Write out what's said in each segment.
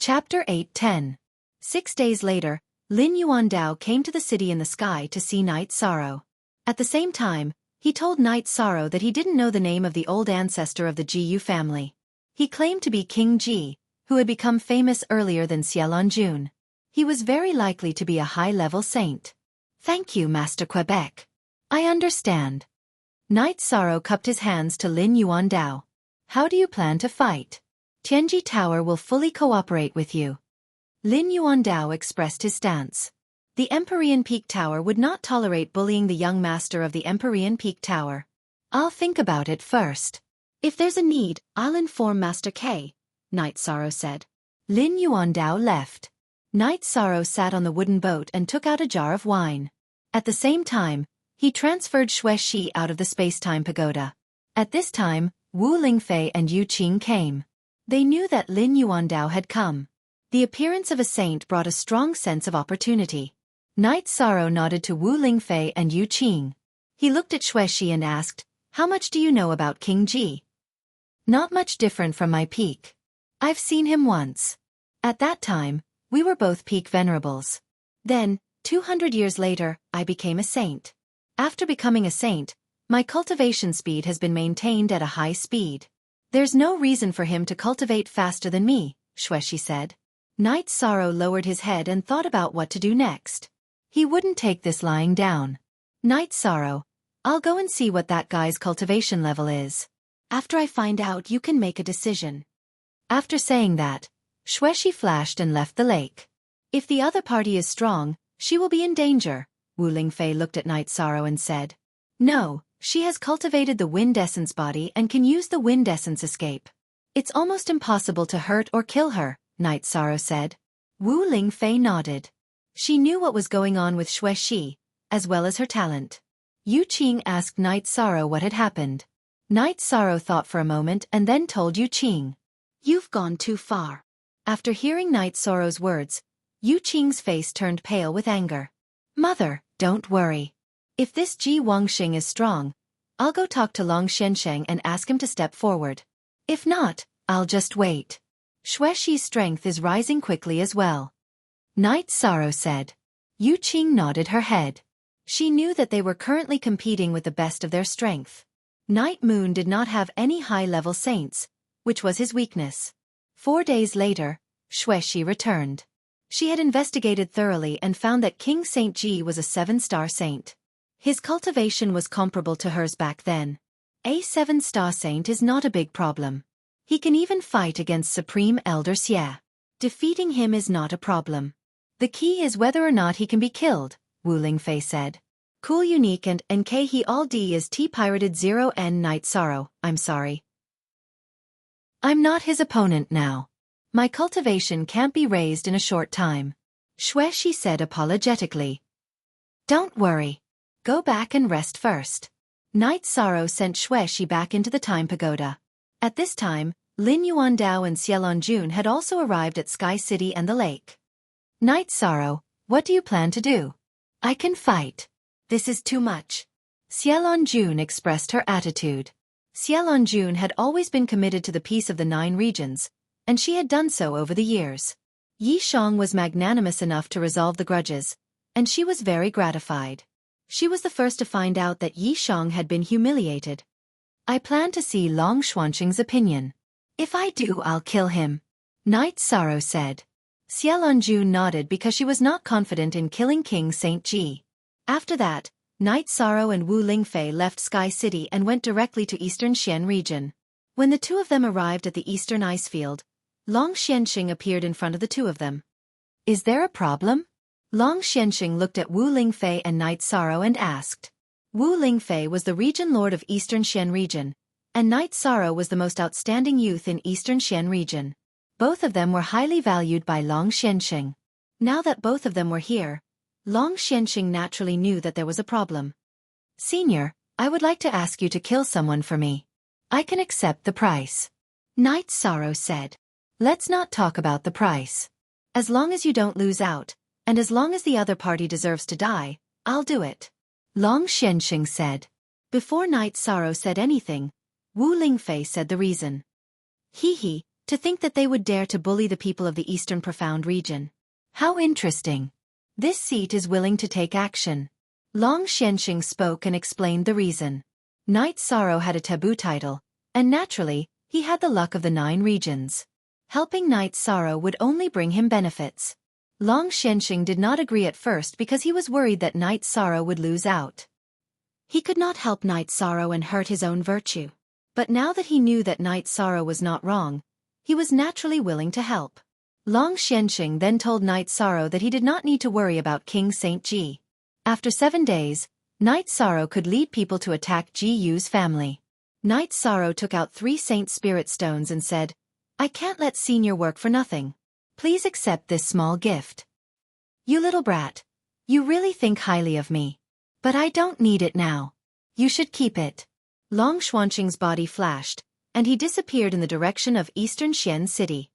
Chapter 8-10. 6 days later, Lin Yuandao came to the city in the sky to see Night Sorrow. At the same time, he told Night Sorrow that he didn't know the name of the old ancestor of the Jiyu family. He claimed to be King Ji, who had become famous earlier than Xiaofan. He was very likely to be a high-level saint. Thank you, Master Quebec. I understand. Night Sorrow cupped his hands to Lin Yuandao. How do you plan to fight? Tianji Tower will fully cooperate with you. Lin Yuandao expressed his stance. The Empyrean Peak Tower would not tolerate bullying the young master of the Empyrean Peak Tower. I'll think about it first. If there's a need, I'll inform Master K, Night Sorrow said. Lin Yuandao left. Night Sorrow sat on the wooden boat and took out a jar of wine. At the same time, he transferred Xuexi out of the space-time pagoda. At this time, Wu Lingfei and Yu Qing came. They knew that Lin Yuandao had come. The appearance of a saint brought a strong sense of opportunity. Night Sorrow nodded to Wu Lingfei and Yu Qing. He looked at Xuexi and asked, "How much do you know about King Ji?" "Not much different from my peak. I've seen him once. At that time, we were both peak venerables. Then, 200 years later, I became a saint. After becoming a saint, my cultivation speed has been maintained at a high speed. There's no reason for him to cultivate faster than me," Xuexi said. Night Sorrow lowered his head and thought about what to do next. He wouldn't take this lying down. "Night Sorrow, I'll go and see what that guy's cultivation level is. After I find out, you can make a decision." After saying that, Xuexi flashed and left the lake. "If the other party is strong, she will be in danger," Wu Lingfei looked at Night Sorrow and said. "No, she has cultivated the wind essence body and can use the wind essence escape. It's almost impossible to hurt or kill her," Night Sorrow said. Wu Lingfei nodded. She knew what was going on with Xuexi, as well as her talent. Yu Qing asked Night Sorrow what had happened. Night Sorrow thought for a moment and then told Yu Qing. "You've gone too far." After hearing Night Sorrow's words, Yu Qing's face turned pale with anger. "Mother, don't worry. If this Ji Wangxing is strong, I'll go talk to Long Xiansheng and ask him to step forward. If not, I'll just wait. Xuexi's strength is rising quickly as well." Night Sorrow said. Yu Qing nodded her head. She knew that they were currently competing with the best of their strength. Night Moon did not have any high-level saints, which was his weakness. 4 days later, Xuexi returned. She had investigated thoroughly and found that King Saint Ji was a 7-star saint. His cultivation was comparable to hers back then. A 7-star saint is not a big problem. He can even fight against Supreme Elder Xie. Defeating him is not a problem. The key is whether or not he can be killed, Wu Lingfei said. Cool Unique and NK He All D is T Pirated 0N Night Sorrow, I'm sorry. I'm not his opponent now. My cultivation can't be raised in a short time. Xuexi said apologetically. Don't worry. Go back and rest first. Night Sorrow sent Xuexi back into the Time Pagoda. At this time, Lin Yuandao and Xiaofan had also arrived at Sky City and the lake. Night Sorrow, what do you plan to do? I can fight. This is too much. Xiaofan expressed her attitude. Xiaofan had always been committed to the peace of the 9 regions, and she had done so over the years. Yi Shang was magnanimous enough to resolve the grudges, and she was very gratified. She was the first to find out that Yi Shang had been humiliated. I plan to see Long Xuanqing's opinion. If I do, I'll kill him, Night Sorrow said. Xiaofan nodded because she was not confident in killing King Saint Ji. After that, Night Sorrow and Wu Lingfei left Sky City and went directly to Eastern Xian region. When the two of them arrived at the Eastern Ice Field, Long Xianxing appeared in front of the two of them. Is there a problem? Long Xianxing looked at Wu Lingfei and Night Sorrow and asked. Wu Lingfei was the region lord of Eastern Xian region, and Night Sorrow was the most outstanding youth in Eastern Xian region. Both of them were highly valued by Long Xianxing. Now that both of them were here, Long Xianxing naturally knew that there was a problem. Senior, I would like to ask you to kill someone for me. I can accept the price. Night Sorrow said. Let's not talk about the price. As long as you don't lose out, and as long as the other party deserves to die, I'll do it. Long Xianxing said. Before Night Sorrow said anything, Wu Lingfei said the reason. He, To think that they would dare to bully the people of the Eastern Profound region. How interesting. This seat is willing to take action. Long Xianxing spoke and explained the reason. Knight Sorrow had a taboo title, and naturally, he had the luck of the 9 regions. Helping Knight Sorrow would only bring him benefits. Long Xianxing did not agree at first because he was worried that Knight Sorrow would lose out. He could not help Knight Sorrow and hurt his own virtue. But now that he knew that Knight Sorrow was not wrong, he was naturally willing to help. Long Xianxing then told Knight Sorrow that he did not need to worry about King Saint Ji. After 7 days, Knight Sorrow could lead people to attack Ji Yu's family. Knight Sorrow took out 3 Saint Spirit Stones and said, "I can't let senior work for nothing. Please accept this small gift." "You little brat. You really think highly of me. But I don't need it now. You should keep it." Long Xuanqing's body flashed, and he disappeared in the direction of Eastern Xian City.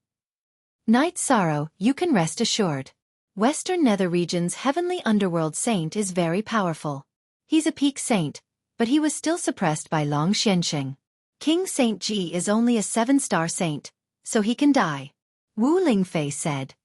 Knight Sorrow, you can rest assured. Western Nether Region's heavenly underworld saint is very powerful. He's a peak saint, but he was still suppressed by Long Xianxing. King Saint Ji is only a 7-star saint, so he can die. Wu Lingfei said.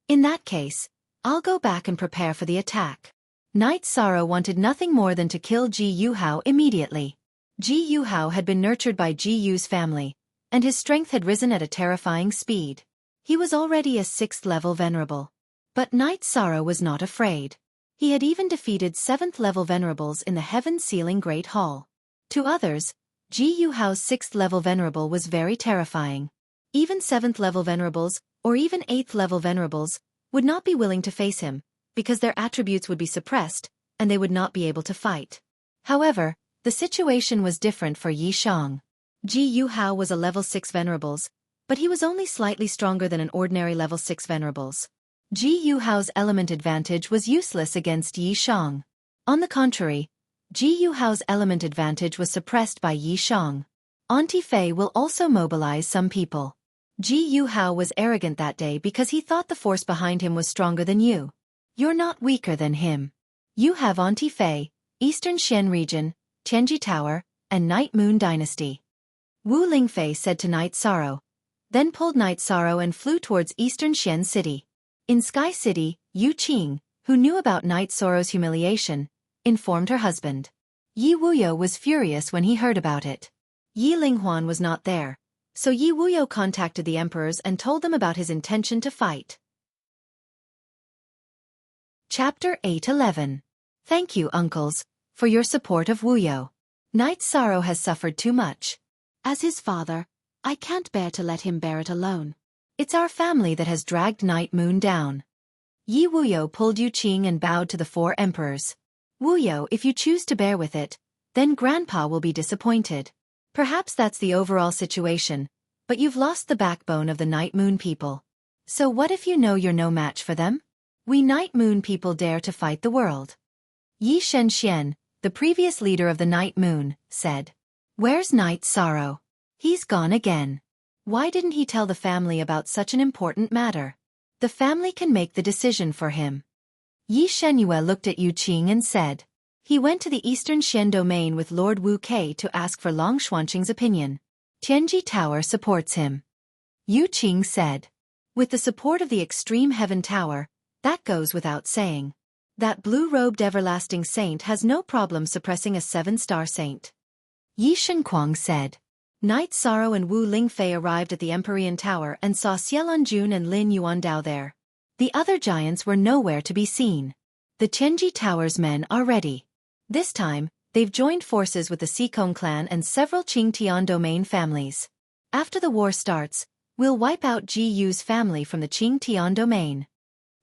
In that case, I'll go back and prepare for the attack. Knight Sorrow wanted nothing more than to kill Ji Yuhao immediately. Ji Yuhao had been nurtured by Ji Yu's family, and his strength had risen at a terrifying speed. He was already a 6th-level venerable. But Knight Sorrow was not afraid. He had even defeated 7th-level venerables in the Heaven-Sealing Great Hall. To others, Ji Yuhao's 6th-level venerable was very terrifying. Even 7th-level venerables, or even 8th-level venerables, would not be willing to face him, because their attributes would be suppressed, and they would not be able to fight. However, the situation was different for Yi Shang. Ji Yuhao was a level 6 venerables, but he was only slightly stronger than an ordinary level 6 venerables. Ji Yuhao's element advantage was useless against Yi Shang. On the contrary, Ji Yuhao's element advantage was suppressed by Yi Shang. Auntie Fei will also mobilize some people. Ji Yuhao was arrogant that day because he thought the force behind him was stronger than you. You're not weaker than him. You have Auntie Fei, Eastern Xian Region, Tianji Tower, and Night Moon Dynasty. Wu Lingfei said to Knight Sorrow, then pulled Knight Sorrow and flew towards Eastern Xian City. In Sky City, Yu Qing, who knew about Knight Sorrow's humiliation, informed her husband. Yi Wuyo was furious when he heard about it. Yi Linghuan was not there, so Yi Wuyo contacted the emperors and told them about his intention to fight. Chapter 8:11. Thank you, uncles, for your support of Wuyo. Knight Sorrow has suffered too much. As his father, I can't bear to let him bear it alone. It's our family that has dragged Night Moon down. Yi Wuyo pulled Yu Qing and bowed to the 4 emperors. Wuyo, if you choose to bear with it, then Grandpa will be disappointed. Perhaps that's the overall situation, but you've lost the backbone of the Night Moon people. So what if you know you're no match for them? We Night Moon people dare to fight the world. Yi Shenxian, the previous leader of the Night Moon, said. Where's Knight Sorrow? He's gone again. Why didn't he tell the family about such an important matter? The family can make the decision for him. Yi Shenyue looked at Yu Qing and said. He went to the Eastern Xian domain with Lord Wu Kei to ask for Long Xuanqing's opinion. Tianji Tower supports him. Yu Qing said. With the support of the Extreme Heaven Tower, that goes without saying. That blue-robed everlasting saint has no problem suppressing a 7-star saint. Yi Shenquang said. Knight Sorrow and Wu Lingfei arrived at the Empyrean Tower and saw Xiaolonjun and Lin Yuandao there. The other giants were nowhere to be seen. The Tianji Tower's men are ready. This time, they've joined forces with the Xikong clan and several Qingtian domain families. After the war starts, we'll wipe out Ji Yu's family from the Qingtian domain.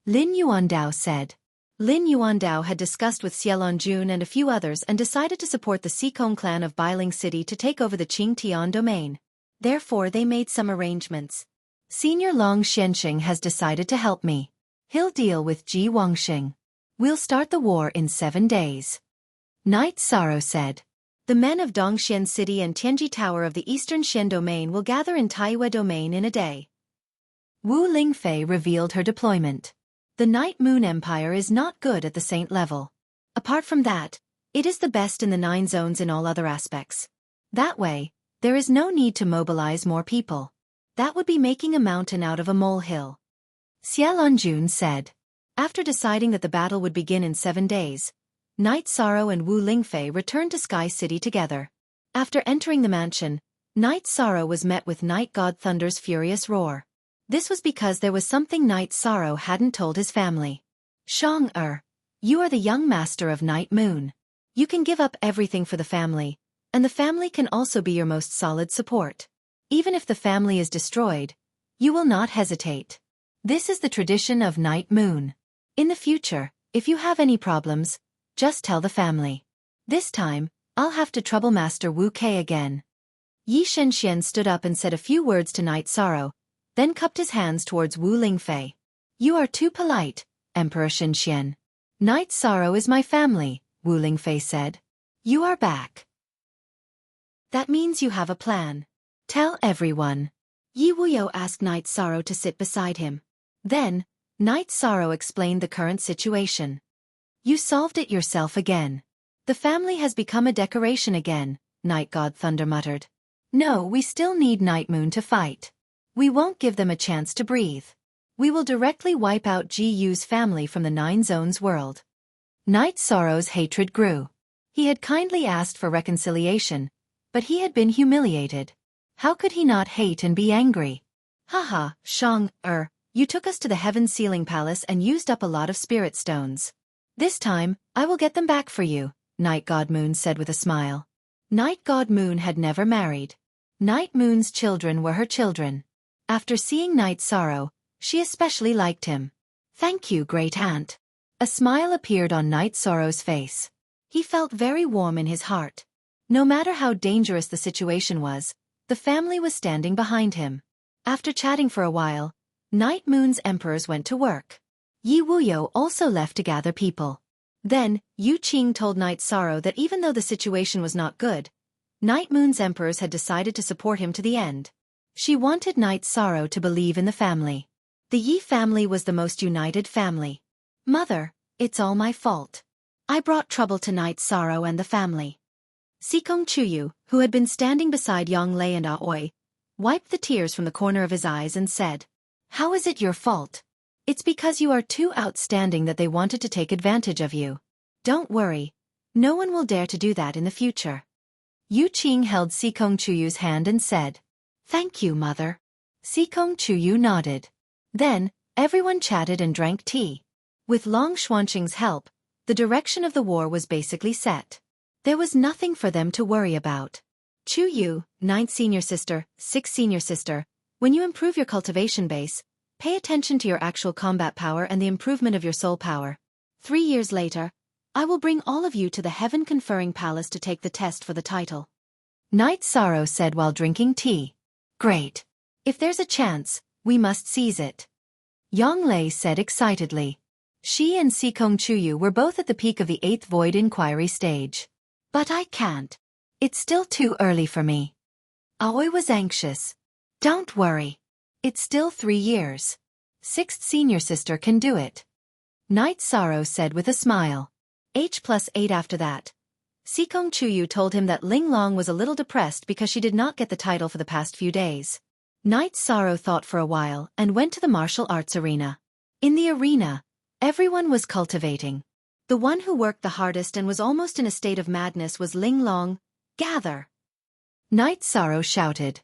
Lin Yuandao said. Lin Yuandao had discussed with Xiaolonjun and a few others and decided to support the Xikong clan of Bailing City to take over the Qingtian domain. Therefore they made some arrangements. Senior Long Xianxing has decided to help me. He'll deal with Ji Wangxing. We'll start the war in 7 days. Knight Sorrow said. The men of Dongxian City and Tianji Tower of the Eastern Xian domain will gather in Taiyue domain in a day. Wu Lingfei revealed her deployment. The Night Moon Empire is not good at the saint level. Apart from that, it is the best in the 9 zones in all other aspects. That way, there is no need to mobilize more people. That would be making a mountain out of a molehill. Xiaolonjun said. After deciding that the battle would begin in 7 days, Night Sorrow and Wu Lingfei returned to Sky City together. After entering the mansion, Night Sorrow was met with Night God Thunder's furious roar. This was because there was something Night Sorrow hadn't told his family. Shang-er, you are the young master of Night Moon. You can give up everything for the family, and the family can also be your most solid support. Even if the family is destroyed, you will not hesitate. This is the tradition of Night Moon. In the future, if you have any problems, just tell the family. This time, I'll have to trouble Master Wu Kei again. Yi Shenxian stood up and said a few words to Night Sorrow, then cupped his hands towards Wu Lingfei. You are too polite, Emperor Shenxian. Night Sorrow is my family, Wu Lingfei said. You are back. That means you have a plan. Tell everyone. Yi Wuyo asked Night Sorrow to sit beside him. Then, Night Sorrow explained the current situation. You solved it yourself again. The family has become a decoration again, Night God Thunder muttered. No, we still need Night Moon to fight. We won't give them a chance to breathe. We will directly wipe out Ji-Yu's family from the 9 Zones world. Night Sorrow's hatred grew. He had kindly asked for reconciliation, but he had been humiliated. How could he not hate and be angry? Haha, Shang-er, you took us to the Heaven Sealing Palace and used up a lot of spirit stones. This time, I will get them back for you, Night God Moon said with a smile. Night God Moon had never married. Night Moon's children were her children. After seeing Night Sorrow, she especially liked him. Thank you, Great Aunt. A smile appeared on Night Sorrow's face. He felt very warm in his heart. No matter how dangerous the situation was, the family was standing behind him. After chatting for a while, Night Moon's emperors went to work. Yi Wuyo also left to gather people. Then, Yu Qing told Night Sorrow that even though the situation was not good, Night Moon's emperors had decided to support him to the end. She wanted Night Sorrow to believe in the family. The Yi family was the most united family. Mother, it's all my fault. I brought trouble to Night Sorrow and the family. Sikong Chuyu, who had been standing beside Yang Lei and Aoi, wiped the tears from the corner of his eyes and said, How is it your fault? It's because you are too outstanding that they wanted to take advantage of you. Don't worry. No one will dare to do that in the future. Yu Qing held Sikong Chuyu's hand and said, Thank you, Mother. Sikong Chuyu nodded. Then, everyone chatted and drank tea. With Long Xuanqing's help, the direction of the war was basically set. There was nothing for them to worry about. Chuyu, 9th senior sister, 6th senior sister, when you improve your cultivation base, pay attention to your actual combat power and the improvement of your soul power. 3 years later, I will bring all of you to the heaven-conferring palace to take the test for the title. Night Sorrow said while drinking tea. Great. If there's a chance, we must seize it. Yang Lei said excitedly. She and Sikong Chuyu were both at the peak of the 8th Void Inquiry stage. But I can't. It's still too early for me. Aoi was anxious. Don't worry. It's still 3 years. 6th senior sister can do it. Night Sorrow said with a smile. H+8 after that. Sikong Chuyu told him that Ling Long was a little depressed because she did not get the title for the past few days. Night Sorrow thought for a while and went to the martial arts arena. In the arena, everyone was cultivating. The one who worked the hardest and was almost in a state of madness was Ling Long. Gather! Night Sorrow shouted.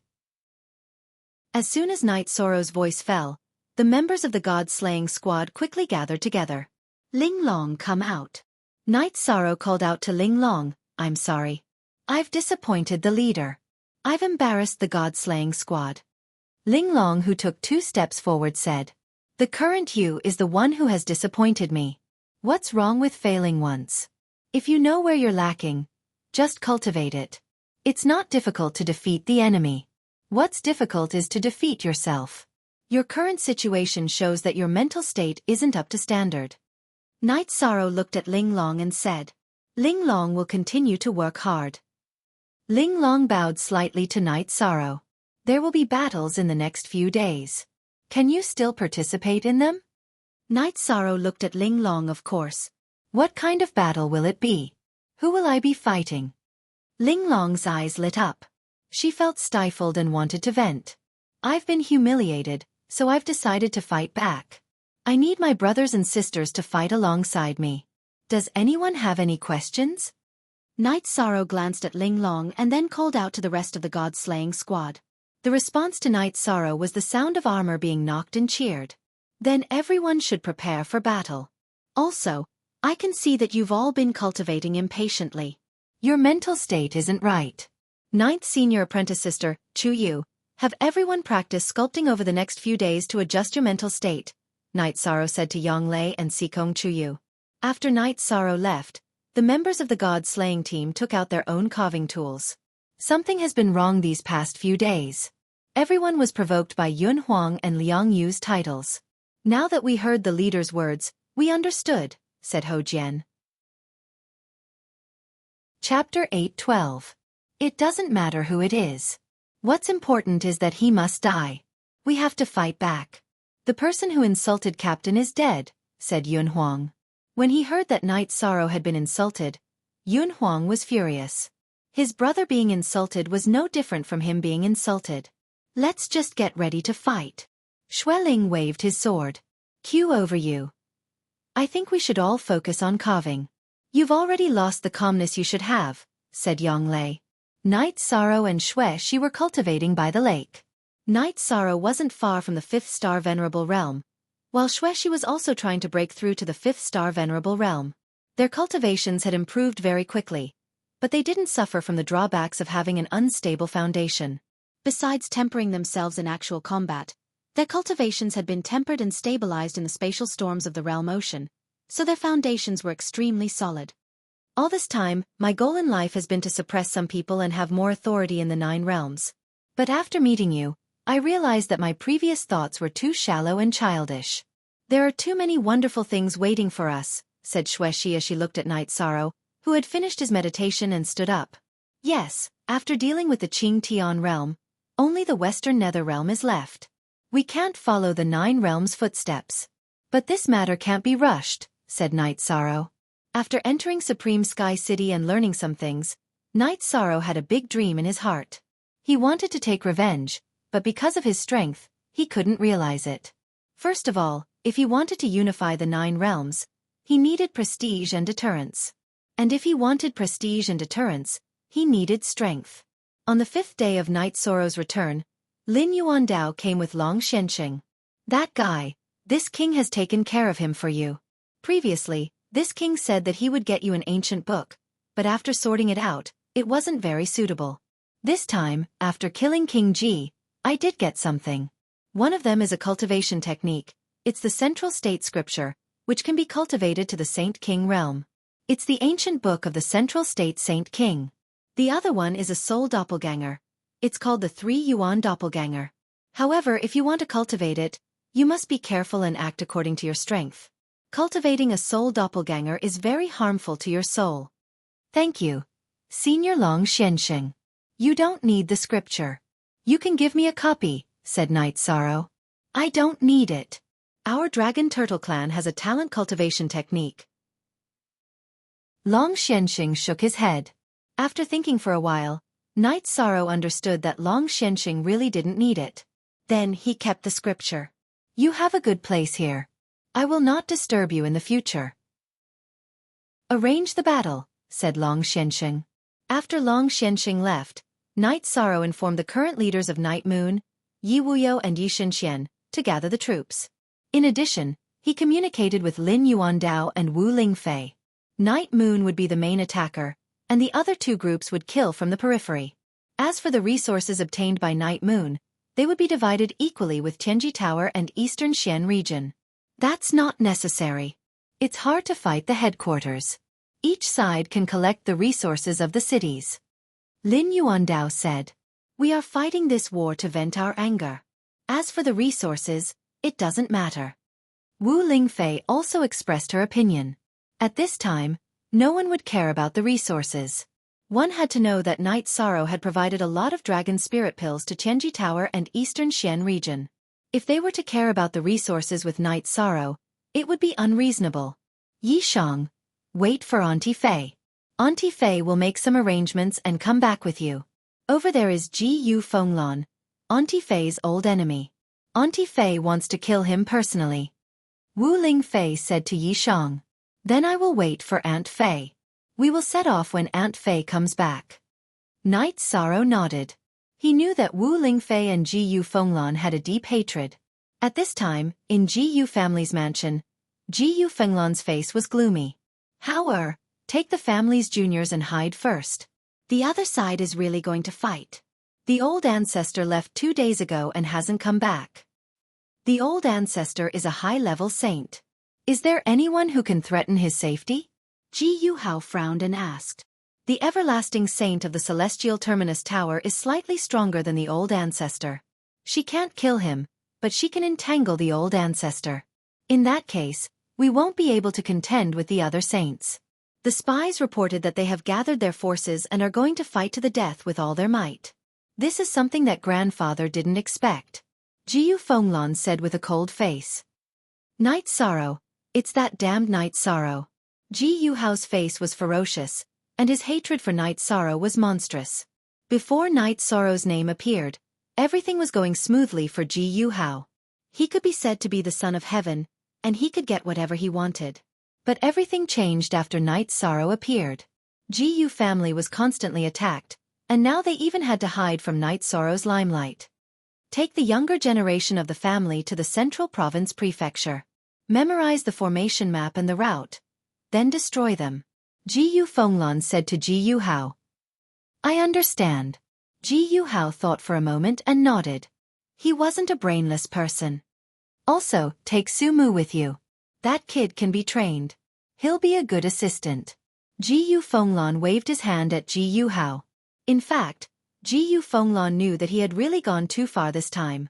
As soon as Night Sorrow's voice fell, the members of the god-slaying squad quickly gathered together. Ling Long, come out. Night Sorrow called out to Ling Long, I'm sorry. I've disappointed the leader. I've embarrassed the god-slaying squad. Ling Long, who took 2 steps forward, said, The current you is the one who has disappointed me. What's wrong with failing once? If you know where you're lacking, just cultivate it. It's not difficult to defeat the enemy. What's difficult is to defeat yourself. Your current situation shows that your mental state isn't up to standard. Night Sorrow looked at Ling Long and said, Ling Long will continue to work hard. Ling Long bowed slightly to Night Sorrow. There will be battles in the next few days. Can you still participate in them? Night Sorrow looked at Ling Long, of course. What kind of battle will it be? Who will I be fighting? Ling Long's eyes lit up. She felt stifled and wanted to vent. I've been humiliated, so I've decided to fight back. I need my brothers and sisters to fight alongside me. Does anyone have any questions? Knight Sorrow glanced at Ling Long and then called out to the rest of the god-slaying squad. The response to Knight Sorrow was the sound of armor being knocked and cheered. Then everyone should prepare for battle. Also, I can see that you've all been cultivating impatiently. Your mental state isn't right. Ninth Senior Apprentice Sister, Chu Yu, have everyone practice sculpting over the next few days to adjust your mental state, Knight Sorrow said to Yonglei and Sikong Chu Yu. After Knight Sorrow left, the members of the god-slaying team took out their own carving tools. Something has been wrong these past few days. Everyone was provoked by Yun Huang and Liang Yu's titles. Now that we heard the leader's words, we understood, said Ho Jian. Chapter 8:12. It doesn't matter who it is. What's important is that he must die. We have to fight back. The person who insulted Captain is dead, said Yun Huang. When he heard that Knight Sorrow had been insulted, Yun Huang was furious. His brother being insulted was no different from him being insulted. Let's just get ready to fight. Xueling waved his sword. Q over you. I think we should all focus on carving. You've already lost the calmness you should have, said Yonglei. Knight Sorrow and Xueshi were cultivating by the lake. Knight Sorrow wasn't far from the 5th star Venerable Realm, while Xueshi was also trying to break through to the 5th star Venerable Realm. Their cultivations had improved very quickly, but they didn't suffer from the drawbacks of having an unstable foundation. Besides tempering themselves in actual combat, their cultivations had been tempered and stabilized in the spatial storms of the realm ocean, so their foundations were extremely solid. All this time, my goal in life has been to suppress some people and have more authority in the 9 realms. But after meeting you, I realized that my previous thoughts were too shallow and childish. There are too many wonderful things waiting for us, said Xueshi as she looked at Knight Sorrow, who had finished his meditation and stood up. Yes, after dealing with the Qing Tian realm, only the Western Nether realm is left. We can't follow the 9 realms' footsteps. But this matter can't be rushed, said Knight Sorrow. After entering Supreme Sky City and learning some things, Knight Sorrow had a big dream in his heart. He wanted to take revenge, but because of his strength, he couldn't realize it. First of all, if he wanted to unify the 9 realms, he needed prestige and deterrence. And if he wanted prestige and deterrence, he needed strength. On the 5th day of Knight Sorrow's return, Lin Yuandao came with Long Xianxing. That guy, this king has taken care of him for you. Previously, this king said that he would get you an ancient book, but after sorting it out, it wasn't very suitable. This time, after killing King Ji, I did get something. One of them is a cultivation technique. It's the Central State Scripture, which can be cultivated to the Saint King realm. It's the ancient book of the Central State Saint King. The other one is a soul doppelganger. It's called the 3 Yuan doppelganger. However, if you want to cultivate it, you must be careful and act according to your strength. Cultivating a soul doppelganger is very harmful to your soul. Thank you, Senior Long Xianxing. You don't need the scripture. You can give me a copy, said Knight Sorrow. I don't need it. Our Dragon Turtle clan has a talent cultivation technique. Long Xianxing shook his head. After thinking for a while, Knight Sorrow understood that Long Xianxing really didn't need it. Then he kept the scripture. You have a good place here. I will not disturb you in the future. Arrange the battle, said Long Xianxing. After Long Xianxing left, Knight Sorrow informed the current leaders of Night Moon, Yi Wuyo and Yi Shenxian, to gather the troops. In addition, he communicated with Lin Yuandao and Wu Lingfei. Night Moon would be the main attacker, and the other 2 groups would kill from the periphery. As for the resources obtained by Night Moon, they would be divided equally with Tianji Tower and Eastern Xian region. That's not necessary. It's hard to fight the headquarters. Each side can collect the resources of the cities. Lin Yuandao said. We are fighting this war to vent our anger. As for the resources, it doesn't matter. Wu Lingfei also expressed her opinion. At this time, no one would care about the resources. One had to know that Knight Sorrow had provided a lot of dragon spirit pills to Tianji Tower and Eastern Xian region. If they were to care about the resources with Knight Sorrow, it would be unreasonable. Yi Shang, wait for Auntie Fei. Auntie Fei will make some arrangements and come back with you. Over there is Ji Yu Fenglan. Auntie Fei's old enemy. Auntie Fei wants to kill him personally. Wu Lingfei said to Yi Shang. Then I will wait for Aunt Fei. We will set off when Aunt Fei comes back. Knight Sorrow nodded. He knew that Wu Lingfei and Ji Yu Fenglan had a deep hatred. At this time, in Ji Yu family's mansion, Ji Yu Fenglan's face was gloomy. Take the family's juniors and hide first. The other side is really going to fight. The old ancestor left 2 days ago and hasn't come back. The old ancestor is a high-level saint. Is there anyone who can threaten his safety? Ji Yu Hao frowned and asked. The everlasting saint of the celestial terminus tower is slightly stronger than the old ancestor. She can't kill him, but she can entangle the old ancestor. In that case, we won't be able to contend with the other saints. The spies reported that they have gathered their forces and are going to fight to the death with all their might. This is something that grandfather didn't expect. Ji Yu Fenglan said with a cold face. Knight Sorrow, it's that damned Knight Sorrow. Ji Yu Hao's face was ferocious, and his hatred for Knight Sorrow was monstrous. Before Knight Sorrow's name appeared, everything was going smoothly for Ji Yu Hao. He could be said to be the son of heaven, and he could get whatever he wanted. But everything changed after Knight Sorrow appeared. Ji Yu family was constantly attacked, and now they even had to hide from Knight Sorrow's limelight. Take the younger generation of the family to the Central Province Prefecture. Memorize the formation map and the route. Then destroy them. Ji Yu Fenglan said to Ji Yu Hao. I understand. Ji Yu Hao thought for a moment and nodded. He wasn't a brainless person. Also, take Su Mu with you. That kid can be trained. He'll be a good assistant. Ji Yu Fenglan waved his hand at Ji Yu Hao. In fact, Ji Yu Fenglan knew that he had really gone too far this time.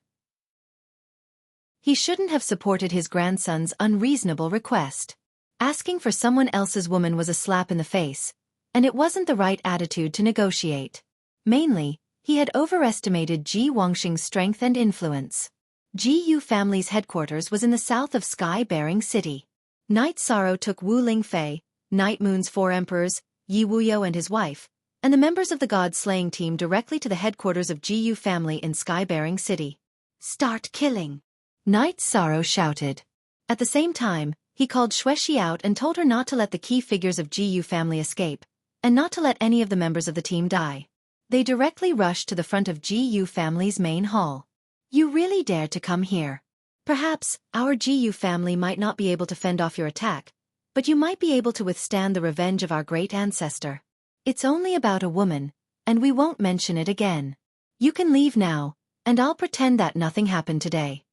He shouldn't have supported his grandson's unreasonable request. Asking for someone else's woman was a slap in the face, and it wasn't the right attitude to negotiate. Mainly, he had overestimated Ji Wangxing's strength and influence. Ji Yu family's headquarters was in the south of Sky-bearing City. Knight Sorrow took Wu Lingfei, Night Moon's 4 emperors, Yi Wuyo and his wife, and the members of the god-slaying team directly to the headquarters of Ji Yu family in Sky-bearing City. Start killing! Knight Sorrow shouted. At the same time, he called Xuexi out and told her not to let the key figures of Ji Yu family escape, and not to let any of the members of the team die. They directly rushed to the front of Ji Yu family's main hall. You really dared to come here. Perhaps, our Ji Yu family might not be able to fend off your attack, but you might be able to withstand the revenge of our great ancestor. It's only about a woman, and we won't mention it again. You can leave now, and I'll pretend that nothing happened today.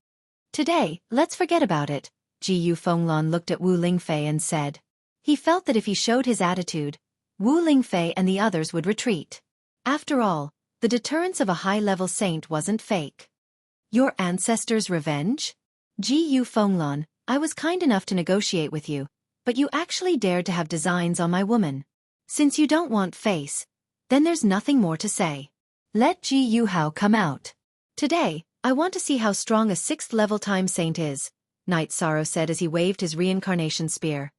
Today, let's forget about it, Ji Yu Fenglan looked at Wu Lingfei and said. He felt that if he showed his attitude, Wu Lingfei and the others would retreat. After all, the deterrence of a high-level saint wasn't fake. Your ancestor's revenge? Ji Yu Fenglan, I was kind enough to negotiate with you, but you actually dared to have designs on my woman. Since you don't want face, then there's nothing more to say. Let Ji Yu Hao come out. Today, I want to see how strong a 6th-level time saint is, Knight Sorrow said as he waved his reincarnation spear.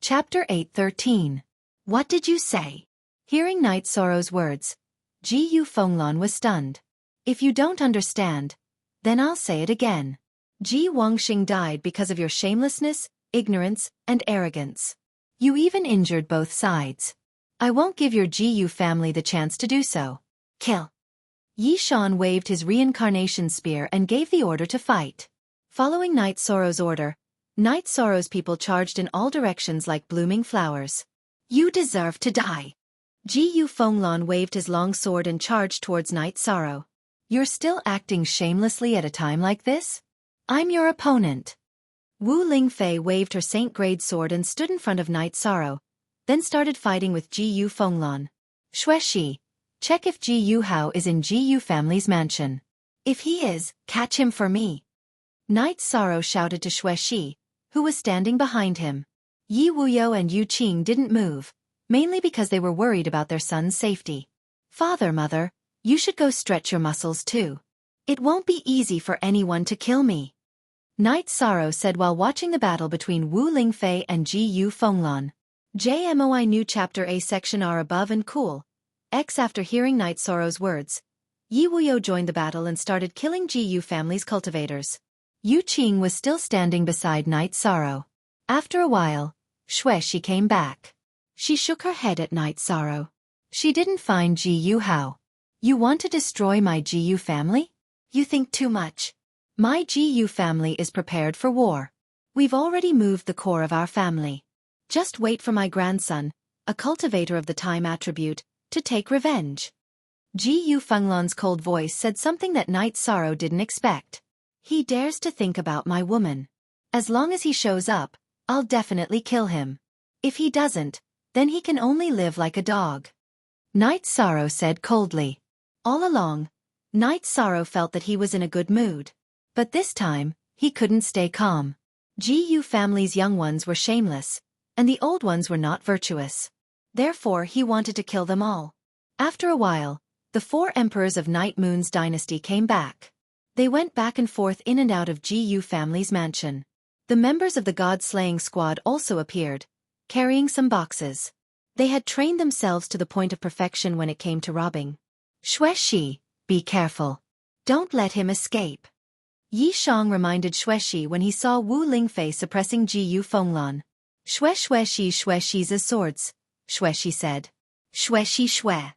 Chapter 8:13. What did you say? Hearing Knight Sorrow's words, Ji Yu Fenglan was stunned. If you don't understand, then I'll say it again. Ji Wangxing died because of your shamelessness, ignorance, and arrogance. You even injured both sides. I won't give your Ji Yu family the chance to do so. Kill. Yi Shan waved his reincarnation spear and gave the order to fight. Following Knight Sorrow's order, Knight Sorrow's people charged in all directions like blooming flowers. You deserve to die. Ji Yu Fenglan waved his long sword and charged towards Knight Sorrow. You're still acting shamelessly at a time like this? I'm your opponent. Wu Lingfei waved her saint-grade sword and stood in front of Knight Sorrow, then started fighting with Ji Yu Fenglan. Xuexi, check if Ji Yu Hao is in Ji Yu family's mansion. If he is, catch him for me. Knight Sorrow shouted to Xuexi, who was standing behind him. Yi Wuyo and Yu Qing didn't move, mainly because they were worried about their son's safety. Father, mother, you should go stretch your muscles too. It won't be easy for anyone to kill me. Knight Sorrow said while watching the battle between Wu Lingfei and Ji Yu Fenglan. JMOI New Chapter A Section are above and cool. After hearing Night Sorrow's words, Yi Wuyo joined the battle and started killing Ji family's cultivators. Yu Qing was still standing beside Night Sorrow. After a while, Xuexi came back. She shook her head at Night Sorrow. She didn't find Ji Hao. You want to destroy my Ji family? You think too much. My Ji family is prepared for war. We've already moved the core of our family. Just wait for my grandson, a cultivator of the time attribute, to take revenge. Ji Fenglan's cold voice said something that Night Sorrow didn't expect. He dares to think about my woman. As long as he shows up, I'll definitely kill him. If he doesn't, then he can only live like a dog. Night Sorrow said coldly. All along, Night Sorrow felt that he was in a good mood. But this time, he couldn't stay calm. Ji family's young ones were shameless, and the old ones were not virtuous. Therefore he wanted to kill them all. After a while, the 4 emperors of Night Moon's dynasty came back. They went back and forth in and out of Ji family's mansion. The members of the god-slaying squad also appeared, carrying some boxes. They had trained themselves to the point of perfection when it came to robbing. Xuexi, be careful. Don't let him escape. Yi Shang reminded Xuexi when he saw Wu Lingfei suppressing Ji Fenglan. Xuexi's swords, Xuexi said. Xue.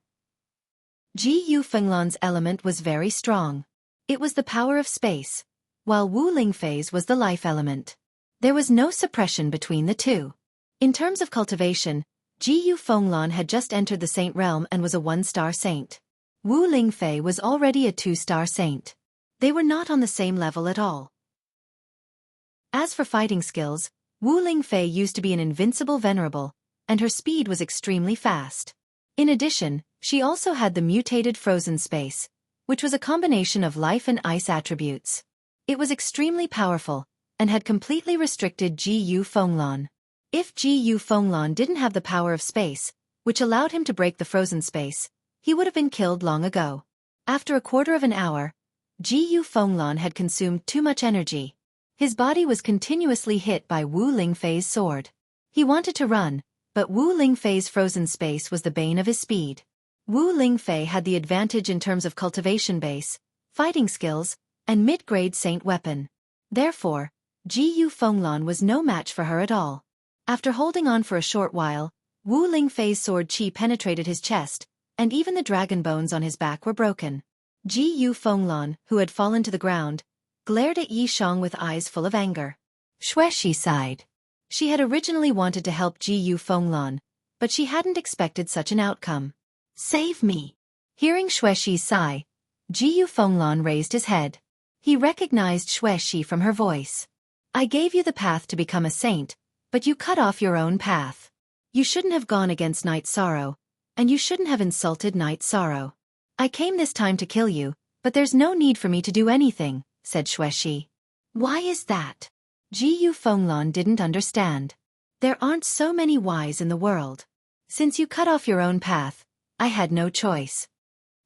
Ji Fenglan's element was very strong. It was the power of space, while Wu Lingfei's was the life element. There was no suppression between the two. In terms of cultivation, Ji Fenglan had just entered the saint realm and was a 1-star saint. Wu Lingfei was already a 2-star saint. They were not on the same level at all. As for fighting skills, Wu Lingfei used to be an invincible venerable, and her speed was extremely fast. In addition, she also had the mutated frozen space, which was a combination of life and ice attributes. It was extremely powerful, and had completely restricted Ji Fenglan. If Ji Fenglan didn't have the power of space, which allowed him to break the frozen space, he would have been killed long ago. After a quarter of an hour, Ji Fenglan had consumed too much energy. His body was continuously hit by Wu Lingfei's sword. He wanted to run, but Wu Lingfei's frozen space was the bane of his speed. Wu Lingfei had the advantage in terms of cultivation base, fighting skills, and mid-grade saint weapon. Therefore, Ji Fenglan was no match for her at all. After holding on for a short while, Wu Lingfei's sword qi penetrated his chest, and even the dragon bones on his back were broken. Ji Fenglan, who had fallen to the ground, glared at Yi Shang with eyes full of anger. Xuexi sighed. She had originally wanted to help Ji Fenglan, but she hadn't expected such an outcome. Save me! Hearing Xuexi's sigh, Ji Fenglan raised his head. He recognized Xuexi from her voice. I gave you the path to become a saint, but you cut off your own path. You shouldn't have gone against Night Sorrow, and you shouldn't have insulted Night Sorrow. I came this time to kill you, but there's no need for me to do anything, said Xuexi. Why is that? Ji Fenglan didn't understand. There aren't so many whys in the world. Since you cut off your own path, I had no choice.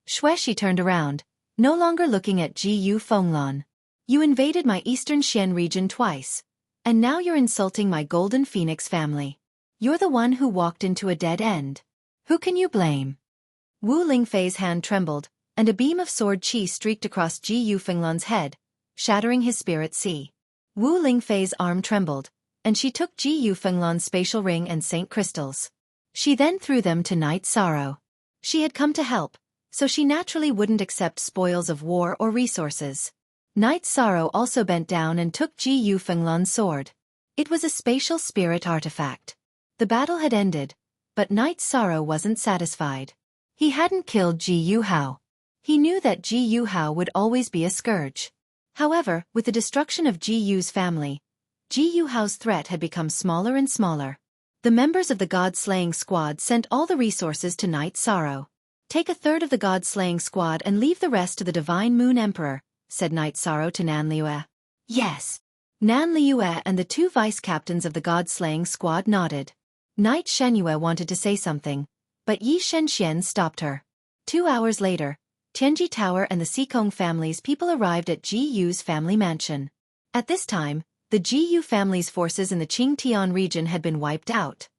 Xuexi turned around, no longer looking at Ji Fenglan. You invaded my eastern Xian region twice, and now you're insulting my Golden Phoenix family. You're the one who walked into a dead end. Who can you blame? Wu Lingfei's hand trembled, and a beam of sword qi streaked across Ji Fenglan's head, shattering his spirit sea. Wu Lingfei's arm trembled, and she took Ji Fenglan's spatial ring and saint crystals. She then threw them to Night Sorrow. She had come to help, so she naturally wouldn't accept spoils of war or resources. Night Sorrow also bent down and took Ji Fenglan's sword. It was a spatial spirit artifact. The battle had ended, but Night Sorrow wasn't satisfied. He hadn't killed Ji Hao. He knew that Ji Hao would always be a scourge. However, with the destruction of Ji's family, Ji Hao's threat had become smaller and smaller. The members of the god-slaying squad sent all the resources to Night Sorrow. Take a third of the god-slaying squad and leave the rest to the Divine Moon Emperor, said Night Sorrow to Nan Liue. Yes. Nan Liue and the 2 vice-captains of the god-slaying squad nodded. Night Shenyue wanted to say something, but Yi Shenxian stopped her. 2 hours later, Tianji Tower and the Xikong family's people arrived at Ji Yu's family mansion. At this time, the Ji Yu family's forces in the Qingtian region had been wiped out.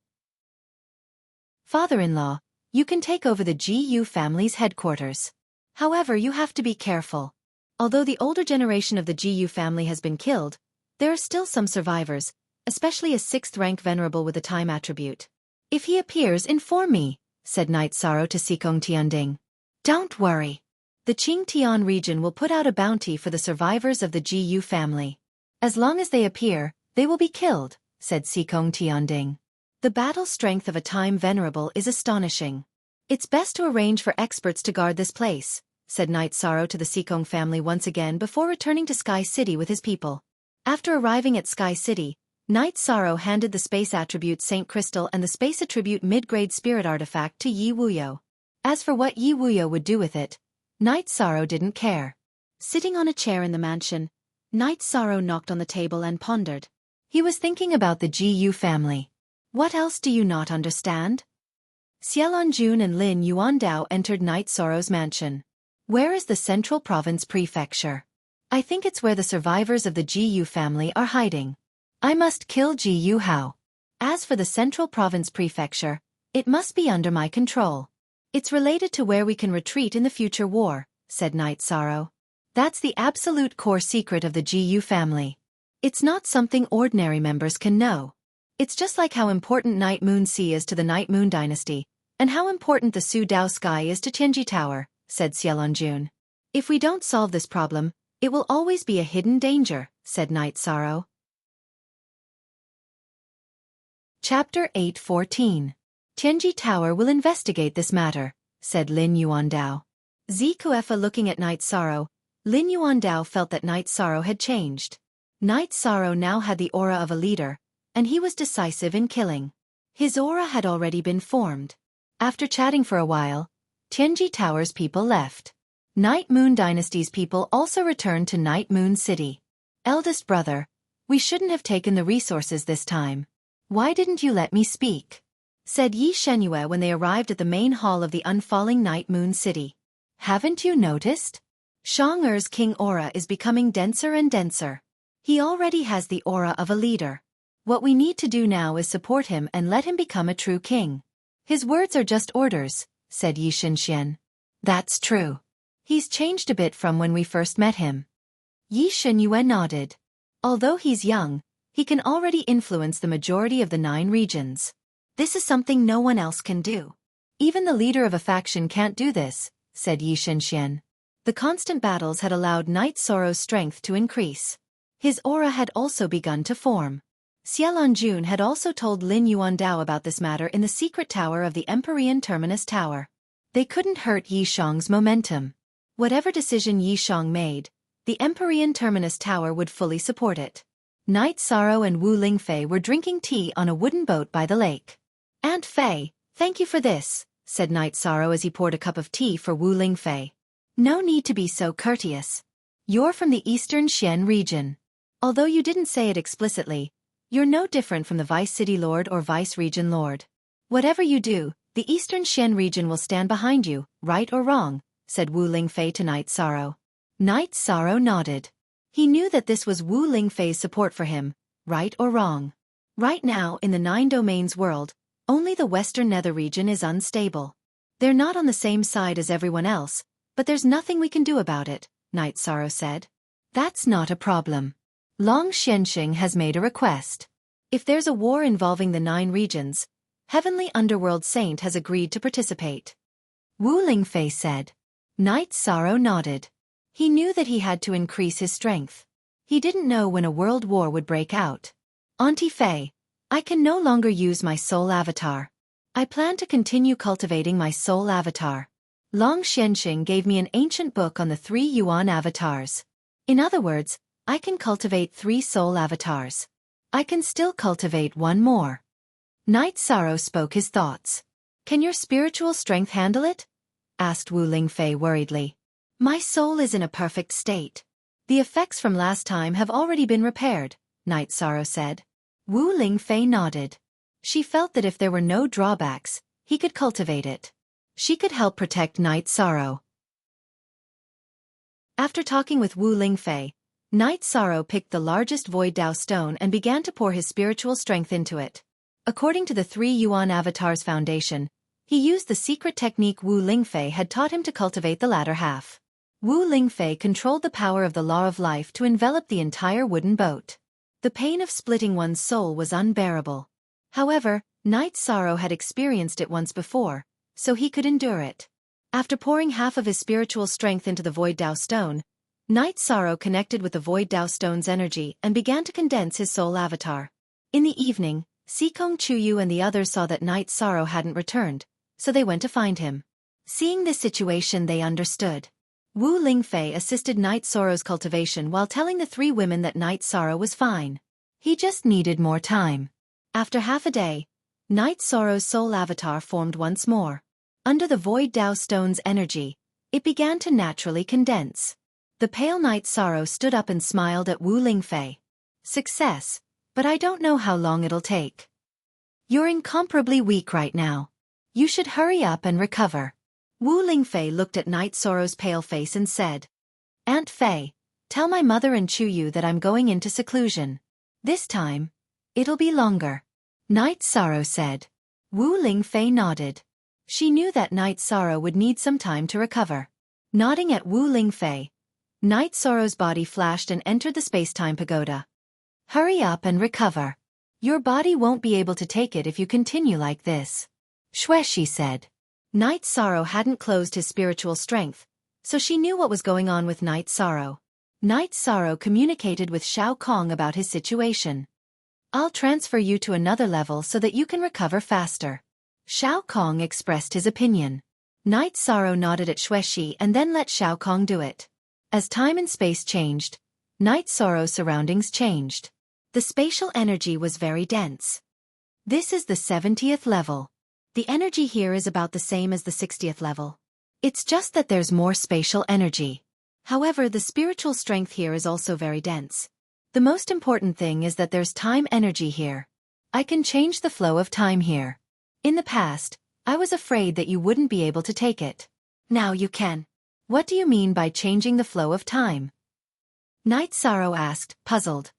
Father-in-law, you can take over the GU family's headquarters. However, you have to be careful. Although the older generation of the GU family has been killed, there are still some survivors, especially a 6th-rank venerable with a time attribute. If he appears, inform me, said Knight Sorrow to Sikong Tianding. Don't worry. The Qingtian region will put out a bounty for the survivors of the GU family. As long as they appear, they will be killed, said Sikong Tianding. The battle strength of a time venerable is astonishing. It's best to arrange for experts to guard this place, said Knight Sorrow to the Sikong family once again before returning to Sky City with his people. After arriving at Sky City, Knight Sorrow handed the space attribute Saint Crystal and the space attribute mid-grade spirit artifact to Yi Wuyo. As for what Yi Wuyo would do with it, Knight Sorrow didn't care. Sitting on a chair in the mansion, Knight Sorrow knocked on the table and pondered. He was thinking about the GU family. What else do you not understand? Xiaofan and Lin Yuandao entered Knight Sorrow's mansion. Where is the Central Province Prefecture? I think it's where the survivors of the GU family are hiding. I must kill GU Hao. As for the Central Province Prefecture, it must be under my control. It's related to where we can retreat in the future war, said Knight Sorrow. That's the absolute core secret of the GU family. It's not something ordinary members can know. It's just like how important Night Moon Sea is to the Night Moon Dynasty, and how important the Su Dao Sky is to Tianji Tower, said Xiaofan. If we don't solve this problem, it will always be a hidden danger, said Knight Sorrow. Chapter 8:14. Tianji Tower will investigate this matter, said Lin Yuandao. Zikuefa looking at Knight Sorrow, Lin Yuandao felt that Knight Sorrow had changed. Knight Sorrow now had the aura of a leader, and he was decisive in killing. His aura had already been formed. After chatting for a while, Tianji Tower's people left. Night Moon Dynasty's people also returned to Night Moon City. Eldest brother, we shouldn't have taken the resources this time. Why didn't you let me speak? Said Yi Shenyue when they arrived at the main hall of the unfalling Night Moon City. Haven't you noticed? Shang-Er's king aura is becoming denser and denser. He already has the aura of a leader. What we need to do now is support him and let him become a true king. His words are just orders, said Yi Shenxian. That's true. He's changed a bit from when we first met him. Yi Shenyue nodded. Although he's young, he can already influence the majority of the 9 regions. This is something no one else can do. Even the leader of a faction can't do this, said Yi Shenxian. The constant battles had allowed Knight Sorrow's strength to increase. His aura had also begun to form. Xiaofan had also told Lin Yuandao about this matter in the secret tower of the Empyrean Terminus Tower. They couldn't hurt Yi Shang's momentum. Whatever decision Yi Shang made, the Empyrean Terminus Tower would fully support it. Knight Sorrow and Wu Lingfei were drinking tea on a wooden boat by the lake. Aunt Fei, thank you for this, said Knight Sorrow as he poured a cup of tea for Wu Lingfei. No need to be so courteous. You're from the Eastern Xian region. Although you didn't say it explicitly, you're no different from the Vice City Lord or Vice Region Lord. Whatever you do, the Eastern Xian region will stand behind you, right or wrong, said Wu Lingfei to Knight Sorrow. Knight Sorrow nodded. He knew that this was Wu Lingfei's support for him, right or wrong. Right now in the 9 domains world, only the Western Nether region is unstable. They're not on the same side as everyone else, but there's nothing we can do about it, Knight Sorrow said. That's not a problem. Long Xianxing has made a request. If there's a war involving the 9 regions, Heavenly Underworld Saint has agreed to participate. Wu Lingfei said. Knight Sorrow nodded. He knew that he had to increase his strength. He didn't know when a world war would break out. Auntie Fei, I can no longer use my soul avatar. I plan to continue cultivating my soul avatar. Long Xianxing gave me an ancient book on the 3 Yuan avatars. In other words, I can cultivate 3 soul avatars. I can still cultivate 1 more. Knight Sorrow spoke his thoughts. Can your spiritual strength handle it? Asked Wu Lingfei worriedly. My soul is in a perfect state. The effects from last time have already been repaired, Knight Sorrow said. Wu Lingfei nodded. She felt that if there were no drawbacks, he could cultivate it. She could help protect Knight Sorrow. After talking with Wu Lingfei, Knight Sorrow picked the largest Void Dao stone and began to pour his spiritual strength into it. According to the 3 Yuan Avatars Foundation, He used the secret technique Wu Lingfei had taught him to cultivate the latter half. Wu Lingfei controlled the power of the law of life to envelop the entire wooden boat. The pain of splitting one's soul was unbearable. However, Night Sorrow had experienced it once before, so he could endure it. After pouring half of his spiritual strength into the Void Dao Stone, Night Sorrow connected with the Void Dao Stone's energy and began to condense his soul avatar. In the evening, Sikong Chuyu and the others saw that Night Sorrow hadn't returned, so they went to find him. Seeing this situation, they understood. Wu Lingfei assisted Night Sorrow's cultivation while telling the three women that Night Sorrow was fine. He just needed more time. After half a day, Night Sorrow's soul avatar formed once more. Under the Void Dao Stone's energy, it began to naturally condense. The pale Night Sorrow stood up and smiled at Wu Lingfei. Success, but I don't know how long it'll take. You're incomparably weak right now. You should hurry up and recover. Wu Lingfei looked at Night Sorrow's pale face and said, Aunt Fei, tell my mother and Chuyu that I'm going into seclusion. This time, it'll be longer. Night Sorrow said. Wu Lingfei nodded. She knew that Night Sorrow would need some time to recover. Nodding at Wu Lingfei, Night Sorrow's body flashed and entered the space-time pagoda. Hurry up and recover. Your body won't be able to take it if you continue like this. Xueshi said. Night Sorrow hadn't closed his spiritual strength, so she knew what was going on with Night Sorrow. Night Sorrow communicated with Xiao Kong about his situation. I'll transfer you to another level so that you can recover faster. Xiao Kong expressed his opinion. Night Sorrow nodded at Xueshi and then let Xiao Kong do it. As time and space changed, Night Sorrow's surroundings changed. The spatial energy was very dense. This is the 70th level. The energy here is about the same as the 60th level. It's just that there's more spatial energy. However, the spiritual strength here is also very dense. The most important thing is that there's time energy here. I can change the flow of time here. In the past, I was afraid that you wouldn't be able to take it. Now you can. What do you mean by changing the flow of time? Night Sorrow asked, puzzled.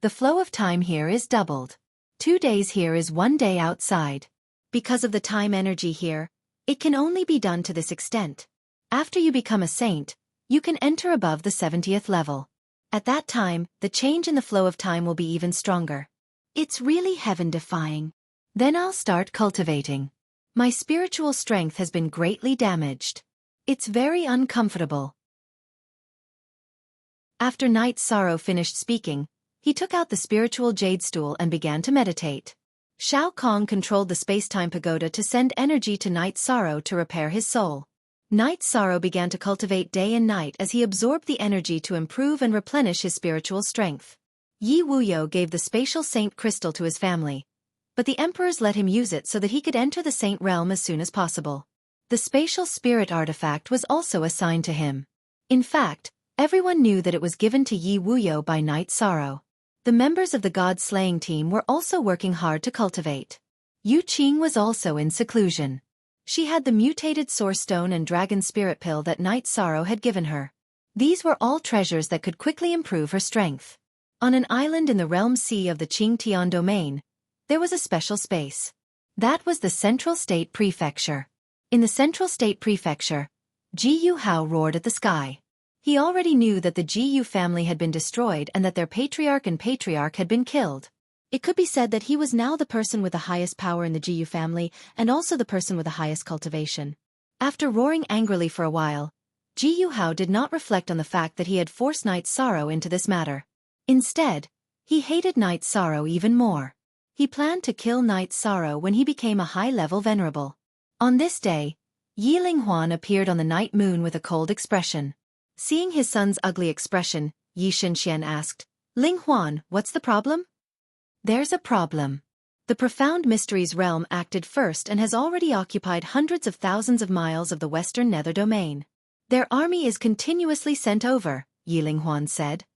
The flow of time here is doubled. 2 days here is 1 day outside. Because of the time energy here, it can only be done to this extent. After you become a saint, you can enter above the 70th level. At that time, the change in the flow of time will be even stronger. It's really heaven-defying. Then I'll start cultivating. My spiritual strength has been greatly damaged. It's very uncomfortable. After Night Sorrow finished speaking, he took out the spiritual jade stool and began to meditate. Xiao Kong controlled the space-time pagoda to send energy to Night Sorrow to repair his soul. Night Sorrow began to cultivate day and night as he absorbed the energy to improve and replenish his spiritual strength. Yi Wuyo gave the spatial saint crystal to his family, but the emperors let him use it so that he could enter the saint realm as soon as possible. The spatial spirit artifact was also assigned to him. In fact, everyone knew that it was given to Yi Wuyo by Night Sorrow. The members of the god-slaying team were also working hard to cultivate. Yu Qing was also in seclusion. She had the mutated source stone and dragon spirit pill that Night Sorrow had given her. These were all treasures that could quickly improve her strength. On an island in the realm sea of the Qingtian domain, there was a special space. That was the Central State Prefecture. In the Central State Prefecture, Ji Yu Hao roared at the sky. He already knew that the Ji Yu family had been destroyed and that their patriarch and patriarch had been killed. It could be said that he was now the person with the highest power in the Ji Yu family and also the person with the highest cultivation. After roaring angrily for a while, Ji Yu Hao did not reflect on the fact that he had forced Night Sorrow into this matter. Instead, he hated Night Sorrow even more. He planned to kill Night Sorrow when he became a high-level venerable. On this day, Yi Linghuan appeared on the night moon with a cold expression. Seeing his son's ugly expression, Yi Shenxian asked, Linghuan, what's the problem? There's a problem. The profound mysteries realm acted first and has already occupied hundreds of thousands of miles of the western nether domain. Their army is continuously sent over, Yi Linghuan said.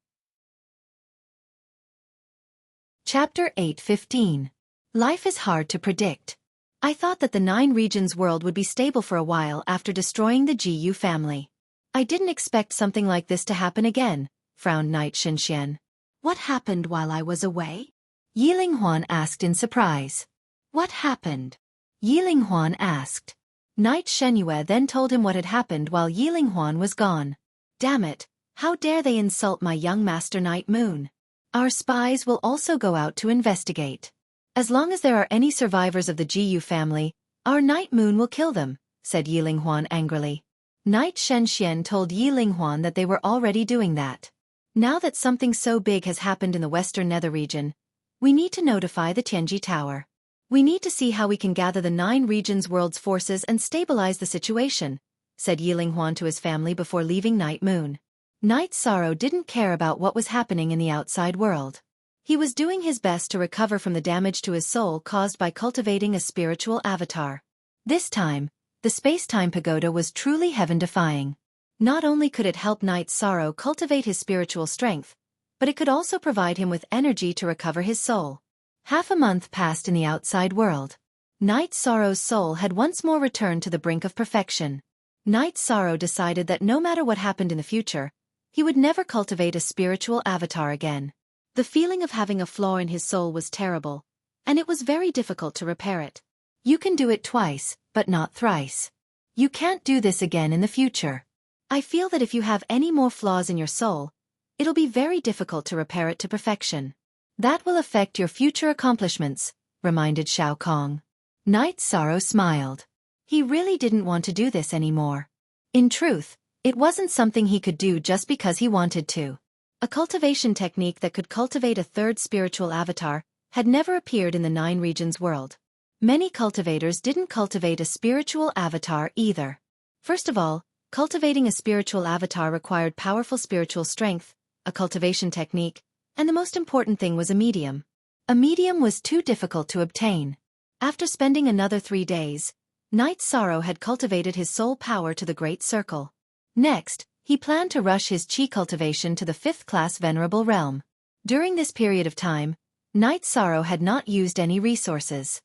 Chapter 8:15. Life is hard to predict. I thought that the 9 regions world would be stable for a while after destroying the Ji Yu family. I didn't expect something like this to happen again, frowned Night Shenxian. What happened while I was away? Yi Linghuan asked in surprise. What happened? Yiling asked. Knight Shenyue then told him what had happened while Yiling was gone. Damn it, how dare they insult my young master Night Moon? Our spies will also go out to investigate. As long as there are any survivors of the Jiyu family, our Night Moon will kill them, said Yiling angrily. Knight Shenxian told Yiling that they were already doing that. Now that something so big has happened in the western nether region, we need to notify the Tianji Tower. We need to see how we can gather the 9 regions' world's forces and stabilize the situation, said Yiling to his family before leaving Night Moon. Night Sorrow didn't care about what was happening in the outside world. He was doing his best to recover from the damage to his soul caused by cultivating a spiritual avatar. This time, the space-time pagoda was truly heaven-defying. Not only could it help Night Sorrow cultivate his spiritual strength, but it could also provide him with energy to recover his soul. Half a month passed in the outside world. Night Sorrow's soul had once more returned to the brink of perfection. Night Sorrow decided that no matter what happened in the future, he would never cultivate a spiritual avatar again. The feeling of having a flaw in his soul was terrible, and it was very difficult to repair it. You can do it twice, but not thrice. You can't do this again in the future. I feel that if you have any more flaws in your soul, it'll be very difficult to repair it to perfection. That will affect your future accomplishments, reminded Shao Kong. Night Sorrow smiled. He really didn't want to do this anymore. In truth, it wasn't something he could do just because he wanted to. A cultivation technique that could cultivate a third spiritual avatar had never appeared in the 9 regions world. Many cultivators didn't cultivate a spiritual avatar either. First of all, cultivating a spiritual avatar required powerful spiritual strength, a cultivation technique, and the most important thing was a medium. A medium was too difficult to obtain. After spending another 3 days, Night Sorrow had cultivated his soul power to the Great Circle. Next, he planned to rush his chi cultivation to the 5th-class Venerable Realm. During this period of time, Night Sorrow had not used any resources.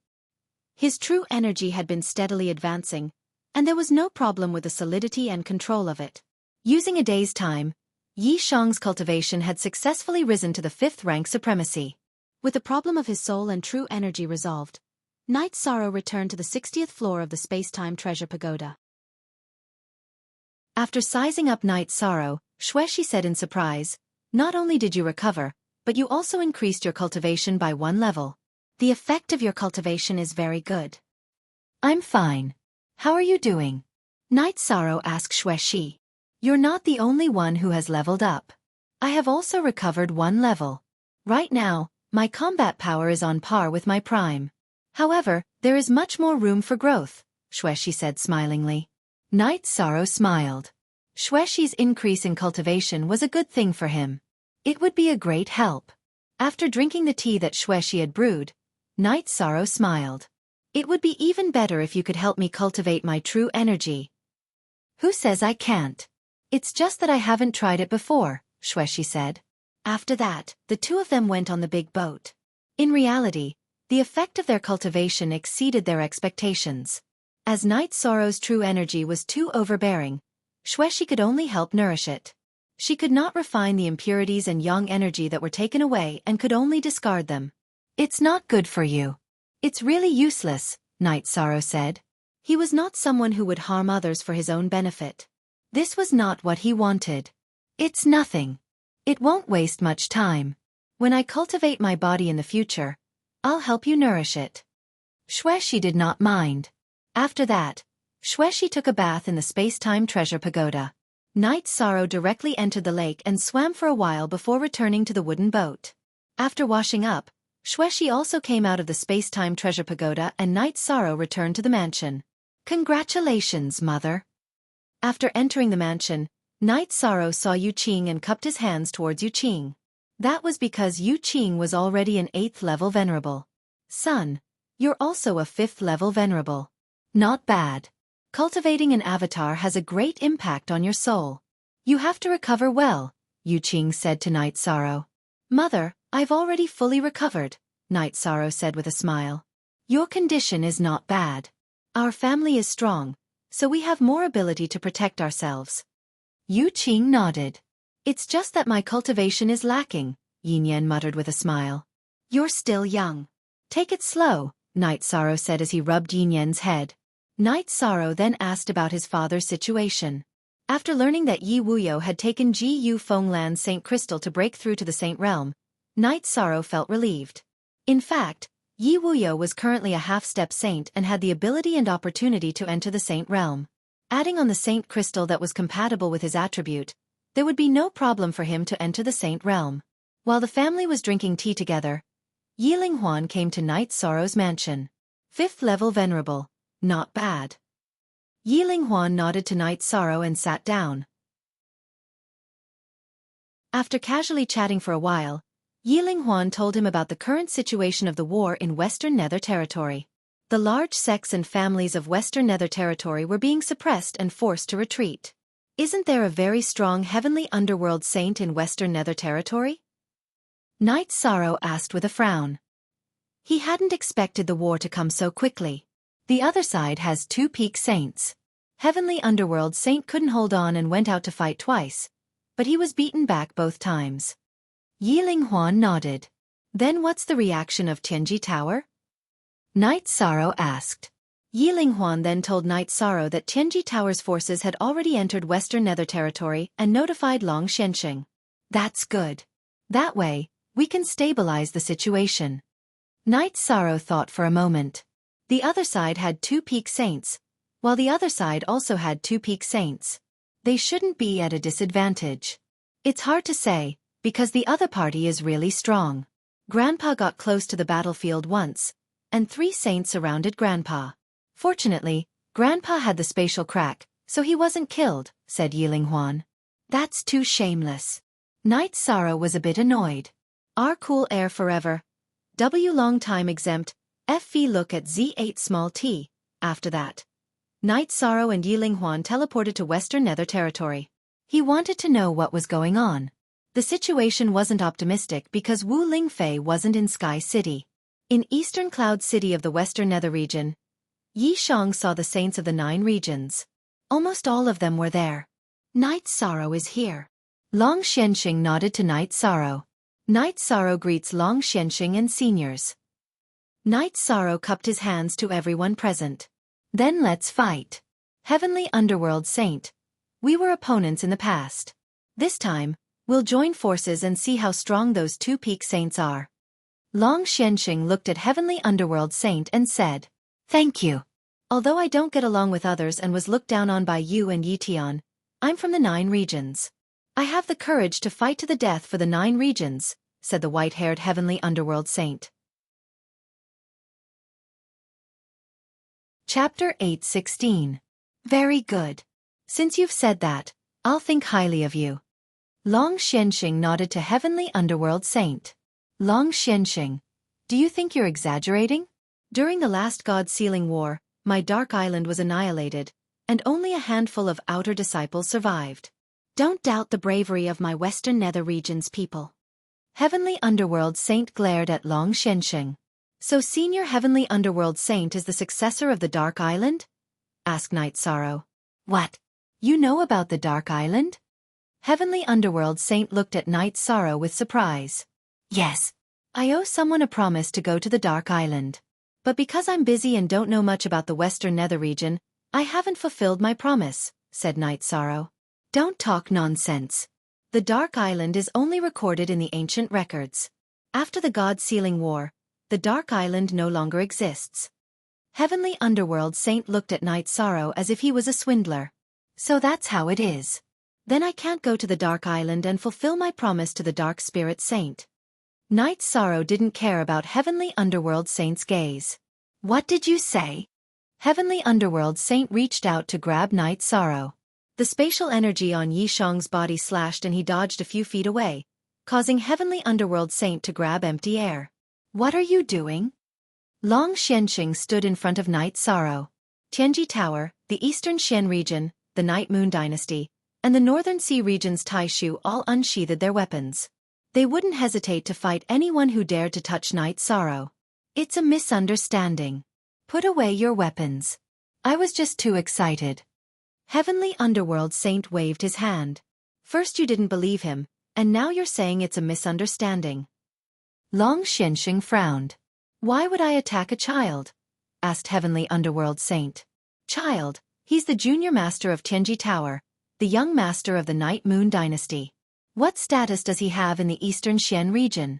His true energy had been steadily advancing, and there was no problem with the solidity and control of it. Using a day's time, Yi Shang's cultivation had successfully risen to the 5th rank supremacy. With the problem of his soul and true energy resolved, Night Sorrow returned to the 60th floor of the Space-Time Treasure Pagoda. After sizing up Night Sorrow, Xueshi said in surprise, "Not only did you recover, but you also increased your cultivation by 1 level. The effect of your cultivation is very good." "I'm fine. How are you doing?" Night Sorrow asked Xueshi. "You're not the only one who has leveled up. I have also recovered 1 level. Right now, my combat power is on par with my prime. However, there is much more room for growth," Xueshi said smilingly. Night Sorrow smiled. Xueshi's increase in cultivation was a good thing for him. It would be a great help. After drinking the tea that Xueshi had brewed, Night Sorrow smiled. "It would be even better if you could help me cultivate my true energy." "Who says I can't? It's just that I haven't tried it before," Xueshi said. After that, the two of them went on the big boat. In reality, the effect of their cultivation exceeded their expectations. As Night Sorrow's true energy was too overbearing, Xueshi could only help nourish it. She could not refine the impurities and yang energy that were taken away and could only discard them. "It's not good for you. It's really useless," Night Sorrow said. He was not someone who would harm others for his own benefit. This was not what he wanted. "It's nothing. It won't waste much time. When I cultivate my body in the future, I'll help you nourish it." Xueshi did not mind. After that, Xueshi took a bath in the Space-Time Treasure Pagoda. Night Sorrow directly entered the lake and swam for a while before returning to the wooden boat. After washing up, Xueshi also came out of the Space-Time Treasure Pagoda and Night Sorrow returned to the mansion. "Congratulations, Mother." After entering the mansion, Night Sorrow saw Yu Qing and cupped his hands towards Yu Qing. That was because Yu Qing was already an 8th-level Venerable. "Son, you're also a 5th-level Venerable. Not bad. Cultivating an avatar has a great impact on your soul. You have to recover well," Yu Qing said to Night Sorrow. "Mother, I've already fully recovered," Night Sorrow said with a smile. "Your condition is not bad. Our family is strong, so we have more ability to protect ourselves." Yu Qing nodded. "It's just that my cultivation is lacking," Yin Yan muttered with a smile. "You're still young. Take it slow," Night Sorrow said as he rubbed Yin Yan's head. Night Sorrow then asked about his father's situation. After learning that Yi Wuyo had taken Gu Fenglan's Saint Crystal to break through to the Saint Realm, Night Sorrow felt relieved. In fact, Yi Wuyo was currently a half-step saint and had the ability and opportunity to enter the Saint Realm. Adding on the Saint Crystal that was compatible with his attribute, there would be no problem for him to enter the Saint Realm. While the family was drinking tea together, Yiling Huan came to Night Sorrow's mansion. 5th level Venerable. Not bad. Yiling Huan nodded to Night Sorrow and sat down. After casually chatting for a while, Yiling Huan told him about the current situation of the war in Western Nether Territory. The large sects and families of Western Nether Territory were being suppressed and forced to retreat. Isn't there a very strong heavenly underworld saint in Western Nether Territory? Night Sorrow asked with a frown. He hadn't expected the war to come so quickly. The other side has 2 peak saints. Heavenly Underworld Saint couldn't hold on and went out to fight twice, but he was beaten back both times. Yiling Huan nodded. Then what's the reaction of Tianji Tower? Night Sorrow asked. Yiling Huan then told Night Sorrow that Tianji Tower's forces had already entered Western Nether Territory and notified Long Xianxing. That's good. That way, we can stabilize the situation. Night Sorrow thought for a moment. The other side had 2 peak saints, while the other side also had 2 peak saints. They shouldn't be at a disadvantage. It's hard to say, because the other party is really strong. Grandpa got close to the battlefield once, and 3 saints surrounded Grandpa. Fortunately, Grandpa had the spatial crack, so he wasn't killed, said Yiling Huan. That's too shameless. Night Sorrow was a bit annoyed. R cool air forever. W long time exempt. FV look at Z8 small t. After that, Night Sorrow and Yiling Huan teleported to Western Nether Territory. He wanted to know what was going on. The situation wasn't optimistic because Wu Lingfei wasn't in Sky City. In Eastern Cloud City of the Western Nether region, Yi Shang saw the saints of the 9 regions. Almost all of them were there. Night Sorrow is here. Long Xianxing nodded to Night Sorrow. Night Sorrow greets Long Xianxing and seniors. Night Sorrow cupped his hands to everyone present. Then let's fight. Heavenly Underworld Saint. We were opponents in the past. This time, we'll join forces and see how strong those 2 peak saints are. Long Xianxing looked at Heavenly Underworld Saint and said, Thank you. Although I don't get along with others and was looked down on by you and Yitian, I'm from the 9 regions. I have the courage to fight to the death for the 9 regions, said the white-haired Heavenly Underworld Saint. Chapter 8:16. Very good. Since you've said that, I'll think highly of you. Long Xianxing nodded to Heavenly Underworld Saint. Long Xianxing, do you think you're exaggerating? During the last God-Sealing War, my Dark Island was annihilated, and only a handful of outer disciples survived. Don't doubt the bravery of my Western Nether region's people. Heavenly Underworld Saint glared at Long Xianxing. So Senior Heavenly Underworld Saint is the successor of the Dark Island? Asked Night Sorrow. What? You know about the Dark Island? Heavenly Underworld Saint looked at Night Sorrow with surprise. Yes. I owe someone a promise to go to the Dark Island. But because I'm busy and don't know much about the Western Nether region, I haven't fulfilled my promise, said Night Sorrow. Don't talk nonsense. The Dark Island is only recorded in the ancient records. After the God-Sealing War, the Dark Island no longer exists. Heavenly Underworld Saint looked at Night Sorrow as if he was a swindler. So that's how it is. Then I can't go to the Dark Island and fulfill my promise to the Dark Spirit Saint. Night Sorrow didn't care about Heavenly Underworld Saint's gaze. What did you say? Heavenly Underworld Saint reached out to grab Night Sorrow. The spatial energy on Yi Shang's body slashed and he dodged a few feet away, causing Heavenly Underworld Saint to grab empty air. What are you doing? Long Xianxing stood in front of Night Sorrow. Tianji Tower, the Eastern Xian region, the Night Moon Dynasty, and the Northern Sea region's Taishu all unsheathed their weapons. They wouldn't hesitate to fight anyone who dared to touch Night Sorrow. It's a misunderstanding. Put away your weapons. I was just too excited. Heavenly Underworld Saint waved his hand. First you didn't believe him, and now you're saying it's a misunderstanding. Long Xianxing frowned. Why would I attack a child? Asked Heavenly Underworld Saint. Child, he's the junior master of Tianji Tower, the young master of the Night Moon Dynasty. What status does he have in the Eastern Xian region?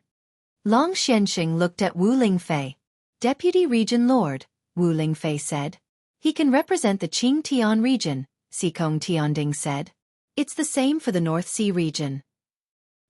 Long Xianxing looked at Wu Lingfei. Deputy Region Lord, Wu Lingfei said. He can represent the Qing Tian region, Xikong Tianding said. It's the same for the North Sea region.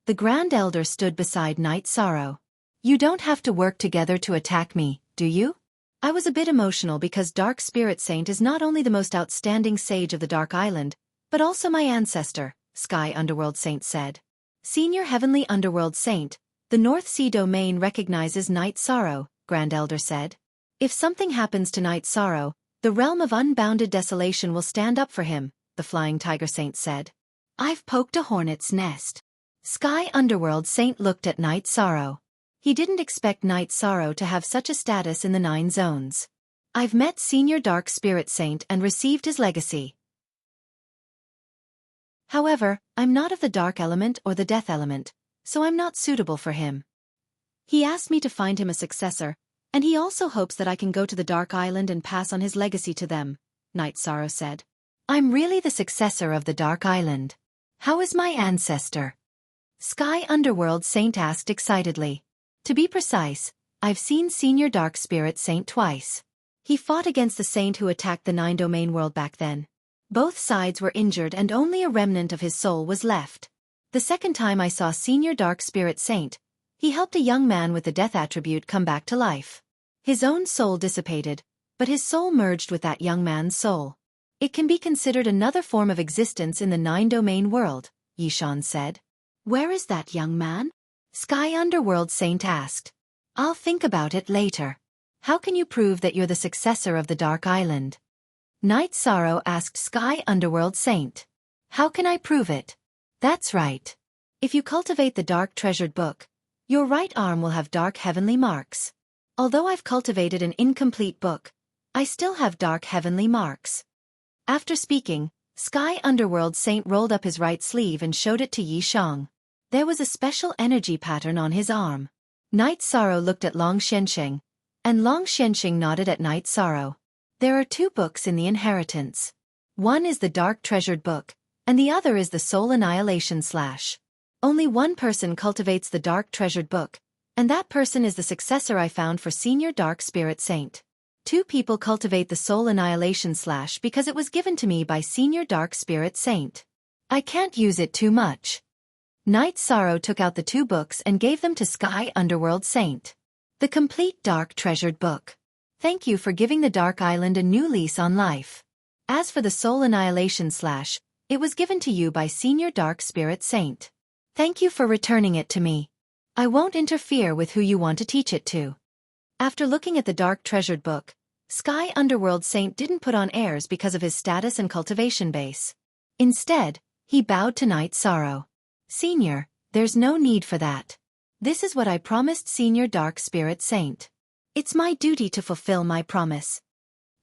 The Grand Elder stood beside Night Sorrow. You don't have to work together to attack me, do you? I was a bit emotional because Dark Spirit Saint is not only the most outstanding sage of the Dark Island, but also my ancestor, Sky Underworld Saint said. Senior Heavenly Underworld Saint, the North Sea domain recognizes Night Sorrow, Grand Elder said. If something happens to Night Sorrow, the realm of unbounded desolation will stand up for him, the Flying Tiger Saint said. I've poked a hornet's nest. Sky Underworld Saint looked at Night Sorrow. He didn't expect Night Sorrow to have such a status in the 9 zones. I've met Senior Dark Spirit Saint and received his legacy. However, I'm not of the dark element or the death element, so I'm not suitable for him. He asked me to find him a successor, and he also hopes that I can go to the Dark Island and pass on his legacy to them, Night Sorrow said. I'm really the successor of the Dark Island. How is my ancestor? Sky Underworld Saint asked excitedly. To be precise, I've seen Senior Dark Spirit Saint twice. He fought against the saint who attacked the 9 domain world back then. Both sides were injured and only a remnant of his soul was left. The second time I saw Senior Dark Spirit Saint, he helped a young man with the death attribute come back to life. His own soul dissipated, but his soul merged with that young man's soul. It can be considered another form of existence in the 9 domain world, Yishan said. Where is that young man? Sky Underworld Saint asked. I'll think about it later. How can you prove that you're the successor of the Dark Island? Night Sorrow asked Sky Underworld Saint. How can I prove it? That's right. If you cultivate the Dark Treasured Book, your right arm will have dark heavenly marks. Although I've cultivated an incomplete book, I still have dark heavenly marks. After speaking, Sky Underworld Saint rolled up his right sleeve and showed it to Yi Shang. There was a special energy pattern on his arm. Night Sorrow looked at Long Xianxing, and Long Xianxing nodded at Night Sorrow. There are 2 books in the inheritance. One is the Dark Treasured Book, and the other is the Soul Annihilation / Only one person cultivates the Dark Treasured Book, and that person is the successor I found for Senior Dark Spirit Saint. 2 people cultivate the Soul Annihilation / because it was given to me by Senior Dark Spirit Saint. I can't use it too much. Night Sorrow took out the 2 books and gave them to Sky Underworld Saint. The complete Dark Treasured Book. Thank you for giving the Dark Island a new lease on life. As for the Soul Annihilation / it was given to you by Senior Dark Spirit Saint. Thank you for returning it to me. I won't interfere with who you want to teach it to. After looking at the Dark Treasured Book, Sky Underworld Saint didn't put on airs because of his status and cultivation base. Instead, he bowed to Night Sorrow. Senior, there's no need for that. This is what I promised Senior Dark Spirit Saint. It's my duty to fulfill my promise.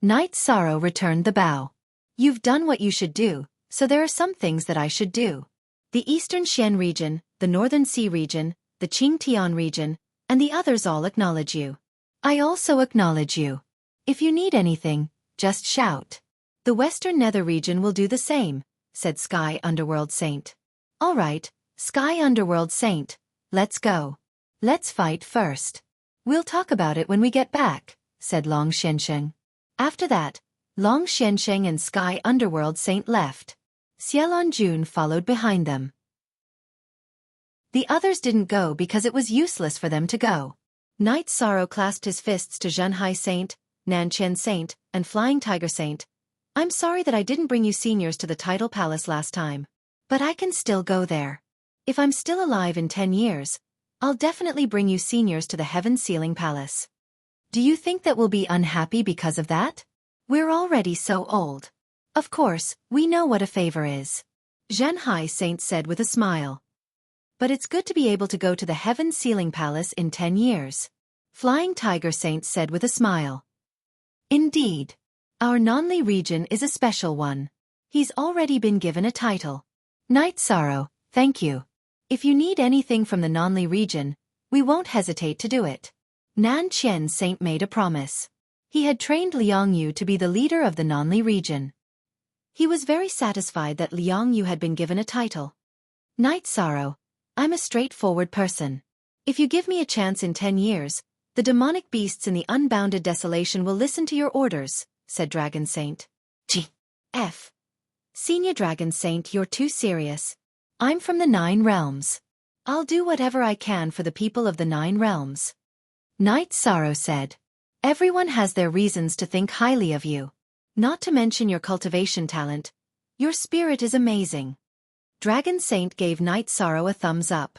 Night Sorrow returned the bow. You've done what you should do, so there are some things that I should do. The Eastern Xian region, the Northern Sea region, the Qing Tian region, and the others all acknowledge you. I also acknowledge you. If you need anything, just shout. The Western Nether region will do the same, said Sky Underworld Saint. All right, Sky Underworld Saint, let's go. Let's fight first. We'll talk about it when we get back, said Long Xianxing. After that, Long Xianxing and Sky Underworld Saint left. Xiaolon Jun followed behind them. The others didn't go because it was useless for them to go. Night Sorrow clasped his fists to Zhenhai Saint, Nanchen Saint, and Flying Tiger Saint. I'm sorry that I didn't bring you seniors to the Tidal Palace last time. But I can still go there. If I'm still alive in 10 years, I'll definitely bring you seniors to the Heaven Sealing Palace. Do you think that we'll be unhappy because of that? We're already so old. Of course, we know what a favor is. Zhenhai Saint said with a smile. But it's good to be able to go to the Heaven Sealing Palace in 10 years. Flying Tiger Saint said with a smile. Indeed. Our Nonli region is a special one. He's already been given a title. Night Sorrow, thank you. If you need anything from the Nonli region, we won't hesitate to do it. Nan Qian Saint made a promise. He had trained Liang Yu to be the leader of the Nanli region. He was very satisfied that Liang Yu had been given a title. Night Sorrow, I'm a straightforward person. If you give me a chance in 10 years, the demonic beasts in the unbounded desolation will listen to your orders, said Dragon Saint. G.F. Senior Dragon Saint, you're too serious. I'm from the 9 realms. I'll do whatever I can for the people of the 9 realms. Night Sorrow said. Everyone has their reasons to think highly of you. Not to mention your cultivation talent. Your spirit is amazing. Dragon Saint gave Night Sorrow a thumbs up.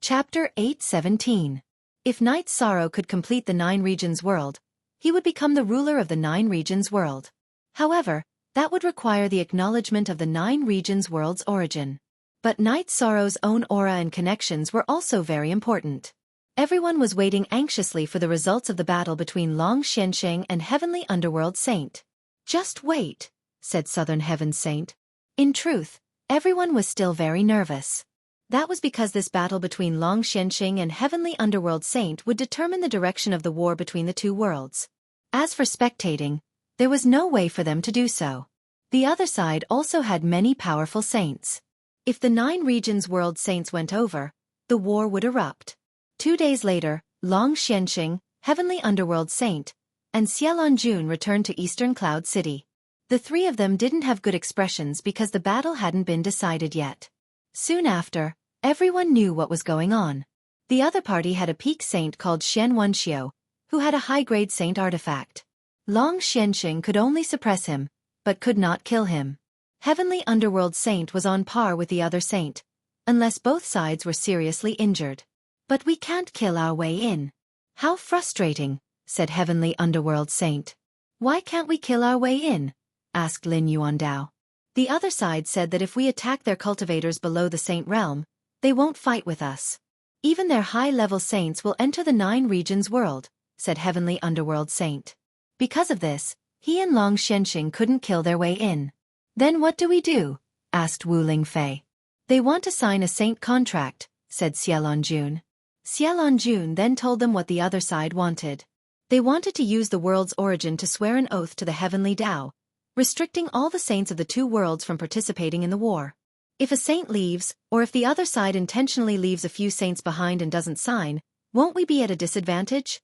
Chapter 8:17. If Night Sorrow could complete the 9 regions world, he would become the ruler of the 9 regions world. However, that would require the acknowledgement of the 9 regions world's origin. But Night Sorrow's own aura and connections were also very important. Everyone was waiting anxiously for the results of the battle between Long Xiansheng and Heavenly Underworld Saint. Just wait, said Southern Heaven Saint. In truth, everyone was still very nervous. That was because this battle between Long Xiansheng and Heavenly Underworld Saint would determine the direction of the war between the 2 worlds. As for spectating, there was no way for them to do so. The other side also had many powerful saints. If the 9 regions world saints went over, the war would erupt. 2 days later, Long Xiansheng, Heavenly Underworld Saint, and Xiaolonjun returned to Eastern Cloud City. The 3 of them didn't have good expressions because the battle hadn't been decided yet. Soon after, everyone knew what was going on. The other party had a peak saint called Xian Wenxiu, who had a high-grade saint artifact. Long Xiansheng could only suppress him, but could not kill him. Heavenly Underworld Saint was on par with the other saint, unless both sides were seriously injured. But we can't kill our way in. How frustrating, said Heavenly Underworld Saint. Why can't we kill our way in? Asked Lin Yuandao. The other side said that if we attack their cultivators below the saint realm, they won't fight with us. Even their high-level saints will enter the 9 regions world, said Heavenly Underworld Saint. Because of this, he and Long Xiansheng couldn't kill their way in. Then what do we do? Asked Wu Lingfei. They want to sign a saint contract, said Xiaolonjun. Xiaolonjun then told them what the other side wanted. They wanted to use the world's origin to swear an oath to the heavenly Tao, restricting all the saints of the 2 worlds from participating in the war. If a saint leaves, or if the other side intentionally leaves a few saints behind and doesn't sign, won't we be at a disadvantage?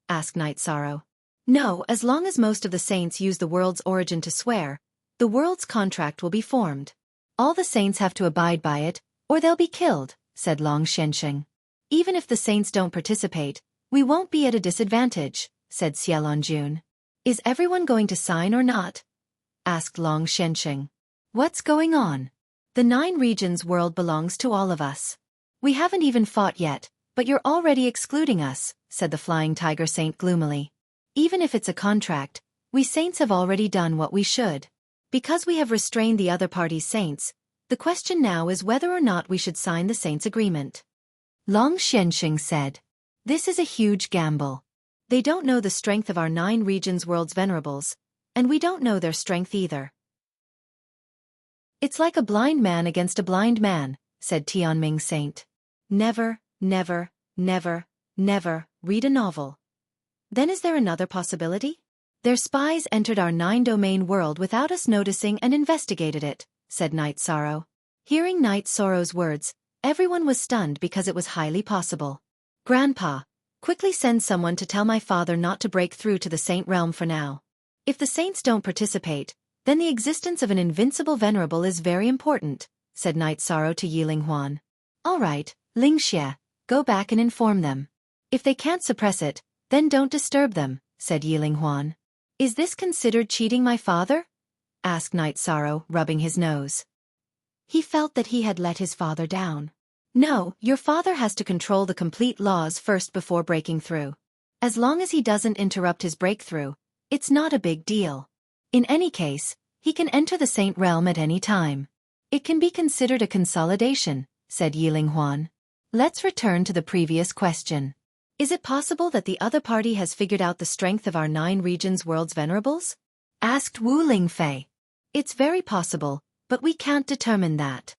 Asked Night Sorrow. No, as long as most of the saints use the world's origin to swear, the world's contract will be formed. All the saints have to abide by it, or they'll be killed, said Long Xiansheng. Even if the saints don't participate, we won't be at a disadvantage, said Xiaolonjun. Is everyone going to sign or not? Asked Long Xiansheng. What's going on? The 9 regions world belongs to all of us. We haven't even fought yet, but you're already excluding us, said the Flying Tiger Saint gloomily. Even if it's a contract, we saints have already done what we should. Because we have restrained the other party's saints, the question now is whether or not we should sign the saints' agreement. Long Xiansheng said. This is a huge gamble. They don't know the strength of our 9 regions world's venerables, and we don't know their strength either. It's like a blind man against a blind man, said Tianming Saint. Never, never, never, never read a novel. Then is there another possibility? Their spies entered our 9-domain world without us noticing and investigated it, said Night Sorrow. Hearing Night Sorrow's words, everyone was stunned because it was highly possible. Grandpa, quickly send someone to tell my father not to break through to the saint realm for now. If the saints don't participate, then the existence of an invincible venerable is very important, said Night Sorrow to Yiling Huan. All right, Ling Xie, go back and inform them. If they can't suppress it, then don't disturb them, said Yiling Huan. Is this considered cheating my father? Asked Night Sorrow, rubbing his nose. He felt that he had let his father down. No, your father has to control the complete laws first before breaking through. As long as he doesn't interrupt his breakthrough, it's not a big deal. In any case, he can enter the saint realm at any time. It can be considered a consolidation, said Yiling Huan. Let's return to the previous question. Is it possible that the other party has figured out the strength of our 9 regions world's venerables? Asked Wu Lingfei. It's very possible, but we can't determine that.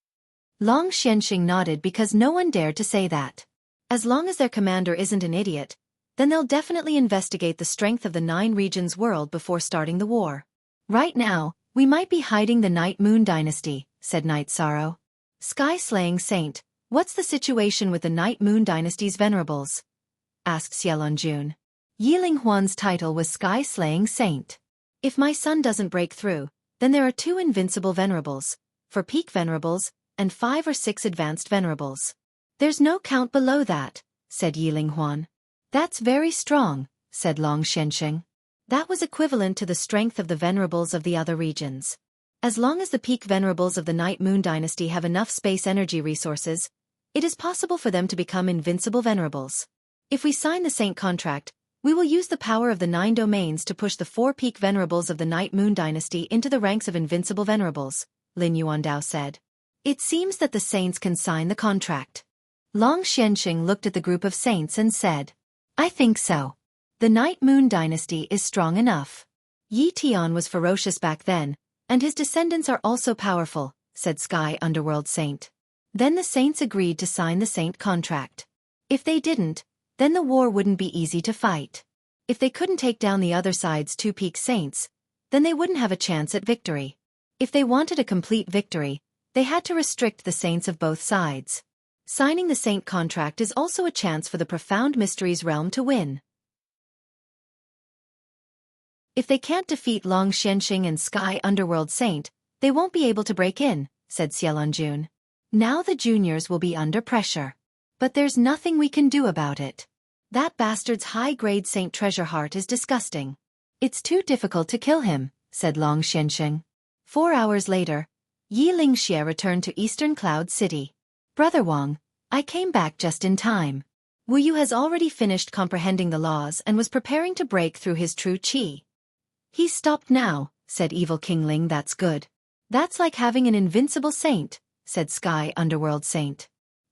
Long Xiansheng nodded because no one dared to say that. As long as their commander isn't an idiot, then they'll definitely investigate the strength of the 9 regions world before starting the war. Right now, we might be hiding the Night Moon Dynasty, said Night Sorrow. Sky-slaying saint, what's the situation with the Night Moon Dynasty's venerables? Asked Xiaofan. Yiling Huan's title was Sky-slaying saint. If my son doesn't break through, then there are 2 invincible venerables, 4 peak venerables, and 5 or 6 advanced venerables. There's no count below that, said Yiling Huan. That's very strong, said Long Xianxing. That was equivalent to the strength of the venerables of the other regions. As long as the peak venerables of the Night Moon Dynasty have enough space energy resources, it is possible for them to become invincible venerables. If we sign the Saint contract, we will use the power of the 9 domains to push the 4 peak venerables of the Night Moon Dynasty into the ranks of invincible venerables, Lin Yuandao said. It seems that the saints can sign the contract. Long Xianxing looked at the group of saints and said, I think so. The Night Moon Dynasty is strong enough. Yi Tian was ferocious back then, and his descendants are also powerful, said Sky Underworld Saint. Then the saints agreed to sign the Saint contract. If they didn't, then the war wouldn't be easy to fight. If they couldn't take down the other side's 2 peak saints, then they wouldn't have a chance at victory. If they wanted a complete victory, they had to restrict the saints of both sides. Signing the Saint contract is also a chance for the Profound Mysteries realm to win. If they can't defeat Long Xianxing and Sky Underworld Saint, they won't be able to break in, said Xiaofan. Now the juniors will be under pressure. But there's nothing we can do about it. That bastard's high-grade Saint Treasure Heart is disgusting. It's too difficult to kill him, said Long Xianxing. 4 hours later, Yi Lingxie returned to Eastern Cloud City. Brother Wang, I came back just in time. Wu Yu has already finished comprehending the laws and was preparing to break through his true qi. He's stopped now, said Evil King Ling. That's good. That's like having an invincible saint, said Sky Underworld Saint.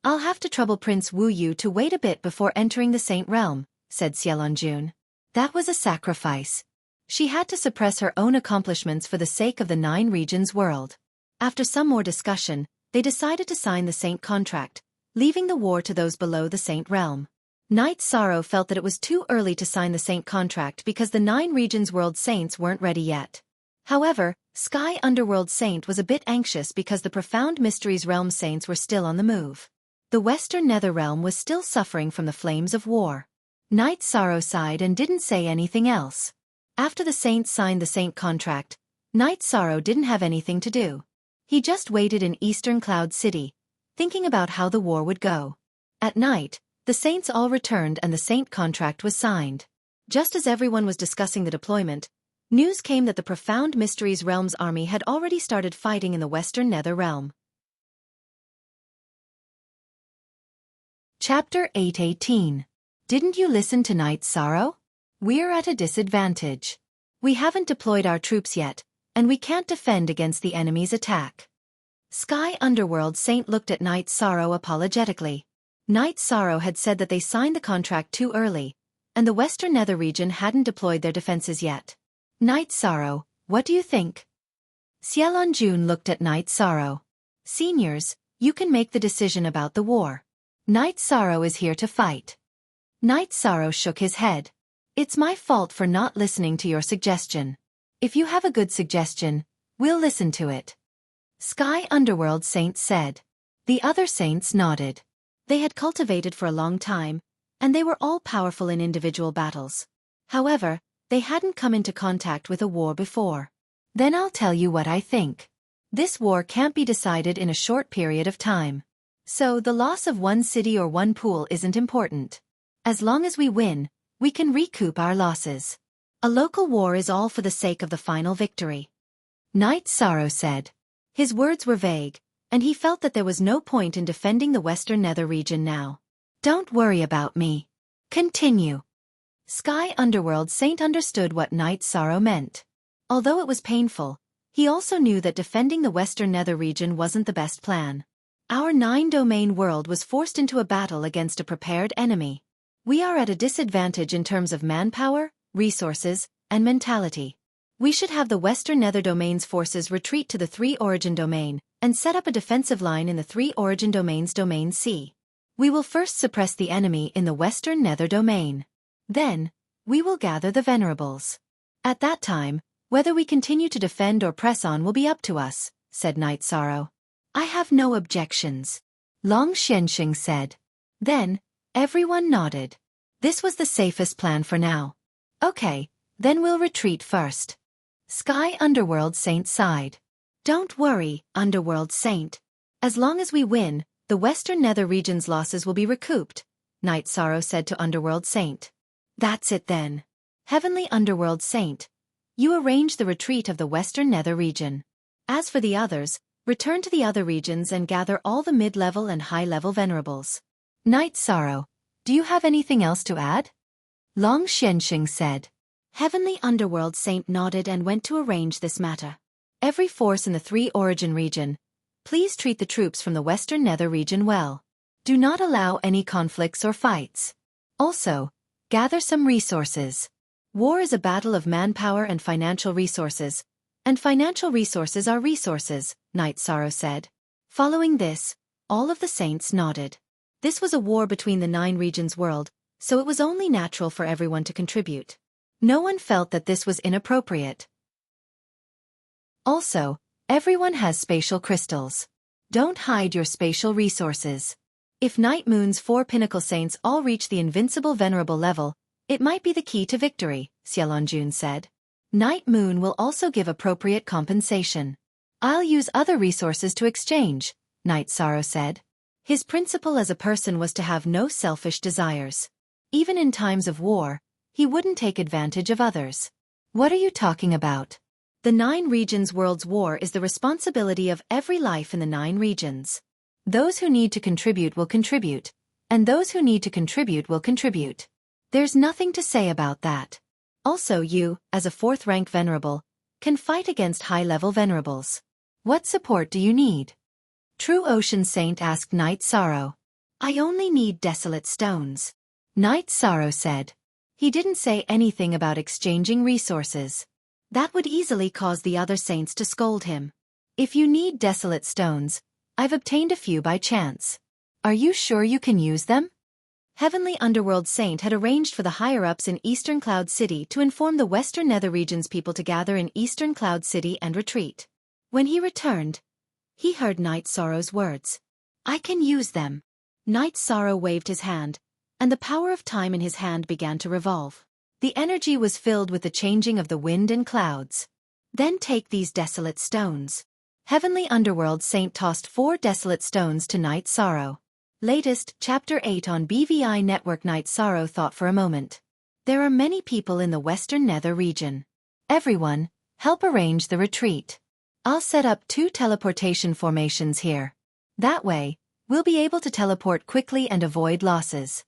I'll have to trouble Prince Wu Yu to wait a bit before entering the Saint realm, said Xiaofan. That was a sacrifice. She had to suppress her own accomplishments for the sake of the 9 regions world. After some more discussion, they decided to sign the Saint contract, leaving the war to those below the Saint realm. Night Sorrow felt that it was too early to sign the Saint contract because the 9 regions world saints weren't ready yet. However, Sky Underworld Saint was a bit anxious because the Profound Mysteries realm saints were still on the move. The Western Nether realm was still suffering from the flames of war. Night Sorrow sighed and didn't say anything else. After the saints signed the Saint contract, Night Sorrow didn't have anything to do. He just waited in Eastern Cloud City, thinking about how the war would go. At night, the saints all returned and the Saint contract was signed. Just as everyone was discussing the deployment, news came that the Profound Mysteries Realm's army had already started fighting in the Western Nether realm. Chapter 8:18. Didn't you listen to Night Sorrow? We're at a disadvantage. We haven't deployed our troops yet, and we can't defend against the enemy's attack. Sky Underworld Saint looked at Night Sorrow apologetically. Night Sorrow had said that they signed the contract too early, and the Western Nether region hadn't deployed their defenses yet. Night Sorrow, what do you think? Xiaofan looked at Night Sorrow. Seniors, you can make the decision about the war. Night Sorrow is here to fight. Night Sorrow shook his head. It's my fault for not listening to your suggestion. If you have a good suggestion, we'll listen to it. Sky Underworld Saint said. The other saints nodded. They had cultivated for a long time, and they were all powerful in individual battles. However, they hadn't come into contact with a war before. Then I'll tell you what I think. This war can't be decided in a short period of time. So the loss of one city or one pool isn't important. As long as we win, we can recoup our losses. A local war is all for the sake of the final victory. Night Sorrow said. His words were vague, and he felt that there was no point in defending the Western Nether region now. Don't worry about me. Continue. Sky Underworld Saint understood what Night Sorrow meant. Although it was painful, he also knew that defending the Western Nether region wasn't the best plan. Our 9-domain world was forced into a battle against a prepared enemy. We are at a disadvantage in terms of manpower, resources, and mentality. We should have the Western Nether domain's forces retreat to the 3 origin domain, and set up a defensive line in the 3 origin domain's domain C. We will first suppress the enemy in the Western Nether domain. Then, we will gather the Venerables. At that time, whether we continue to defend or press on will be up to us, said Night Sorrow. I have no objections, Long Xianxing said. Then, everyone nodded. This was the safest plan for now. Okay, then we'll retreat first. Sky Underworld Saint sighed. Don't worry, Underworld Saint. As long as we win, the Western Nether region's losses will be recouped, Night Sorrow said to Underworld Saint. That's it then. Heavenly Underworld Saint, you arrange the retreat of the Western Nether region. As for the others, return to the other regions and gather all the mid-level and high-level Venerables. Night Sorrow, do you have anything else to add? Long Xianxing said. Heavenly Underworld Saint nodded and went to arrange this matter. Every force in the 3 origin region, please treat the troops from the Western Nether region well. Do not allow any conflicts or fights. Also, gather some resources. War is a battle of manpower and financial resources, and financial resources are resources, Night Sorrow said. Following this, all of the saints nodded. This was a war between the 9 regions world, so it was only natural for everyone to contribute. No one felt that this was inappropriate. Also, everyone has spatial crystals. Don't hide your spatial resources. If Night Moon's 4 pinnacle saints all reach the invincible venerable level, it might be the key to victory, Xiaolonjun said. Night Moon will also give appropriate compensation. I'll use other resources to exchange, Night Sorrow said. His principle as a person was to have no selfish desires. Even in times of war, he wouldn't take advantage of others. What are you talking about? The 9 regions world's war is the responsibility of every life in the 9 regions. Those who need to contribute will contribute, and those who need to contribute will contribute. There's nothing to say about that. Also you, as a 4th rank venerable, can fight against high-level venerables. What support do you need? True Ocean Saint asked Night Sorrow. I only need desolate stones. Night Sorrow said. He didn't say anything about exchanging resources. That would easily cause the other saints to scold him. If you need desolate stones, I've obtained a few by chance. Are you sure you can use them? Heavenly Underworld Saint had arranged for the higher-ups in Eastern Cloud City to inform the Western Nether region's people to gather in Eastern Cloud City and retreat. When he returned, he heard Night Sorrow's words. I can use them. Night Sorrow waved his hand, and the power of time in his hand began to revolve. The energy was filled with the changing of the wind and clouds. Then take these desolate stones. Heavenly Underworld Saint tossed 4 desolate stones to Night Sorrow. Latest, Chapter 8 on BVI Network. Night Sorrow thought for a moment. There are many people in the Western Nether region. Everyone, help arrange the retreat. I'll set up 2 teleportation formations here. That way, we'll be able to teleport quickly and avoid losses.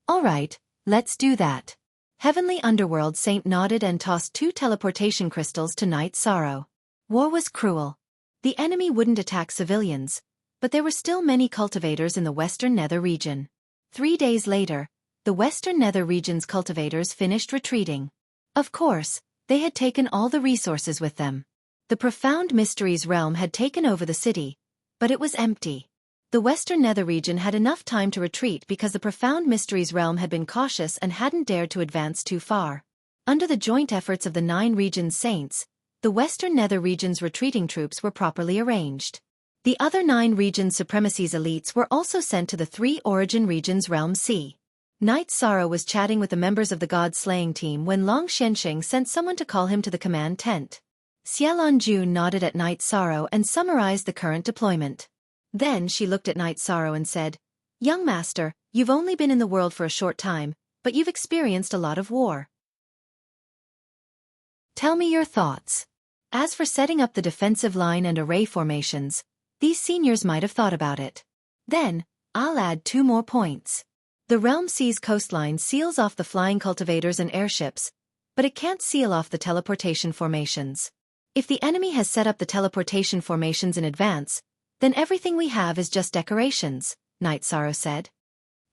Alright, let's do that. Heavenly Underworld Saint nodded and tossed 2 teleportation crystals to Night Sorrow. War was cruel. The enemy wouldn't attack civilians, but there were still many cultivators in the Western Nether region. 3 days later, the Western Nether region's cultivators finished retreating. Of course, they had taken all the resources with them. The Profound Mysteries realm had taken over the city, but it was empty. The Western Nether region had enough time to retreat because the Profound Mysteries realm had been cautious and hadn't dared to advance too far. Under the joint efforts of the 9 region's saints, the Western Nether region's retreating troops were properly arranged. The other 9 region supremacy's elites were also sent to the 3 origin regions realm C. Night Sorrow was chatting with the members of the god-slaying team when Long Xianxing sent someone to call him to the command tent. Xiaolonjun nodded at Night Sorrow and summarized the current deployment. Then she looked at Night Sorrow and said, Young master, you've only been in the world for a short time, but you've experienced a lot of war. Tell me your thoughts. As for setting up the defensive line and array formations, these seniors might have thought about it. Then, I'll add 2 more points. The Realm C's coastline seals off the flying cultivators and airships, but it can't seal off the teleportation formations. If the enemy has set up the teleportation formations in advance, then everything we have is just decorations, Night Sorrow said.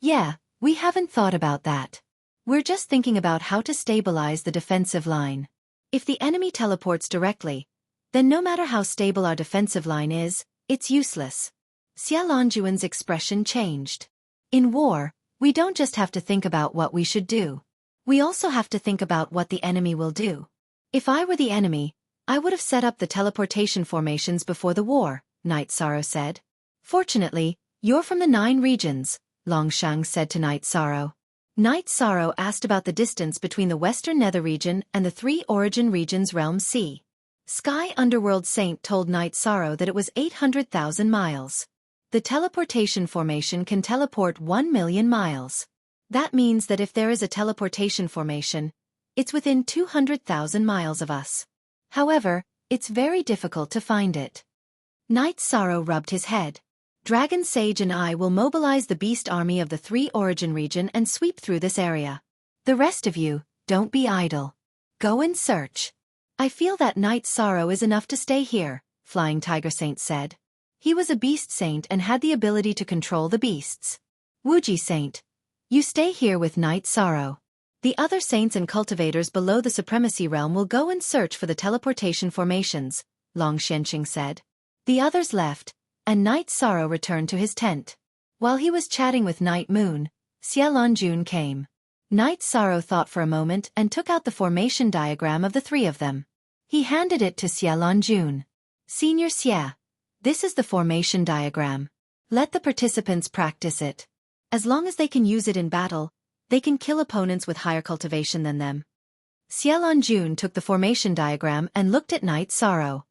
Yeah, we haven't thought about that. We're just thinking about how to stabilize the defensive line. If the enemy teleports directly, then no matter how stable our defensive line is, it's useless. Xiaolonjuan's expression changed. In war, we don't just have to think about what we should do. We also have to think about what the enemy will do. If I were the enemy, I would have set up the teleportation formations before the war, Night Sorrow said. Fortunately, you're from the 9 regions, Longsheng said to Night Sorrow. Night Sorrow asked about the distance between the Western Nether region and the 3 origin regions Realm C. Sky Underworld Saint told Night Sorrow that it was 800,000 miles. The teleportation formation can teleport 1 million miles. That means that if there is a teleportation formation, it's within 200,000 miles of us. However, it's very difficult to find it. Night Sorrow rubbed his head. Dragon Sage and I will mobilize the beast army of the 3 origin region and sweep through this area. The rest of you, don't be idle. Go and search. I feel that Night Sorrow is enough to stay here, Flying Tiger Saint said. He was a beast saint and had the ability to control the beasts. Wuxia Saint, you stay here with Night Sorrow. The other saints and cultivators below the Supremacy Realm will go and search for the teleportation formations, Long Xianqing said. The others left, and Night Sorrow returned to his tent. While he was chatting with Night Moon, Xiaofan came. Night Sorrow thought for a moment and took out the formation diagram of the 3 of them. He handed it to Xiaofan. Senior Xia, this is the formation diagram. Let the participants practice it. As long as they can use it in battle, they can kill opponents with higher cultivation than them. Xiaofan took the formation diagram and looked at Night Sorrow.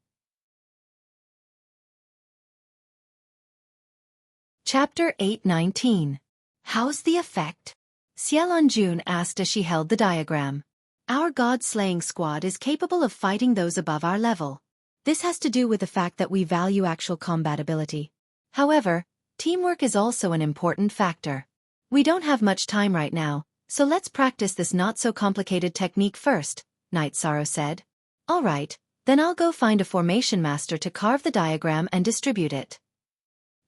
Chapter 8:19. How's the effect? Xiaofan asked as she held the diagram. Our god-slaying squad is capable of fighting those above our level. This has to do with the fact that we value actual combat ability. However, teamwork is also an important factor. We don't have much time right now, so let's practice this not-so-complicated technique first, Night Sorrow said. All right, then I'll go find a formation master to carve the diagram and distribute it.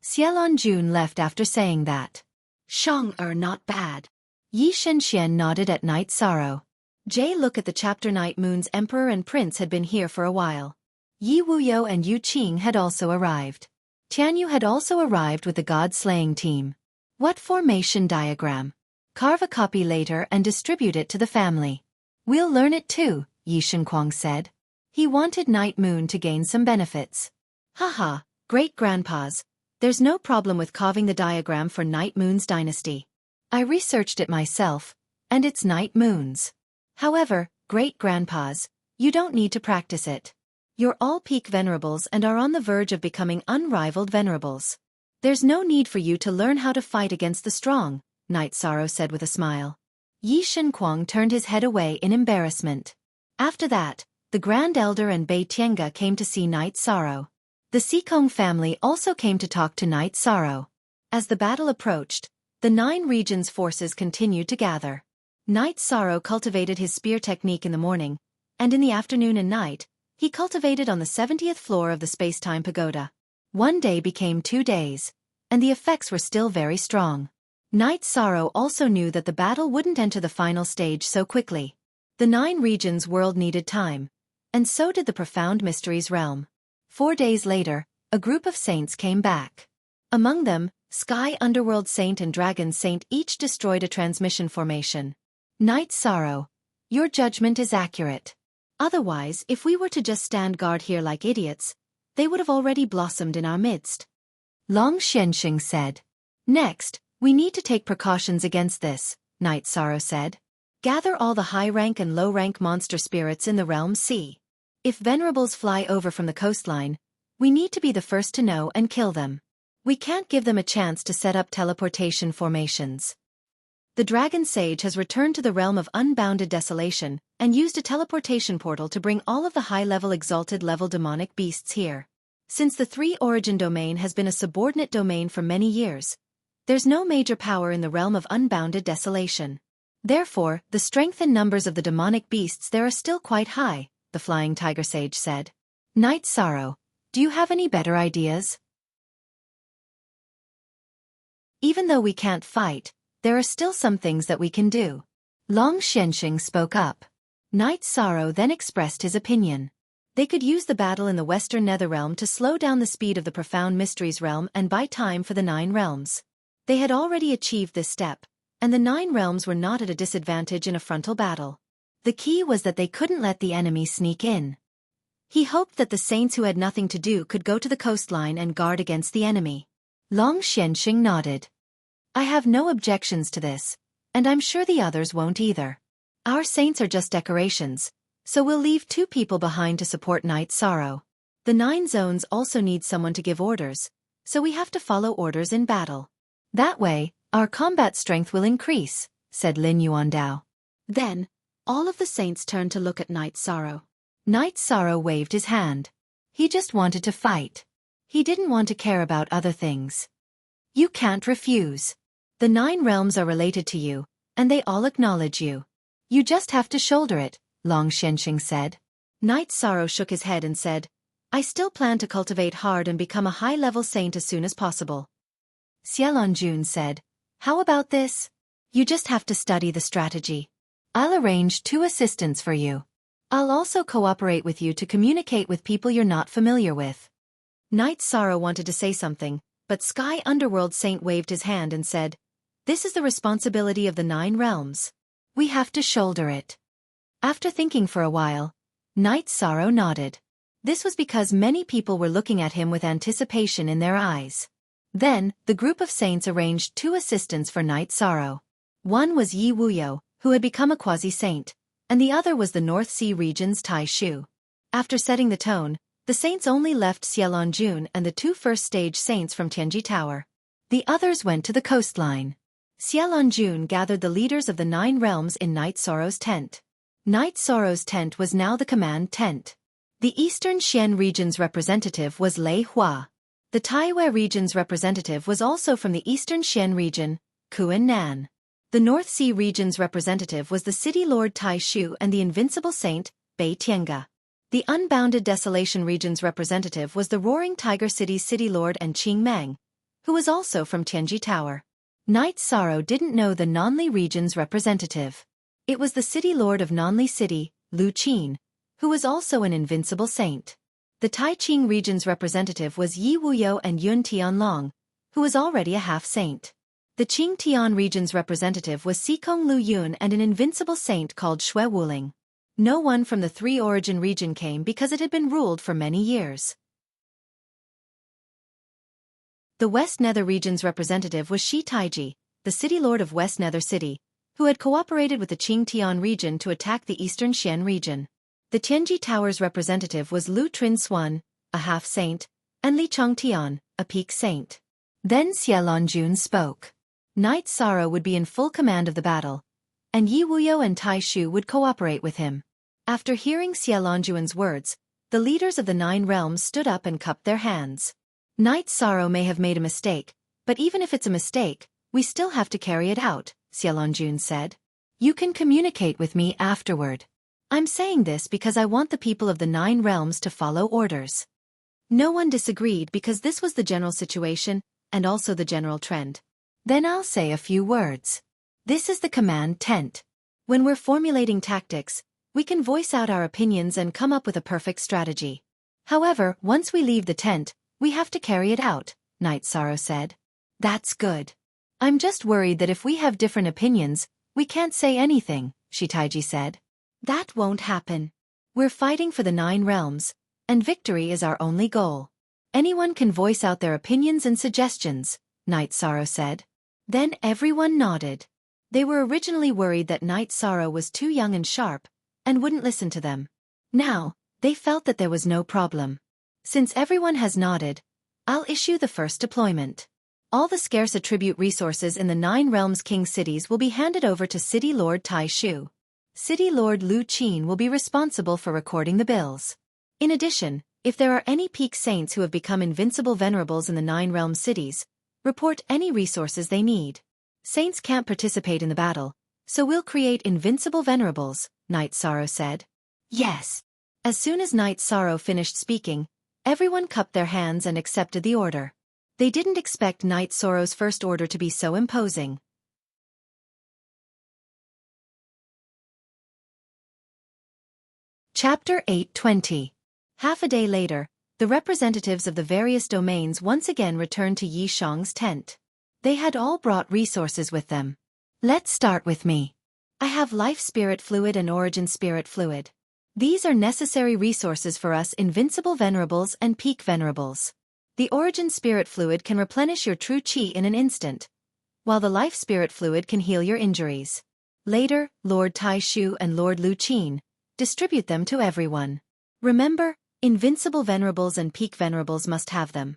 Xiaofan left after saying that. Shang not bad. Yi Shenxian nodded at Night Sorrow. Jay look at the chapter Night Moon's Emperor and Prince had been here for a while. Yi Wuyo and Yu Qing had also arrived. Tianyu had also arrived with the god-slaying team. What formation diagram? Carve a copy later and distribute it to the family. We'll learn it too, Yi Shenquang said. He wanted Night Moon to gain some benefits. Haha, great-grandpas. There's no problem with carving the diagram for Night Moon's dynasty. I researched it myself, and it's Night Moon's. However, great-grandpas, you don't need to practice it. You're all peak venerables and are on the verge of becoming unrivaled venerables. There's no need for you to learn how to fight against the strong, Night Sorrow said with a smile. Yi Shenquang turned his head away in embarrassment. After that, the Grand Elder and Bei Tiange came to see Night Sorrow. The Xikong family also came to talk to Night Sorrow. As the battle approached, the 9 regions' forces continued to gather. Night Sorrow cultivated his spear technique in the morning, and in the afternoon and night, he cultivated on the 70th floor of the space-time pagoda. 1 day became 2 days, and the effects were still very strong. Night Sorrow also knew that the battle wouldn't enter the final stage so quickly. The 9 regions' world needed time, and so did the Profound Mysteries realm. 4 days later, a group of saints came back. Among them, Sky Underworld Saint and Dragon Saint each destroyed a transmission formation. Night Sorrow, your judgment is accurate. Otherwise, if we were to just stand guard here like idiots, they would have already blossomed in our midst. Long Xianqing said. Next, we need to take precautions against this, Night Sorrow said. Gather all the high-rank and low-rank monster spirits in the Realm C. If venerables fly over from the coastline, we need to be the first to know and kill them. We can't give them a chance to set up teleportation formations. The Dragon Sage has returned to the realm of unbounded desolation, and used a teleportation portal to bring all of the high-level exalted-level demonic beasts here. Since the 3 origin domain has been a subordinate domain for many years, there's no major power in the realm of unbounded desolation. Therefore, the strength and numbers of the demonic beasts there are still quite high, the Flying Tiger Sage said. Night Sorrow, do you have any better ideas? Even though we can't fight, there are still some things that we can do. Long Xianqing spoke up. Night Sorrow then expressed his opinion. They could use the battle in the Western Nether Realm to slow down the speed of the Profound Mysteries realm and buy time for the 9 realms. They had already achieved this step, and the 9 realms were not at a disadvantage in a frontal battle. The key was that they couldn't let the enemy sneak in. He hoped that the saints who had nothing to do could go to the coastline and guard against the enemy. Long Xianxing nodded. I have no objections to this, and I'm sure the others won't either. Our saints are just decorations, so we'll leave 2 people behind to support Night Sorrow. The 9 zones also need someone to give orders, so we have to follow orders in battle. That way, our combat strength will increase, said Lin Yuandao. Then, all of the saints turned to look at Night Sorrow. Night Sorrow waved his hand. He just wanted to fight. He didn't want to care about other things. You can't refuse. The 9 realms are related to you, and they all acknowledge you. You just have to shoulder it, Long Xianxing said. Night Sorrow shook his head and said, I still plan to cultivate hard and become a high-level saint as soon as possible. Xiaofan said, how about this? You just have to study the strategy. I'll arrange 2 assistants for you. I'll also cooperate with you to communicate with people you're not familiar with. Night Sorrow wanted to say something, but Sky Underworld Saint waved his hand and said, this is the responsibility of the 9 realms. We have to shoulder it. After thinking for a while, Night Sorrow nodded. This was because many people were looking at him with anticipation in their eyes. Then, the group of saints arranged 2 assistants for Night Sorrow. One was Yi Wuyo, who had become a quasi-saint, and the other was the North Sea region's Tai Shu. After setting the tone, the saints only left Xiaofan and the 2 first-stage saints from Tianji Tower. The others went to the coastline. Xiaofan gathered the leaders of the 9 realms in Night Sorrow's tent. Night Sorrow's tent was now the command tent. The Eastern Xian region's representative was Lei Hua. The Taiwei region's representative was also from the Eastern Xian region, Kuan Nan. The North Sea region's representative was the City Lord Tai Shu and the Invincible Saint, Bei Tiange. The Unbounded Desolation region's representative was the Roaring Tiger City's City Lord and Qing Meng, who was also from Tianji Tower. Night Sorrow didn't know the Nanli region's representative. It was the City Lord of Nanli City, Lu Qin, who was also an invincible saint. The Taiqing region's representative was Yi Wuyo and Yun Tianlong, who was already a half-saint. The Qing Tian region's representative was Sikong Lu Yun and an invincible saint called Shui Wuling. No one from the 3 origin region came because it had been ruled for many years. The West Nether region's representative was Shi Taiji, the City Lord of West Nether City, who had cooperated with the Qing Tian region to attack the Eastern Xian region. The Tianji Tower's representative was Lu Trin Xuan, a half-saint, and Li Chongtian, a peak saint. Then Xiaofan spoke. Night Sorrow would be in full command of the battle, and Yi Wuyo and Tai Shu would cooperate with him. After hearing Xiaofan's words, the leaders of the 9 realms stood up and cupped their hands. Night Sorrow may have made a mistake, but even if it's a mistake, we still have to carry it out, Xiaofan said. You can communicate with me afterward. I'm saying this because I want the people of the 9 realms to follow orders. No one disagreed because this was the general situation, and also the general trend. Then I'll say a few words. This is the command tent. When we're formulating tactics, we can voice out our opinions and come up with a perfect strategy. However, once we leave the tent, we have to carry it out, Night Sorrow said. That's good. I'm just worried that if we have different opinions, we can't say anything, Shitaiji said. That won't happen. We're fighting for the 9 realms, and victory is our only goal. Anyone can voice out their opinions and suggestions, Night Sorrow said. Then everyone nodded. They were originally worried that Night Sorrow was too young and sharp, and wouldn't listen to them. Now, they felt that there was no problem. Since everyone has nodded, I'll issue the first deployment. All the scarce attribute resources in the 9 realms king cities will be handed over to City Lord Tai Shu. City Lord Lu Qin will be responsible for recording the bills. In addition, if there are any peak saints who have become invincible venerables in the 9 realm cities, report any resources they need. Saints can't participate in the battle, so we'll create invincible venerables, Night Sorrow said. Yes. As soon as Night Sorrow finished speaking, everyone cupped their hands and accepted the order. They didn't expect Night Sorrow's first order to be so imposing. Chapter 8:20. Half a day later, the representatives of the various domains once again returned to Yi Shang's tent. They had all brought resources with them. Let's start with me. I have life spirit fluid and origin spirit fluid. These are necessary resources for us invincible venerables and peak venerables. The origin spirit fluid can replenish your true chi in an instant, while the life spirit fluid can heal your injuries. Later, Lord Tai Shu and Lord Lu Qin distribute them to everyone. Remember, invincible venerables and peak venerables must have them.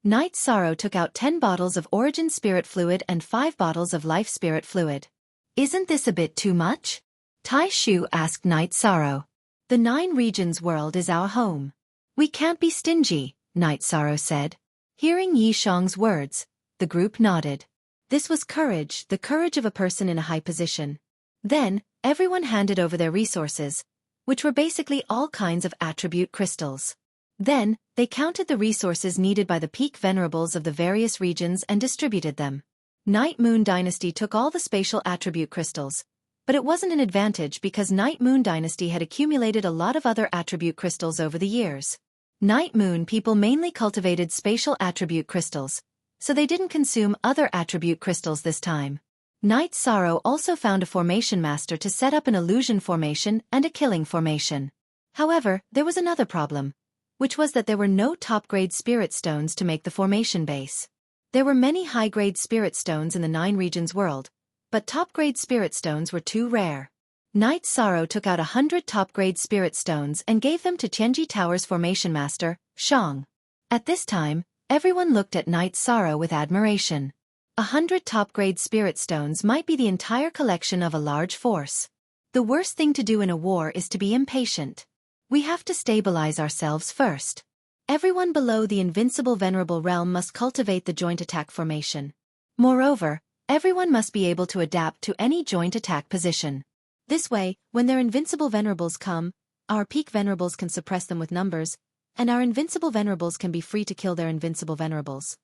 Knight Sorrow took out 10 bottles of origin spirit fluid and 5 bottles of life spirit fluid. Isn't this a bit too much? Tai Shu asked Knight Sorrow. The 9 regions world is our home. We can't be stingy, Knight Sorrow said. Hearing Yi Shang's words, the group nodded. This was courage, the courage of a person in a high position. Then, everyone handed over their resources, which were basically all kinds of attribute crystals. Then, they counted the resources needed by the peak venerables of the various regions and distributed them. Night Moon Dynasty took all the spatial attribute crystals, but it wasn't an advantage because Night Moon Dynasty had accumulated a lot of other attribute crystals over the years. Night Moon people mainly cultivated spatial attribute crystals, so they didn't consume other attribute crystals this time. Night Sorrow also found a formation master to set up an illusion formation and a killing formation. However, there was another problem, which was that there were no top-grade spirit stones to make the formation base. There were many high-grade spirit stones in the 9 regions world, but top-grade spirit stones were too rare. Night Sorrow took out 100 top-grade spirit stones and gave them to Tianji Tower's formation master, Shang. At this time, everyone looked at Night Sorrow with admiration. 100 top-grade spirit stones might be the entire collection of a large force. The worst thing to do in a war is to be impatient. We have to stabilize ourselves first. Everyone below the invincible venerable realm must cultivate the joint attack formation. Moreover, everyone must be able to adapt to any joint attack position. This way, when their invincible venerables come, our peak venerables can suppress them with numbers, and our invincible venerables can be free to kill their invincible venerables.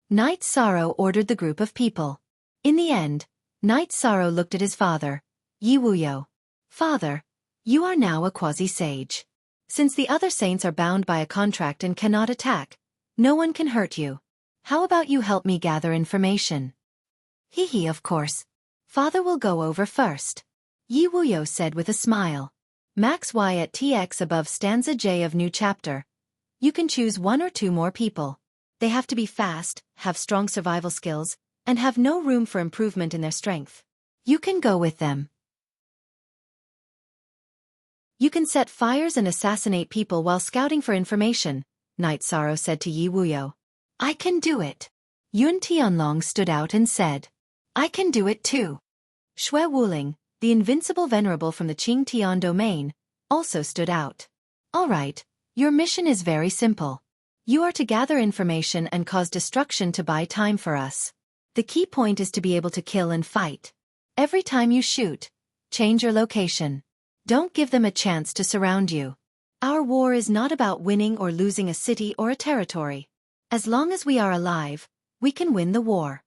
Night Sorrow ordered the group of people. In the end, Night Sorrow looked at his father, Yi Wuyo. Father, you are now a quasi-sage. Since the other saints are bound by a contract and cannot attack, no one can hurt you. How about you help me gather information? Hee, of course. Father will go over first. Yi Wuyo said with a smile. Max Y at TX above stanza J of new chapter. You can choose 1 or 2 more people. They have to be fast, have strong survival skills, and have no room for improvement in their strength. You can go with them. You can set fires and assassinate people while scouting for information, Night Sorrow said to Yi Wuyo. I can do it. Yun Tianlong stood out and said. I can do it too. Xue Wuling, the invincible venerable from the Qing Tian domain, also stood out. All right, your mission is very simple. You are to gather information and cause destruction to buy time for us. The key point is to be able to kill and fight. Every time you shoot, change your location. Don't give them a chance to surround you. Our war is not about winning or losing a city or a territory. As long as we are alive, we can win the war.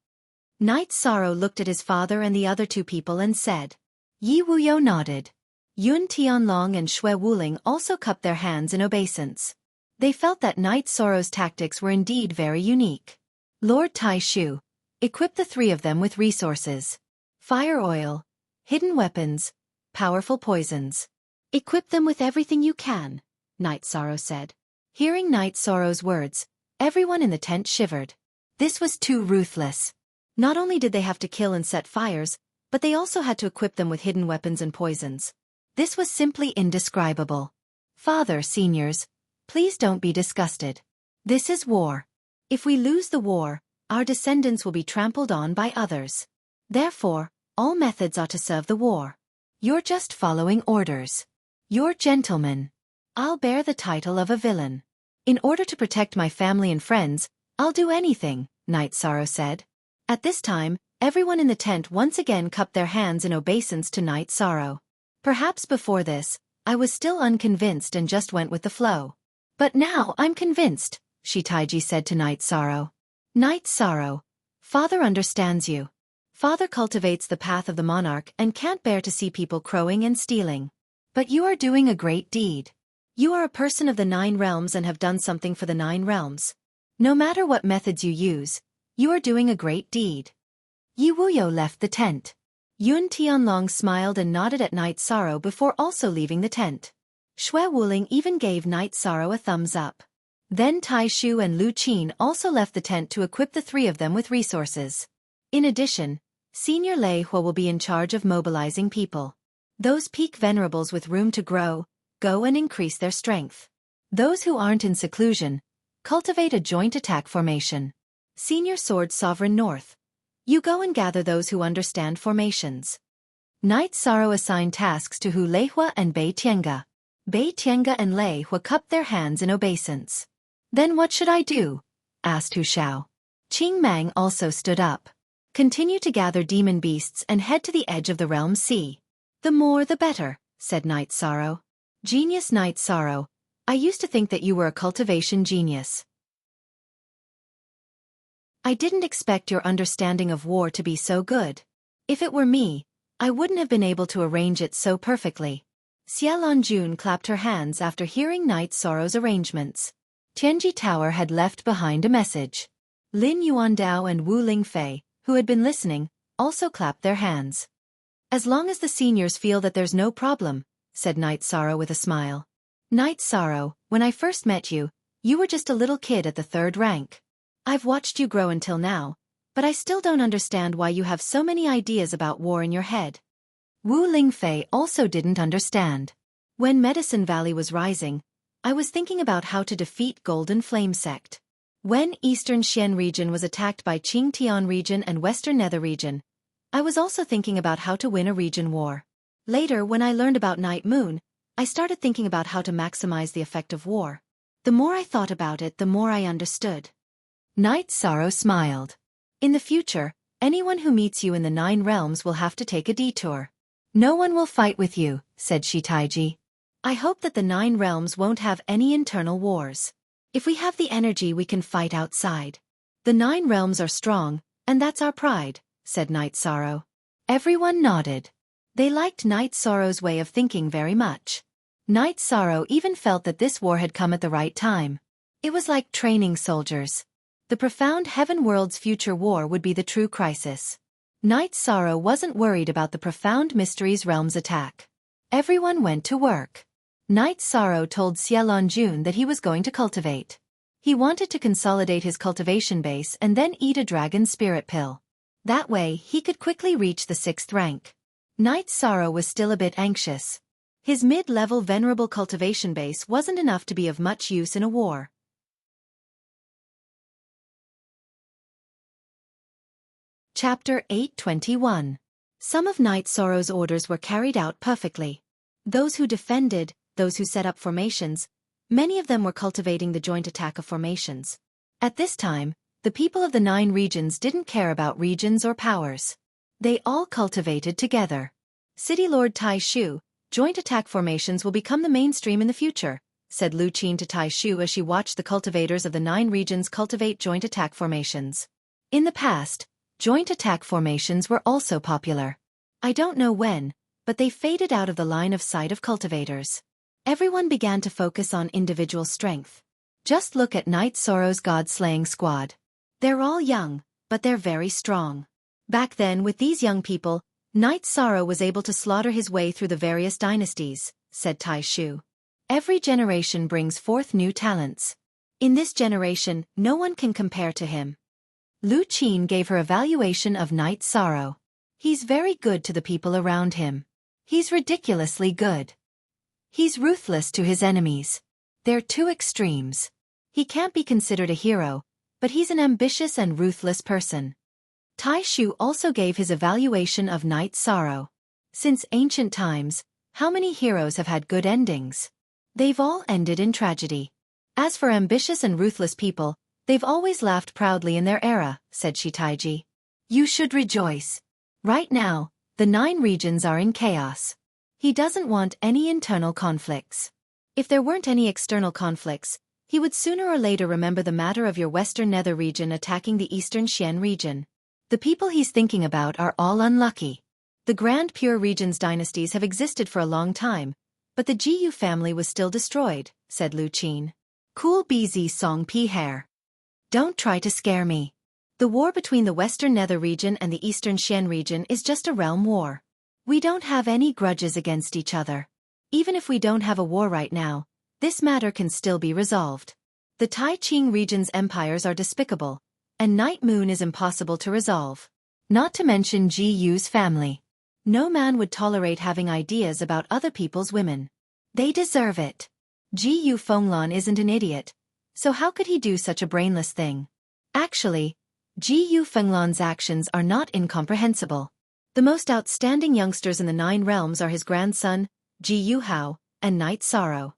Night Sorrow looked at his father and the other 2 people and said. Yi Wuyo nodded. Yun Tianlong and Xue Wuling also cupped their hands in obeisance. They felt that Night Sorrow's tactics were indeed very unique. Lord Tai Shu equipped the 3 of them with resources. Fire oil, hidden weapons, powerful poisons. Equip them with everything you can, Night Sorrow said. Hearing Night Sorrow's words, everyone in the tent shivered. This was too ruthless. Not only did they have to kill and set fires, but they also had to equip them with hidden weapons and poisons. This was simply indescribable. Father, seniors, please don't be disgusted. This is war. If we lose the war, our descendants will be trampled on by others. Therefore, all methods are to serve the war. You're just following orders. You're gentlemen. I'll bear the title of a villain. In order to protect my family and friends, I'll do anything, Night Sorrow said. At this time, everyone in the tent once again cupped their hands in obeisance to Night Sorrow. Perhaps before this, I was still unconvinced and just went with the flow. But now I'm convinced, Shi Taiji said to Night Sorrow. Night Sorrow, Father understands you. Father cultivates the path of the monarch and can't bear to see people crowing and stealing. But you are doing a great deed. You are a person of the 9 realms and have done something for the 9 realms. No matter what methods you use, You are doing a great deed. Yi Wuyo left the tent. Yun Tianlong smiled and nodded at Night Sorrow before also leaving the tent. Xue Wuling even gave Night Sorrow a thumbs up. Then Tai Shu and Lu Qin also left the tent to equip the three of them with resources. In addition, Senior Lei Hua will be in charge of mobilizing people. Those peak venerables with room to grow, go and increase their strength. Those who aren't in seclusion, cultivate a joint attack formation. Senior Sword Sovereign North. You go and gather those who understand formations. Night Sorrow assigned tasks to Hu Leihua and Bei Tiange. Bei Tiange and Lei Hua cupped their hands in obeisance. Then what should I do? Asked Hu Xiao. Qing Mang also stood up. Continue to gather demon beasts and head to the edge of the realm sea. The more the better, said Night Sorrow. Genius Night Sorrow, I used to think that you were a cultivation genius. I didn't expect your understanding of war to be so good. If it were me, I wouldn't have been able to arrange it so perfectly. Xia Longjun clapped her hands after hearing Night Sorrow's arrangements. Tianji Tower had left behind a message. Lin Yuandao and Wu Lingfei, who had been listening, also clapped their hands. As long as the seniors feel that there's no problem, said Night Sorrow with a smile. Night Sorrow, when I first met you, you were just a little kid at the 3rd rank. I've watched you grow until now, but I still don't understand why you have so many ideas about war in your head. Wu Lingfei also didn't understand. When Medicine Valley was rising, I was thinking about how to defeat Golden Flame Sect. When Eastern Xian region was attacked by Qingtian region and Western Nether region, I was also thinking about how to win a region war. Later, when I learned about Night Moon, I started thinking about how to maximize the effect of war. The more I thought about it, the more I understood. Night Sorrow smiled. In the future, anyone who meets you in the 9 realms will have to take a detour. No one will fight with you, said Shi Taiji. I hope that the 9 realms won't have any internal wars. If we have the energy, we can fight outside. The 9 realms are strong, and that's our pride, said Night Sorrow. Everyone nodded. They liked Night Sorrow's way of thinking very much. Night Sorrow even felt that this war had come at the right time. It was like training soldiers. The profound Heaven World's future war would be the true crisis. Night Sorrow wasn't worried about the profound Mysteries Realms attack. Everyone went to work. Night Sorrow told Xia Longjun that he was going to cultivate. He wanted to consolidate his cultivation base and then eat a dragon spirit pill. That way, he could quickly reach the 6th rank. Night Sorrow was still a bit anxious. His mid-level venerable cultivation base wasn't enough to be of much use in a war. Chapter 821. Some of Night Sorrow's orders were carried out perfectly. Those who defended, those who set up formations, many of them were cultivating the joint attack of formations. At this time, the people of the 9 regions didn't care about regions or powers. They all cultivated together. City Lord Tai Shu, joint attack formations will become the mainstream in the future, said Lu Qin to Tai Shu as she watched the cultivators of the 9 regions cultivate joint attack formations. In the past, joint attack formations were also popular. I don't know when, but they faded out of the line of sight of cultivators. Everyone began to focus on individual strength. Just look at Night Sorrow's God-slaying squad. They're all young, but they're very strong. Back then, with these young people, Night Sorrow was able to slaughter his way through the various dynasties, said Tai Shu. Every generation brings forth new talents. In this generation, no one can compare to him. Lu Qin gave her evaluation of Night Sorrow. He's very good to the people around him. He's ridiculously good. He's ruthless to his enemies. They're 2 extremes. He can't be considered a hero, but he's an ambitious and ruthless person. Tai Shu also gave his evaluation of Night Sorrow. Since ancient times, how many heroes have had good endings? They've all ended in tragedy. As for ambitious and ruthless people, they've always laughed proudly in their era, said Shi Taiji. You should rejoice. Right now, the 9 regions are in chaos. He doesn't want any internal conflicts. If there weren't any external conflicts, he would sooner or later remember the matter of your Western Nether region attacking the Eastern Xian region. The people he's thinking about are all unlucky. The Grand Pure region's dynasties have existed for a long time, but the Jiyu family was still destroyed, said Lu Qin. Cool BZ Song Pi Hair. Don't try to scare me. The war between the Western Nether region and the Eastern Xian region is just a realm war. We don't have any grudges against each other. Even if we don't have a war right now, this matter can still be resolved. The Tai Qing region's empires are despicable, and Night Moon is impossible to resolve. Not to mention Ji Yu's family. No man would tolerate having ideas about other people's women. They deserve it. Ji Yu Fenglan isn't an idiot, so how could he do such a brainless thing? Actually, Ji Yu Fenglan's actions are not incomprehensible. The most outstanding youngsters in the 9 realms are his grandson, Ji Yu Hao, and Night Sorrow.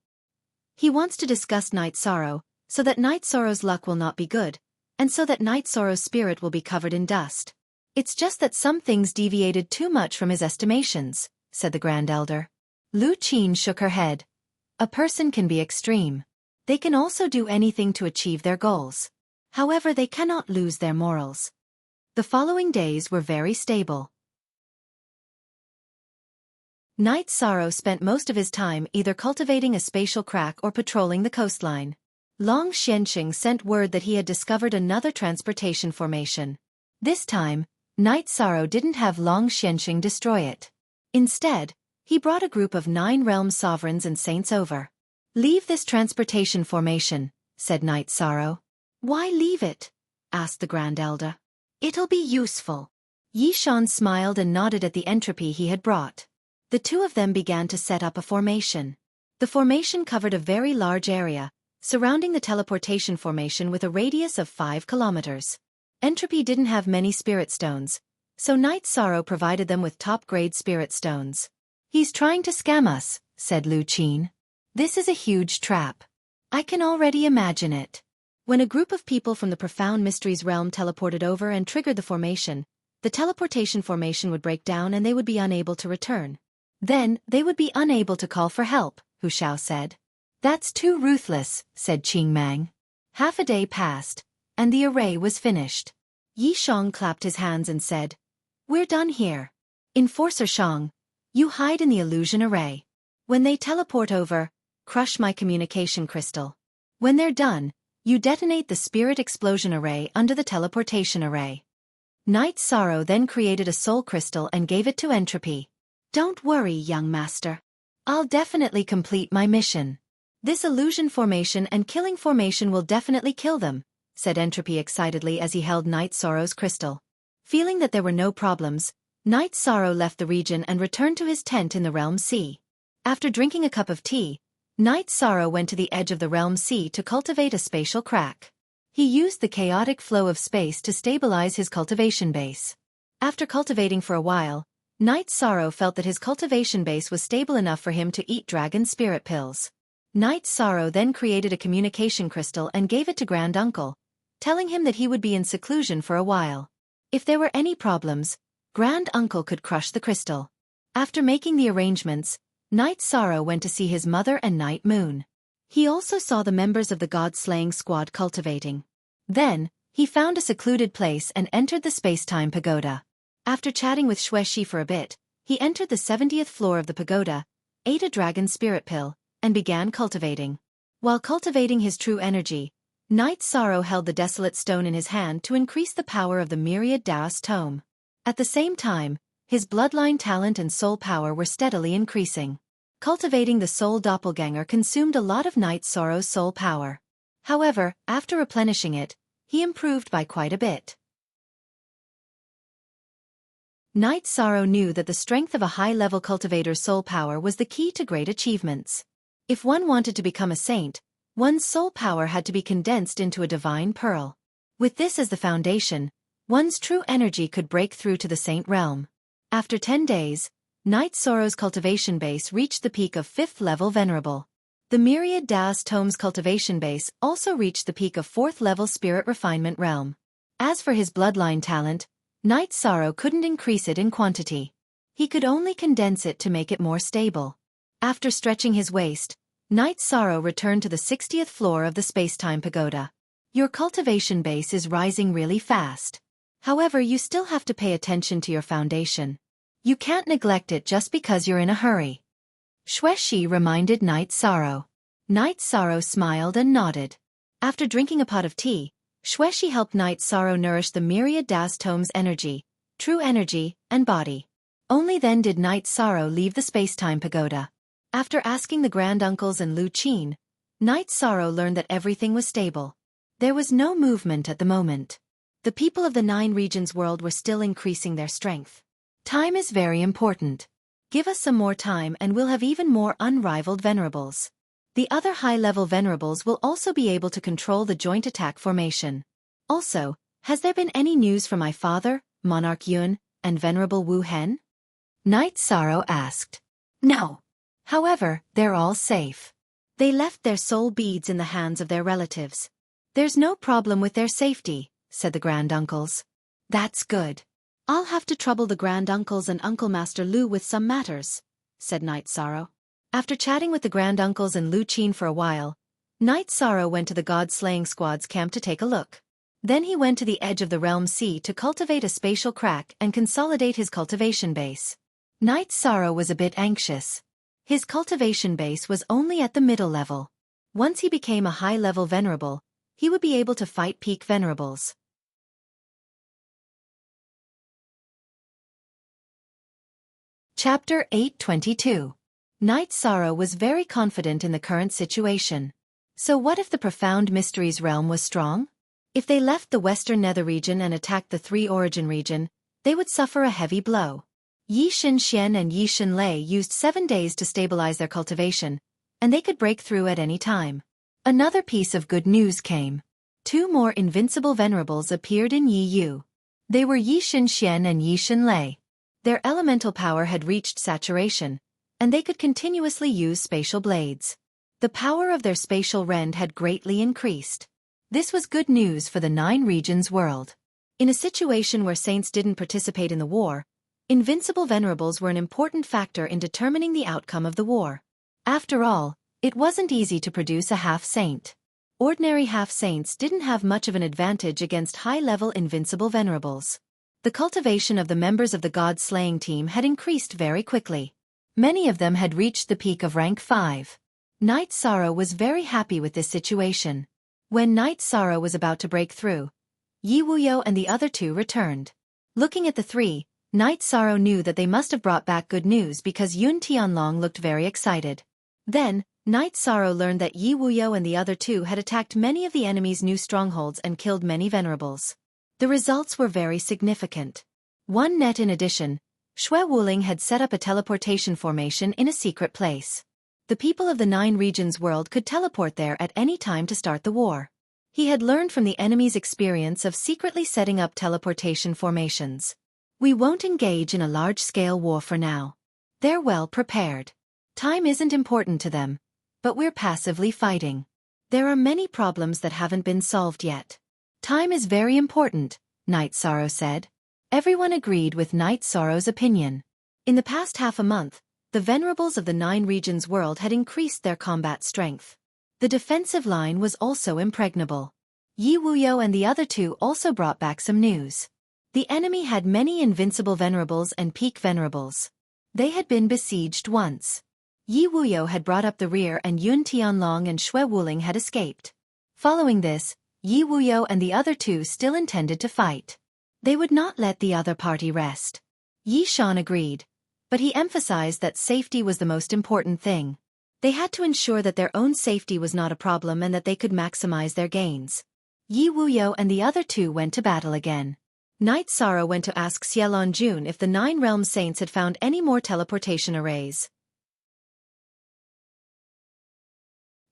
He wants to disgust Night Sorrow, so that Night Sorrow's luck will not be good, and so that Night Sorrow's spirit will be covered in dust. It's just that some things deviated too much from his estimations, said the Grand Elder. Lu Qin shook her head. A person can be extreme. They can also do anything to achieve their goals. However, they cannot lose their morals. The following days were very stable. Night Sorrow spent most of his time either cultivating a spatial crack or patrolling the coastline. Long Xianxing sent word that he had discovered another transportation formation. This time, Night Sorrow didn't have Long Xianxing destroy it. Instead, he brought a group of 9 realm sovereigns and saints over. "Leave this transportation formation," said Night Sorrow. "Why leave it?" asked the Grand Elder. "It'll be useful." Yishan smiled and nodded at the entropy he had brought. The two of them began to set up a formation. The formation covered a very large area, surrounding the teleportation formation with a radius of 5 kilometers. Entropy didn't have many spirit stones, so Night Sorrow provided them with top-grade spirit stones. "He's trying to scam us," said Lu Qin. "This is a huge trap. I can already imagine it." When a group of people from the Profound Mysteries realm teleported over and triggered the formation, the teleportation formation would break down and they would be unable to return. Then, they would be unable to call for help, Hu Xiao said. "That's too ruthless," said Qing Mang. Half a day passed, and the array was finished. Yi Shang clapped his hands and said, "We're done here. Enforcer Shang, you hide in the illusion array. When they teleport over, crush my communication crystal. When they're done, you detonate the spirit explosion array under the teleportation array." Night Sorrow then created a soul crystal and gave it to Entropy. "Don't worry, young master. I'll definitely complete my mission. This illusion formation and killing formation will definitely kill them," said Entropy excitedly as he held Night Sorrow's crystal. Feeling that there were no problems, Night Sorrow left the region and returned to his tent in the Realm Sea. After drinking a cup of tea, Night Sorrow went to the edge of the Realm Sea to cultivate a spatial crack. He used the chaotic flow of space to stabilize his cultivation base. After cultivating for a while, Night Sorrow felt that his cultivation base was stable enough for him to eat dragon spirit pills. Night Sorrow then created a communication crystal and gave it to Grand Uncle, telling him that he would be in seclusion for a while. If there were any problems, Grand Uncle could crush the crystal. After making the arrangements, Night Sorrow went to see his mother and Night Moon. He also saw the members of the God-slaying squad cultivating. Then, he found a secluded place and entered the space-time pagoda. After chatting with Xuexi for a bit, he entered the 70th floor of the pagoda, ate a dragon spirit pill, and began cultivating. While cultivating his true energy, Night Sorrow held the Desolate Stone in his hand to increase the power of the Myriad Daos Tome. At the same time, his bloodline talent and soul power were steadily increasing. Cultivating the soul doppelganger consumed a lot of Night Sorrow's soul power. However, after replenishing it, he improved by quite a bit. Night Sorrow knew that the strength of a high-level cultivator's soul power was the key to great achievements. If one wanted to become a saint, one's soul power had to be condensed into a divine pearl. With this as the foundation, one's true energy could break through to the saint realm. After 10 days, Night Sorrow's cultivation base reached the peak of 5th level Venerable. The Myriad Daos Tome's cultivation base also reached the peak of 4th level Spirit Refinement Realm. As for his bloodline talent, Night Sorrow couldn't increase it in quantity. He could only condense it to make it more stable. After stretching his waist, Night Sorrow returned to the 60th floor of the Spacetime Pagoda. "Your cultivation base is rising really fast. However, you still have to pay attention to your foundation. You can't neglect it just because you're in a hurry," Xuexi reminded Night Sorrow. Night Sorrow smiled and nodded. After drinking a pot of tea, Xueshi helped Night Sorrow nourish the myriad Das Tome's energy, true energy, and body. Only then did Night Sorrow leave the space-time pagoda. After asking the granduncles and Lu Qin, Night Sorrow learned that everything was stable. There was no movement at the moment. The people of the 9 regions world were still increasing their strength. Time is very important. Give us some more time and we'll have even more unrivaled venerables. The other high-level venerables will also be able to control the joint attack formation. Also, has there been any news from my father, Monarch Yun, and Venerable Wu Hen? Night Sorrow asked. No. However, they're all safe. They left their soul beads in the hands of their relatives. There's no problem with their safety, said the granduncles. That's good. I'll have to trouble the granduncles and Uncle Master Lu with some matters, said Night Sorrow. After chatting with the granduncles and Lu Qin for a while, Night Sorrow went to the God-slaying squad's camp to take a look. Then he went to the edge of the realm sea to cultivate a spatial crack and consolidate his cultivation base. Night Sorrow was a bit anxious. His cultivation base was only at the middle level. Once he became a high-level venerable, he would be able to fight peak venerables. Chapter 822. Night Sorrow was very confident in the current situation. So what if the Profound Mysteries realm was strong? If they left the Western Nether region and attacked the 3 Origin region, they would suffer a heavy blow. Yi Shin Xian and Yi Shin Lei used 7 days to stabilize their cultivation, and they could break through at any time. Another piece of good news came. 2 more invincible venerables appeared in Yi Yu. They were Yi Shin Xian and Yi Shin Lei. Their elemental power had reached saturation, and they could continuously use spatial blades. The power of their spatial rend had greatly increased. This was good news for the 9 regions world. In a situation where saints didn't participate in the war, invincible venerables were an important factor in determining the outcome of the war. After all, it wasn't easy to produce a half-saint. Ordinary half-saints didn't have much of an advantage against high-level invincible venerables. The cultivation of the members of the God-slaying team had increased very quickly. Many of them had reached the peak of rank 5. Night Sorrow was very happy with this situation. When Night Sorrow was about to break through, Yi Wuyo and the other 2 returned. Looking at the 3, Night Sorrow knew that they must have brought back good news because Yun Tianlong looked very excited. Then, Night Sorrow learned that Yi Wuyo and the other 2 had attacked many of the enemy's new strongholds and killed many venerables. The results were very significant. One net in addition, Xue Wuling had set up a teleportation formation in a secret place. The people of the 9 regions world could teleport there at any time to start the war. He had learned from the enemy's experience of secretly setting up teleportation formations. We won't engage in a large-scale war for now. They're well prepared. Time isn't important to them, but we're passively fighting. There are many problems that haven't been solved yet. Time is very important, Night Sorrow said. Everyone agreed with Night Sorrow's opinion. In the past half a month, the venerables of the 9 regions world had increased their combat strength. The defensive line was also impregnable. Yi Wuyo and the other 2 also brought back some news. The enemy had many invincible venerables and peak venerables. They had been besieged once. Yi Wuyo had brought up the rear and Yun Tianlong and Xue Wuling had escaped. Following this, Yi Wuyo and the other 2 still intended to fight. They would not let the other party rest. Yi Shan agreed, but he emphasized that safety was the most important thing. They had to ensure that their own safety was not a problem and that they could maximize their gains. Yi Wuyo and the other 2 went to battle again. Night Sorrow went to ask Xialon Jun if the 9 realm saints had found any more teleportation arrays.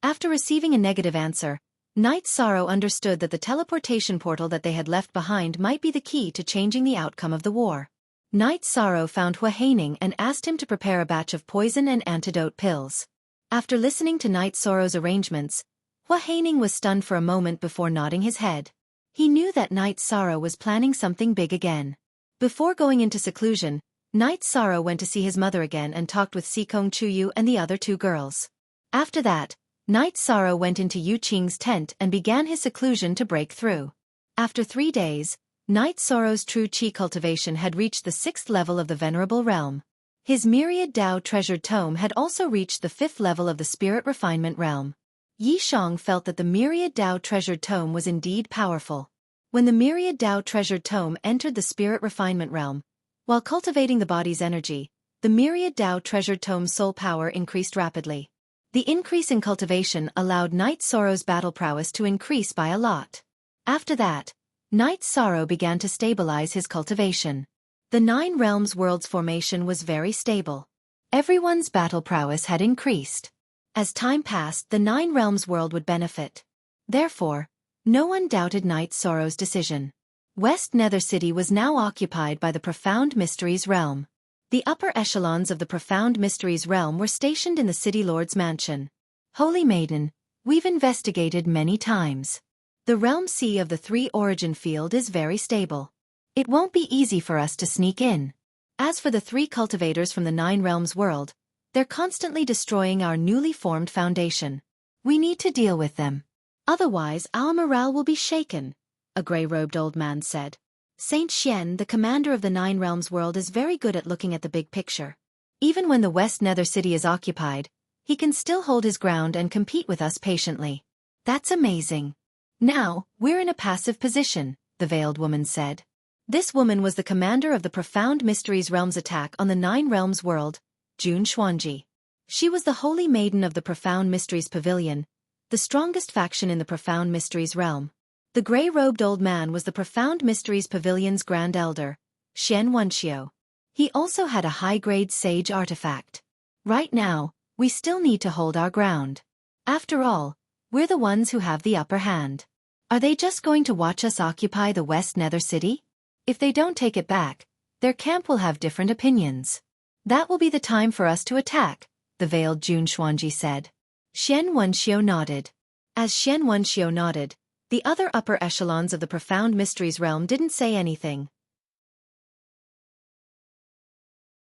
After receiving a negative answer, Night Sorrow understood that the teleportation portal that they had left behind might be the key to changing the outcome of the war. Night Sorrow found Hua Haining and asked him to prepare a batch of poison and antidote pills. After listening to Night Sorrow's arrangements, Hua Haining was stunned for a moment before nodding his head. He knew that Night Sorrow was planning something big again. Before going into seclusion, Night Sorrow went to see his mother again and talked with Sikong Chuyu and the other 2 girls. After that, Night Sorrow went into Yu Qing's tent and began his seclusion to break through. After 3 days, Night Sorrow's true qi cultivation had reached the 6th level of the Venerable Realm. His myriad Dao treasured tome had also reached the 5th level of the Spirit Refinement Realm. Yi Shang felt that the Myriad Dao treasured tome was indeed powerful. When the Myriad Dao treasured tome entered the spirit refinement realm, while cultivating the body's energy, the Myriad Dao treasured tome's soul power increased rapidly. The increase in cultivation allowed Night Sorrow's battle prowess to increase by a lot. After that, Night Sorrow began to stabilize his cultivation. The Nine Realms world's formation was very stable. Everyone's battle prowess had increased. As time passed, the Nine Realms world would benefit. Therefore, no one doubted Night Sorrow's decision. West Nether City was now occupied by the Profound Mysteries realm. The upper echelons of the Profound Mysteries realm were stationed in the City Lord's mansion. Holy Maiden, we've investigated many times. The realm C of the 3 origin field is very stable. It won't be easy for us to sneak in. As for the 3 cultivators from the Nine Realms world, they're constantly destroying our newly formed foundation. We need to deal with them. Otherwise, our morale will be shaken, a gray-robed old man said. Saint Xian, the commander of the Nine Realms world, is very good at looking at the big picture. Even when the West Nether City is occupied, he can still hold his ground and compete with us patiently. That's amazing. Now, we're in a passive position, the veiled woman said. This woman was the commander of the Profound Mysteries realm's attack on the Nine Realms world, Jun Xuanji. She was the Holy Maiden of the Profound Mysteries Pavilion, the strongest faction in the Profound Mysteries realm. The gray-robed old man was the Profound Mysteries Pavilion's Grand Elder, Xian Wenxiu. He also had a high-grade sage artifact. Right now, we still need to hold our ground. After all, we're the ones who have the upper hand. Are they just going to watch us occupy the West Nether City? If they don't take it back, their camp will have different opinions. That will be the time for us to attack, the veiled Jun Xuanji said. Xian Wenxiu nodded. As Xian Wenxiu nodded, the other upper echelons of the Profound Mysteries realm didn't say anything.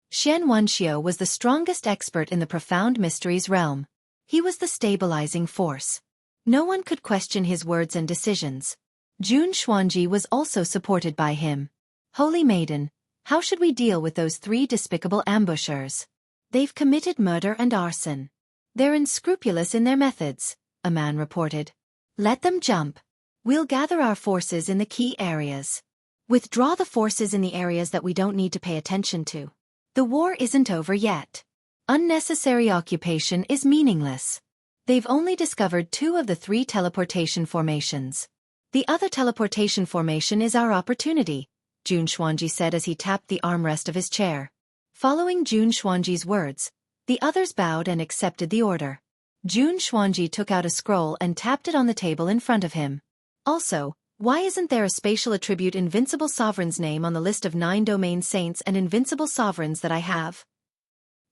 Xian Wenxiu was the strongest expert in the Profound Mysteries realm. He was the stabilizing force. No one could question his words and decisions. Jun Xuanji was also supported by him. Holy Maiden, how should we deal with those 3 despicable ambushers? They've committed murder and arson. They're unscrupulous in their methods, a man reported. Let them jump. We'll gather our forces in the key areas. Withdraw the forces in the areas that we don't need to pay attention to. The war isn't over yet. Unnecessary occupation is meaningless. They've only discovered 2 of the 3 teleportation formations. The other teleportation formation is our opportunity, Jun Xuanji said as he tapped the armrest of his chair. Following Jun Xuanji's words, the others bowed and accepted the order. Jun Xuanji took out a scroll and tapped it on the table in front of him. Also, why isn't there a spatial attribute Invincible Sovereign's name on the list of 9 domain saints and invincible sovereigns that I have?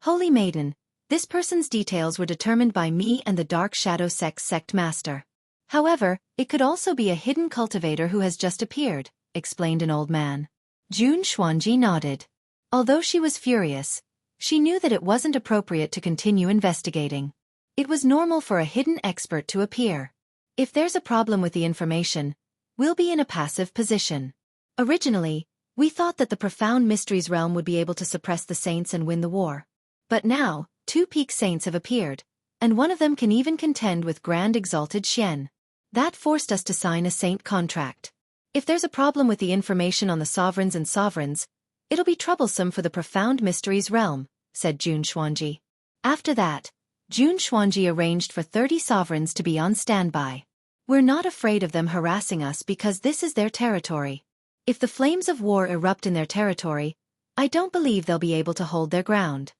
Holy Maiden, this person's details were determined by me and the Dark Shadow sect master. However, it could also be a hidden cultivator who has just appeared, explained an old man. Jun Xuanji nodded. Although she was furious, she knew that it wasn't appropriate to continue investigating. It was normal for a hidden expert to appear. If there's a problem with the information, we'll be in a passive position. Originally, we thought that the Profound Mysteries realm would be able to suppress the saints and win the war. But now, 2 peak saints have appeared, and one of them can even contend with Grand Exalted Xian. That forced us to sign a saint contract. If there's a problem with the information on the sovereigns and sovereigns, it'll be troublesome for the Profound Mysteries realm, said Jun Xuanji. After that, Jun Xuanji arranged for 30 sovereigns to be on standby. We're not afraid of them harassing us because this is their territory. If the flames of war erupt in their territory, I don't believe they'll be able to hold their ground.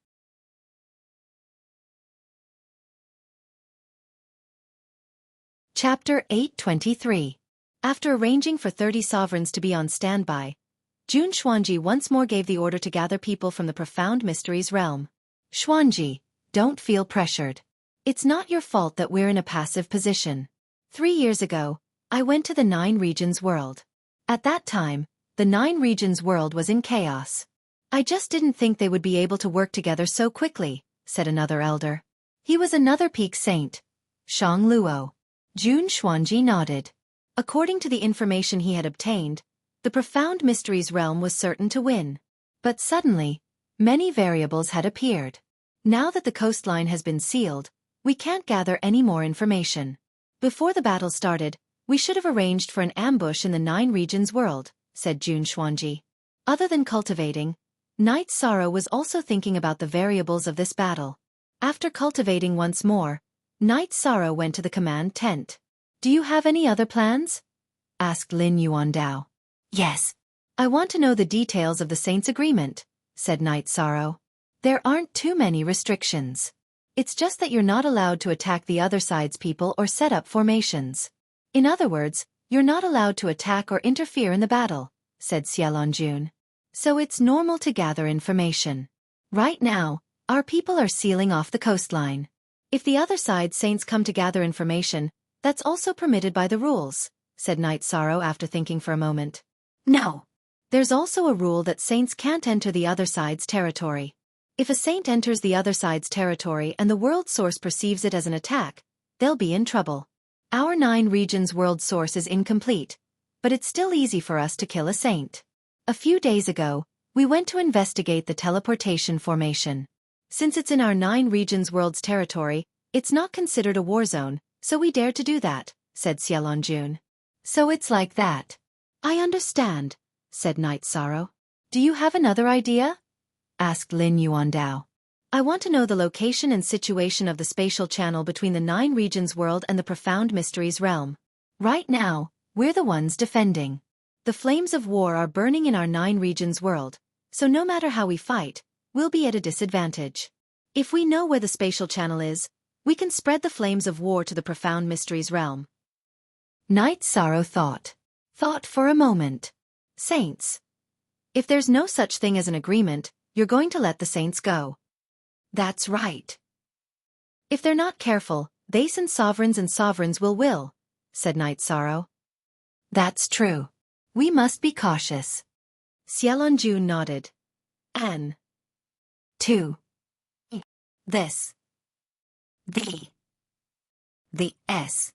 Chapter 823. After arranging for 30 sovereigns to be on standby, Jun Xuanji once more gave the order to gather people from the Profound Mysteries realm. Xuanji, don't feel pressured. It's not your fault that we're in a passive position. 3 years ago, I went to the 9 regions world. At that time, the 9 regions world was in chaos. I just didn't think they would be able to work together so quickly, said another elder. He was another peak saint, Shang Luo. Jun Xuanji nodded. According to the information he had obtained, the Profound Mysteries realm was certain to win. But suddenly, many variables had appeared. Now that the coastline has been sealed, We can't gather any more information. Before the battle started, we should have arranged for an ambush in the 9 regions world, said Jun Xuanji. Other than cultivating, Knight Sorrow was also thinking about the variables of this battle. After cultivating once more, Knight Sorrow went to the command tent. Do you have any other plans? Asked Lin Yuandao. Yes. I want to know the details of the Saints' agreement, said Knight Sorrow. There aren't too many restrictions. It's just that you're not allowed to attack the other side's people or set up formations. In other words, you're not allowed to attack or interfere in the battle, said Xiaolonjun. So it's normal to gather information. Right now, our people are sealing off the coastline. If the other side's saints come to gather information, that's also permitted by the rules, said Knight Sorrow after thinking for a moment. No. There's also a rule that saints can't enter the other side's territory. If a saint enters the other side's territory and the world source perceives it as an attack, they'll be in trouble. Our 9 regions world source is incomplete, but it's still easy for us to kill a saint. A few days ago, we went to investigate the teleportation formation. Since it's in our 9 regions world's territory, it's not considered a war zone, so we dared to do that, said Xiaolonjun. So it's like that. I understand, said Knight Sorrow. Do you have another idea? Asked Lin Yuandao. I want to know the location and situation of the spatial channel between the 9 regions world and the profound mysteries realm. Right now, we're the ones defending. The flames of war are burning in our 9 regions world, so no matter how we fight, we'll be at a disadvantage. If we know where the spatial channel is, we can spread the flames of war to the profound mysteries realm. Knight Sorrow thought for a moment. Saints. If there's no such thing as an agreement, you're going to let the saints go. That's right. If they're not careful, they and sovereigns will, said Knight Sorrow. That's true. We must be cautious. Xiaolonjun nodded. An. 2. This. The S.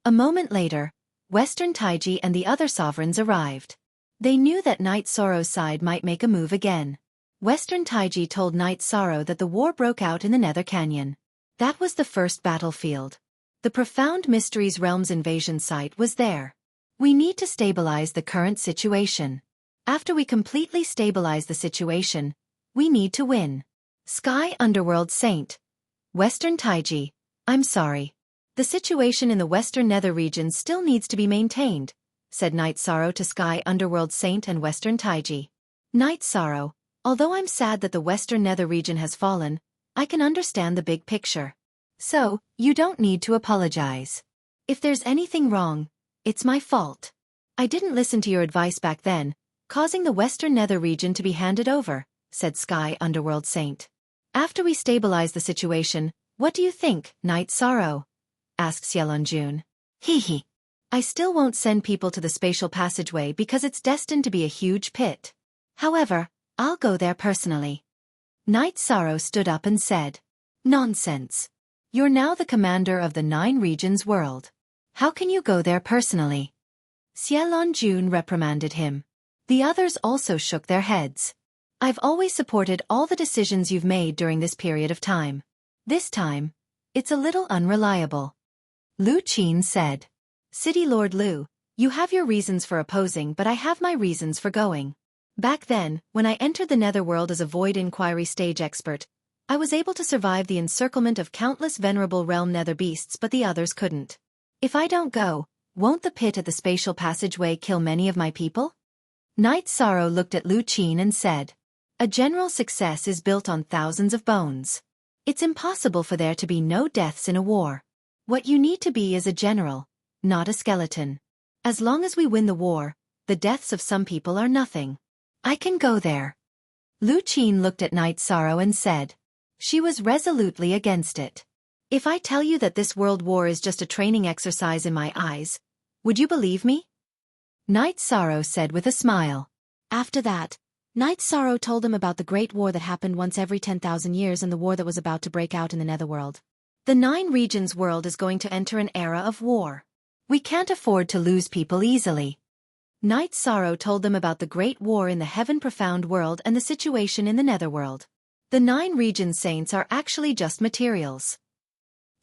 A moment later, Western Taiji and the other sovereigns arrived. They knew that Knight Sorrow's side might make a move again. Western Taiji told Knight Sorrow that the war broke out in the Nether Canyon. That was the first battlefield. The Profound Mysteries Realm's invasion site was there. We need to stabilize the current situation. After we completely stabilize the situation, we need to win. Sky Underworld Saint. Western Taiji, I'm sorry. The situation in the Western Nether region still needs to be maintained, said Knight Sorrow to Sky Underworld Saint and Western Taiji. Knight Sorrow, although I'm sad that the Western Nether region has fallen, I can understand the big picture. So, you don't need to apologize. If there's anything wrong, it's my fault. I didn't listen to your advice back then, causing the Western Nether region to be handed over, said Sky Underworld Saint. After we stabilize the situation, what do you think, Knight Sorrow? Asked Xiaolonjun. Hee. I still won't send people to the spatial passageway because it's destined to be a huge pit. However, I'll go there personally. Knight Sorrow stood up and said. Nonsense. You're now the commander of the 9 regions world. How can you go there personally? Xiaolonjun reprimanded him. The others also shook their heads. I've always supported all the decisions you've made during this period of time. This time, it's a little unreliable. Lu Qin said. City Lord Lu, you have your reasons for opposing, but I have my reasons for going. Back then, when I entered the Netherworld as a Void Inquiry stage expert, I was able to survive the encirclement of countless venerable realm nether beasts, but the others couldn't. If I don't go, won't the pit at the spatial passageway kill many of my people? Knight Sorrow looked at Lu Qin and said. A general success is built on thousands of bones. It's impossible for there to be no deaths in a war. What you need to be is a general, not a skeleton. As long as we win the war, the deaths of some people are nothing. I can go there. Lu Qin looked at Knight Sorrow and said. She was resolutely against it. If I tell you that this world war is just a training exercise in my eyes, would you believe me? Knight Sorrow said with a smile. After that, Knight Sorrow told him about the great war that happened once every 10,000 years and the war that was about to break out in the Netherworld. The 9 regions world is going to enter an era of war. We can't afford to lose people easily. Knight Sorrow told them about the great war in the Heaven Profound world and the situation in the Netherworld. The 9 region saints are actually just materials.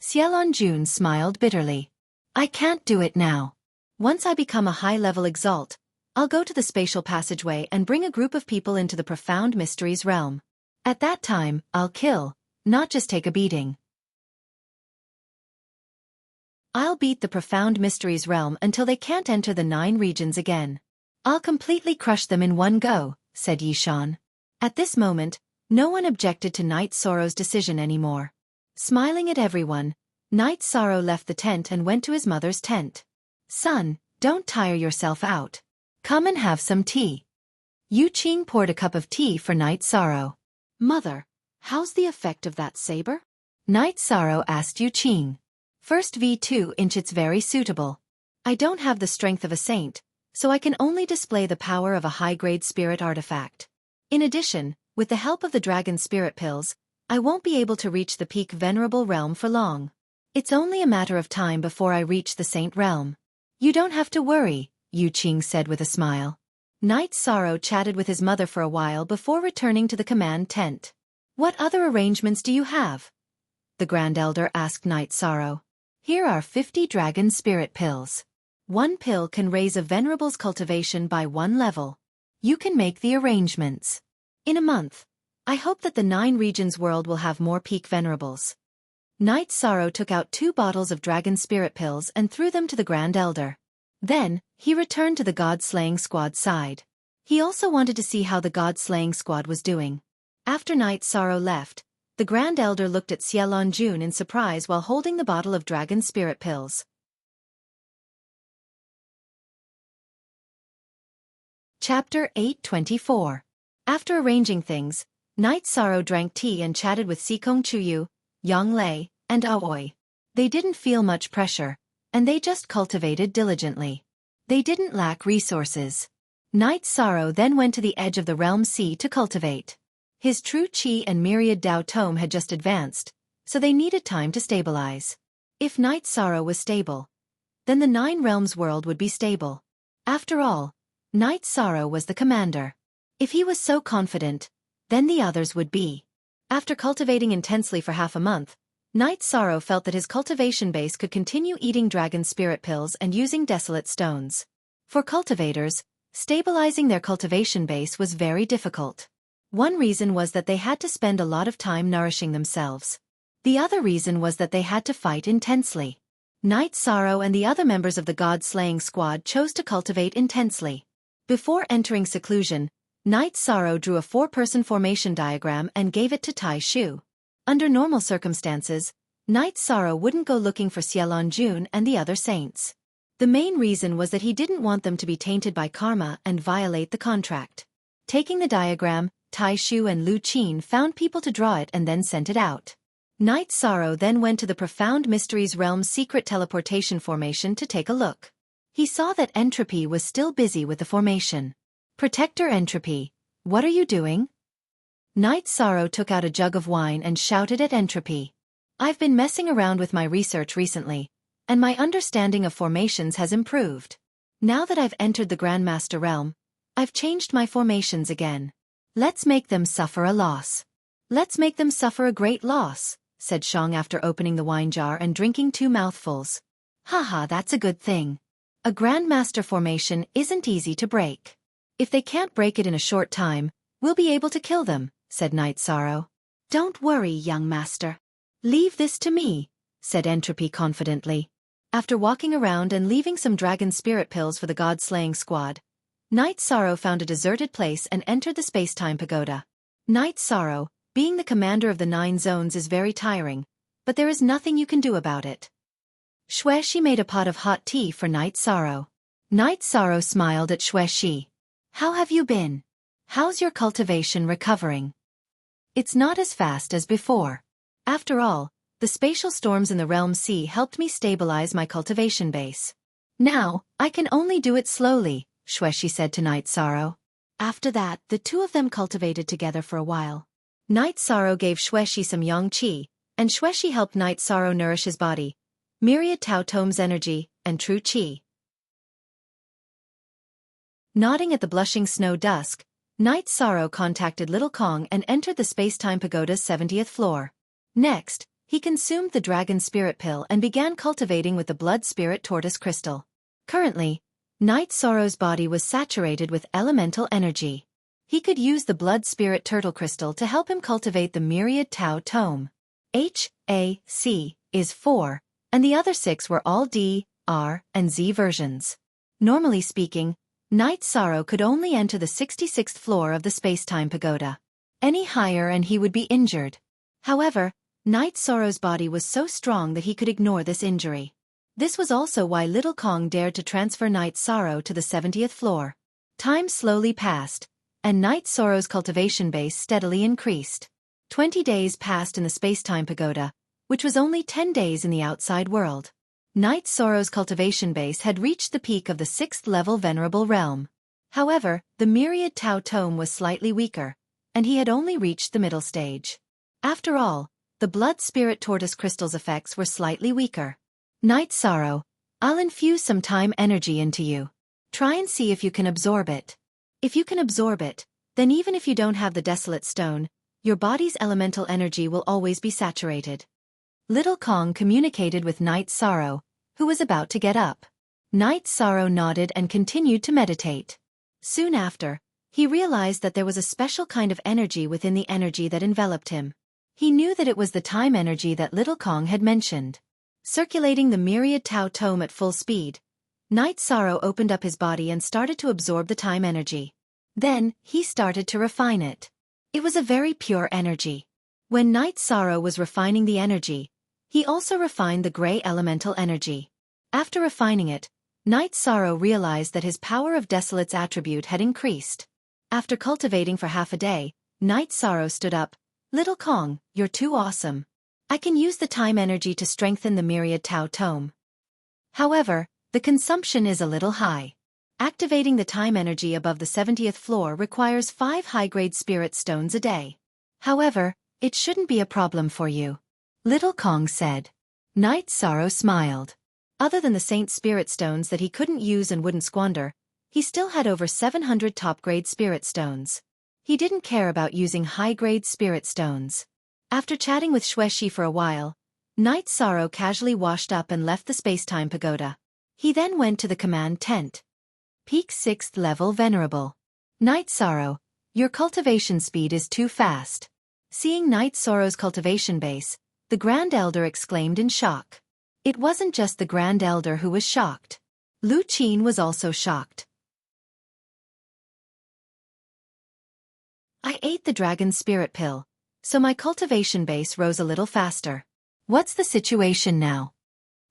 Xiaofan smiled bitterly. I can't do it now. Once I become a high-level exalt, I'll go to the spatial passageway and bring a group of people into the profound mysteries realm. At that time, I'll kill, not just take a beating. I'll beat the profound mysteries realm until they can't enter the 9 regions again. I'll completely crush them in one go, said Yishan. At this moment, no one objected to Knight Sorrow's decision anymore. Smiling at everyone, Knight Sorrow left the tent and went to his mother's tent. Son, don't tire yourself out. Come and have some tea. Yu Qing poured a cup of tea for Knight Sorrow. Mother, how's the effect of that saber? Knight Sorrow asked Yu Qing. First V2 inch, it's very suitable. I don't have the strength of a saint, so I can only display the power of a high-grade spirit artifact. In addition, with the help of the dragon spirit pills, I won't be able to reach the peak venerable realm for long. It's only a matter of time before I reach the saint realm. You don't have to worry, Yu Qing said with a smile. Knight Sorrow chatted with his mother for a while before returning to the command tent. What other arrangements do you have? The Grand Elder asked Knight Sorrow. Here are 50 dragon spirit pills. One pill can raise a venerable's cultivation by 1 level. You can make the arrangements. In a month, I hope that the 9 regions world will have more peak venerables. Knight Sorrow took out 2 bottles of dragon spirit pills and threw them to the Grand Elder. Then, he returned to the God-slaying squad side. He also wanted to see how the God-slaying squad was doing. After Knight Sorrow left, the Grand Elder looked at Xiaofan in surprise while holding the bottle of dragon spirit pills. Chapter 824. After arranging things, Knight Sorrow drank tea and chatted with Sikong Chuyu, Yang Lei, and Aoi. They didn't feel much pressure, and they just cultivated diligently. They didn't lack resources. Knight Sorrow then went to the edge of the realm sea to cultivate. His true Qi and myriad Dao Tome had just advanced, so they needed time to stabilize. If Knight Sorrow was stable, then the 9 realms world would be stable. After all, Knight Sorrow was the commander. If he was so confident, then the others would be. After cultivating intensely for half a month, Knight Sorrow felt that his cultivation base could continue eating dragon spirit pills and using desolate stones. For cultivators, stabilizing their cultivation base was very difficult. One reason was that they had to spend a lot of time nourishing themselves. The other reason was that they had to fight intensely. Knight Sorrow and the other members of the God-slaying squad chose to cultivate intensely. Before entering seclusion, Knight Sorrow drew a 4-person formation diagram and gave it to Tai Shu. Under normal circumstances, Knight Sorrow wouldn't go looking for Xiaofan and the other saints. The main reason was that he didn't want them to be tainted by karma and violate the contract. Taking the diagram, Tai Shu and Lu Qin found people to draw it and then sent it out. Knight Sorrow then went to the Profound Mysteries Realm's secret teleportation formation to take a look. He saw that Entropy was still busy with the formation. Protector Entropy, what are you doing? Knight Sorrow took out a jug of wine and shouted at Entropy. I've been messing around with my research recently, and my understanding of formations has improved. Now that I've entered the Grandmaster realm, I've changed my formations again. Let's make them suffer a loss. Let's make them suffer a great loss, said Shang after opening the wine jar and drinking 2 mouthfuls. Haha, that's a good thing. A Grandmaster formation isn't easy to break. If they can't break it in a short time, we'll be able to kill them, said Knight Sorrow. Don't worry, young master. Leave this to me, said Entropy confidently. After walking around and leaving some dragon spirit pills for the god-slaying squad, Knight Sorrow found a deserted place and entered the space-time pagoda. Knight Sorrow, being the commander of the 9 zones, is very tiring, but there is nothing you can do about it. Xueshi made a pot of hot tea for Knight Sorrow. Knight Sorrow smiled at Xueshi. How have you been? How's your cultivation recovering? It's not as fast as before. After all, the spatial storms in the realm sea helped me stabilize my cultivation base. Now, I can only do it slowly, Xueshi said to Knight Sorrow. After that, the 2 of them cultivated together for a while. Knight Sorrow gave Xueshi some yang qi, and Xueshi helped Knight Sorrow nourish his body, myriad Tao Tome's energy, and true qi. Nodding at the blushing snow dusk, Night Sorrow contacted Little Kong and entered the space-time pagoda's 70th floor. Next, he consumed the dragon spirit pill and began cultivating with the blood spirit tortoise crystal. Currently, Night Sorrow's body was saturated with elemental energy. He could use the blood spirit turtle crystal to help him cultivate the myriad Tao tome. H, A, C is 4, and the other 6 were all D, R, and Z versions. Normally speaking, Night Sorrow could only enter the 66th floor of the space-time pagoda. Any higher and he would be injured. However, Night Sorrow's body was so strong that he could ignore this injury. This was also why Little Kong dared to transfer Night Sorrow to the 70th floor. Time slowly passed, and Night Sorrow's cultivation base steadily increased. 20 days passed in the space-time pagoda, which was only 10 days in the outside world. Night Sorrow's cultivation base had reached the peak of the 6th level Venerable Realm. However, the myriad Tao tome was slightly weaker, and he had only reached the middle stage. After all, the blood spirit tortoise crystal's effects were slightly weaker. Night Sorrow, I'll infuse some time energy into you. Try and see if you can absorb it. If you can absorb it, then even if you don't have the desolate stone, your body's elemental energy will always be saturated. Little Kong communicated with Night Sorrow, who was about to get up. Night Sorrow nodded and continued to meditate. Soon after, he realized that there was a special kind of energy within the energy that enveloped him. He knew that it was the time energy that Little Kong had mentioned. Circulating the myriad Tao tome at full speed, Night Sorrow opened up his body and started to absorb the time energy. Then, he started to refine it. It was a very pure energy. When Night Sorrow was refining the energy, he also refined the gray elemental energy. After refining it, Night Sorrow realized that his power of Desolate's attribute had increased. After cultivating for half a day, Night Sorrow stood up. Little Kong, you're too awesome. I can use the time energy to strengthen the myriad Tao tome. However, the consumption is a little high. Activating the time energy above the 70th floor requires 5 high-grade spirit stones a day. However, it shouldn't be a problem for you. Little Kong said. Night Sorrow smiled. Other than the Saint Spirit Stones that he couldn't use and wouldn't squander, he still had over 700 top-grade Spirit Stones. He didn't care about using high-grade Spirit Stones. After chatting with Xuexi for a while, Night Sorrow casually washed up and left the space-time pagoda. He then went to the command tent. Peak 6th level Venerable. Night Sorrow, your cultivation speed is too fast. Seeing Night Sorrow's cultivation base, the Grand Elder exclaimed in shock. It wasn't just the Grand Elder who was shocked. Lu Qin was also shocked. I ate the dragon spirit pill, so my cultivation base rose a little faster. What's the situation now?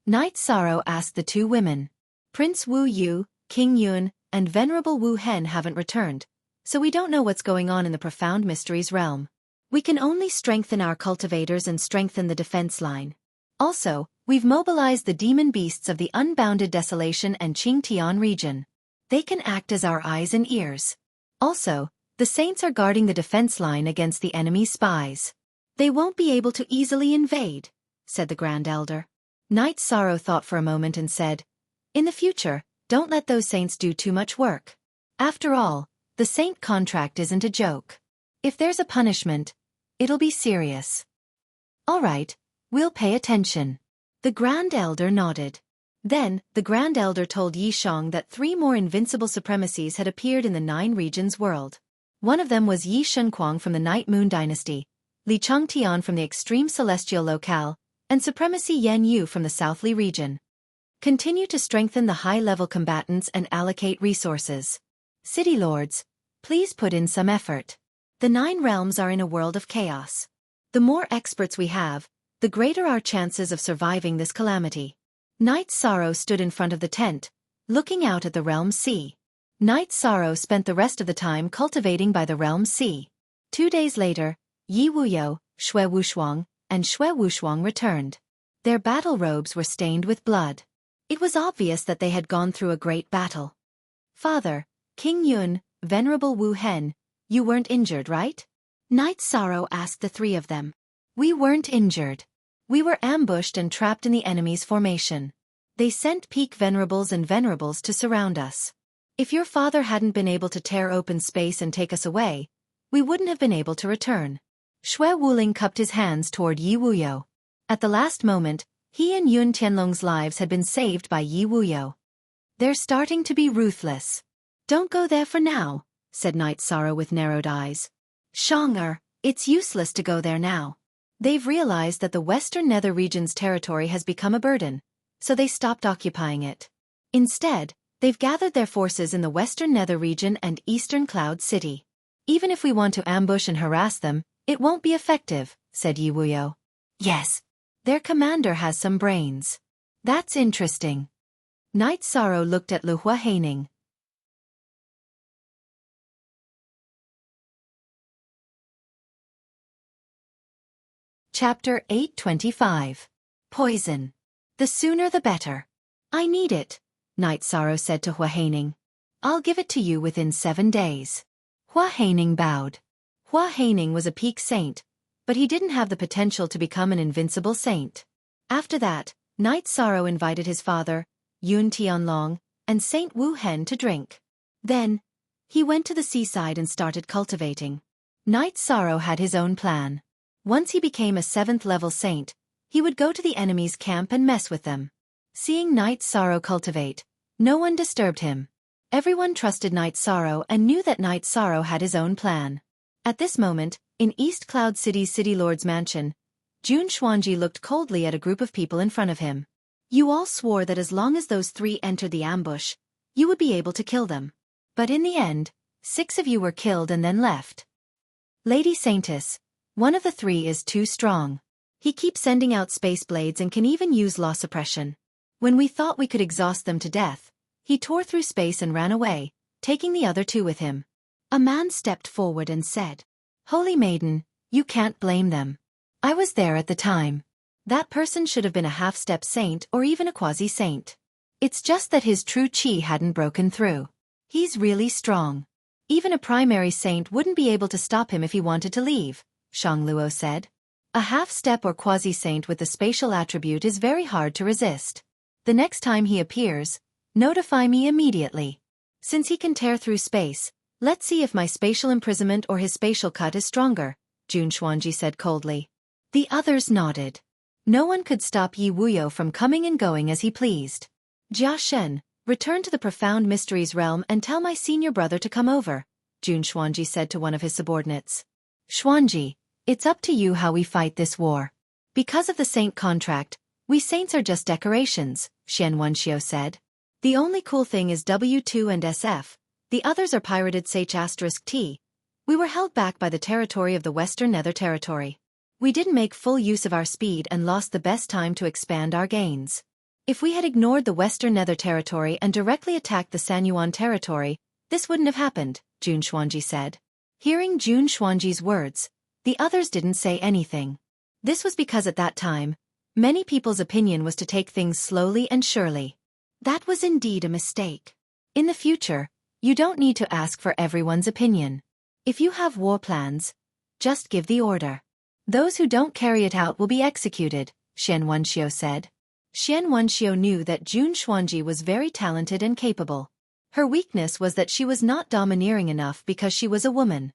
Night Sorrow asked the 2 women. Prince Wu Yu, King Yun, and Venerable Wu Hen haven't returned, so we don't know what's going on in the profound mysteries realm. We can only strengthen our cultivators and strengthen the defense line. Also, we've mobilized the demon beasts of the Unbounded Desolation and Qingtian region. They can act as our eyes and ears. Also, the saints are guarding the defense line against the enemy's spies. They won't be able to easily invade, said the Grand Elder. Night Sorrow thought for a moment and said, in the future, don't let those saints do too much work. After all, the saint contract isn't a joke. If there's a punishment, it'll be serious. All right, we'll pay attention. The Grand Elder nodded. Then, the Grand Elder told Yi Shang that 3 more invincible supremacies had appeared in the 9 regions world. One of them was Yi Shunquang from the Night Moon Dynasty, Li Changtian from the Extreme Celestial Locale, and Supremacy Yan Yu from the Southly region. Continue to strengthen the high-level combatants and allocate resources. City Lords, please put in some effort. The 9 realms are in a world of chaos. The more experts we have, the greater our chances of surviving this calamity. Night Sorrow stood in front of the tent, looking out at the realm sea. Night Sorrow spent the rest of the time cultivating by the realm sea. 2 days later, Yi Wuyo, Xue Wushuang, and Xue Wushuang returned. Their battle robes were stained with blood. It was obvious that they had gone through a great battle. Father, King Yun, Venerable Wu Hen, you weren't injured, right? Night Sorrow asked the 3 of them. We weren't injured. We were ambushed and trapped in the enemy's formation. They sent peak venerables and venerables to surround us. If your father hadn't been able to tear open space and take us away, we wouldn't have been able to return. Xue Wuling cupped his hands toward Yi Wuyo. At the last moment, he and Yun Tianlong's lives had been saved by Yi Wuyo. They're starting to be ruthless. Don't go there for now, said Night Sorrow with narrowed eyes. Shang-er, it's useless to go there now. They've realized that the Western Nether region's territory has become a burden, so they stopped occupying it. Instead, they've gathered their forces in the Western Nether region and Eastern Cloud City. Even if we want to ambush and harass them, it won't be effective, said Yi Wuyo. Yes. Their commander has some brains. That's interesting. Night Sorrow looked at Lu Huahaining. Chapter 825. Poison. The sooner the better. I need it, Night Sorrow said to Huahaining. I'll give it to you within 7 days. Huahaining bowed. Huahaining was a peak saint, but he didn't have the potential to become an invincible saint. After that, Night Sorrow invited his father, Yun Tianlong, and Saint Wu Hen to drink. Then, he went to the seaside and started cultivating. Night Sorrow had his own plan. Once he became a 7th-level saint, he would go to the enemy's camp and mess with them. Seeing Night Sorrow cultivate, no one disturbed him. Everyone trusted Night Sorrow and knew that Night Sorrow had his own plan. At this moment, in East Cloud City's City Lord's mansion, Jun Xuanji looked coldly at a group of people in front of him. You all swore that as long as those 3 entered the ambush, you would be able to kill them. But in the end, 6 of you were killed and then left. Lady Saintess, one of the 3 is too strong. He keeps sending out space blades and can even use law suppression. When we thought we could exhaust them to death, he tore through space and ran away, taking the other 2 with him. A man stepped forward and said, Holy Maiden, you can't blame them. I was there at the time. That person should have been a half-step saint or even a quasi-saint. It's just that his true chi hadn't broken through. He's really strong. Even a primary saint wouldn't be able to stop him if he wanted to leave, Shang Luo said. A half-step or quasi-saint with the spatial attribute is very hard to resist. The next time he appears, notify me immediately. Since he can tear through space, let's see if my spatial imprisonment or his spatial cut is stronger, Jun Xuanji said coldly. The others nodded. No one could stop Yi Wuyo from coming and going as he pleased. Jia Shen, return to the profound mysteries realm and tell my senior brother to come over, Jun Xuanji said to one of his subordinates. Xuanji, it's up to you how we fight this war. Because of the saint contract, we saints are just decorations, Xian Wenxiu said. The only cool thing is W2 and SF, the others are pirated H*T. We were held back by the territory of the Western Nether Territory. We didn't make full use of our speed and lost the best time to expand our gains. If we had ignored the Western Nether Territory and directly attacked the Sanyuan Territory, this wouldn't have happened, Jun Xuanji said. Hearing Jun Xuanji's words, the others didn't say anything. This was because at that time, many people's opinion was to take things slowly and surely. That was indeed a mistake. In the future, you don't need to ask for everyone's opinion. If you have war plans, just give the order. Those who don't carry it out will be executed, Xian Wenxiu said. Xian Wenxiu knew that Jun Xuanji was very talented and capable. Her weakness was that she was not domineering enough because she was a woman.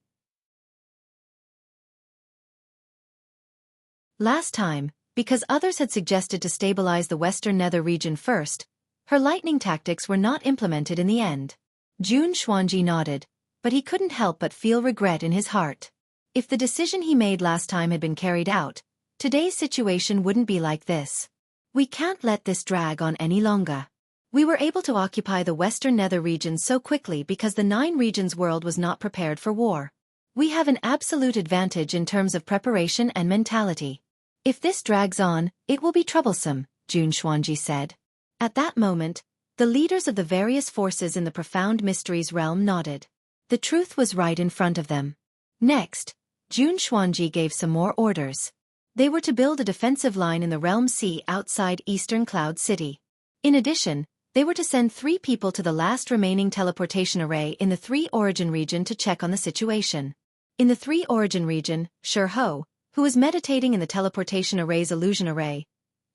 Last time, because others had suggested to stabilize the Western Nether region first, her lightning tactics were not implemented in the end. Jun Xuanji nodded, but he couldn't help but feel regret in his heart. If the decision he made last time had been carried out, today's situation wouldn't be like this. We can't let this drag on any longer. We were able to occupy the Western Nether region so quickly because the 9 regions world was not prepared for war. We have an absolute advantage in terms of preparation and mentality. If this drags on, it will be troublesome, Jun Xuanji said. At that moment, the leaders of the various forces in the profound mysteries realm nodded. The truth was right in front of them. Next, Jun Xuanji gave some more orders. They were to build a defensive line in the Realm Sea outside Eastern Cloud City. In addition, they were to send 3 people to the last remaining teleportation array in the 3 origin region to check on the situation. In the 3 origin region, Shi Ho, who was meditating in the teleportation array's illusion array,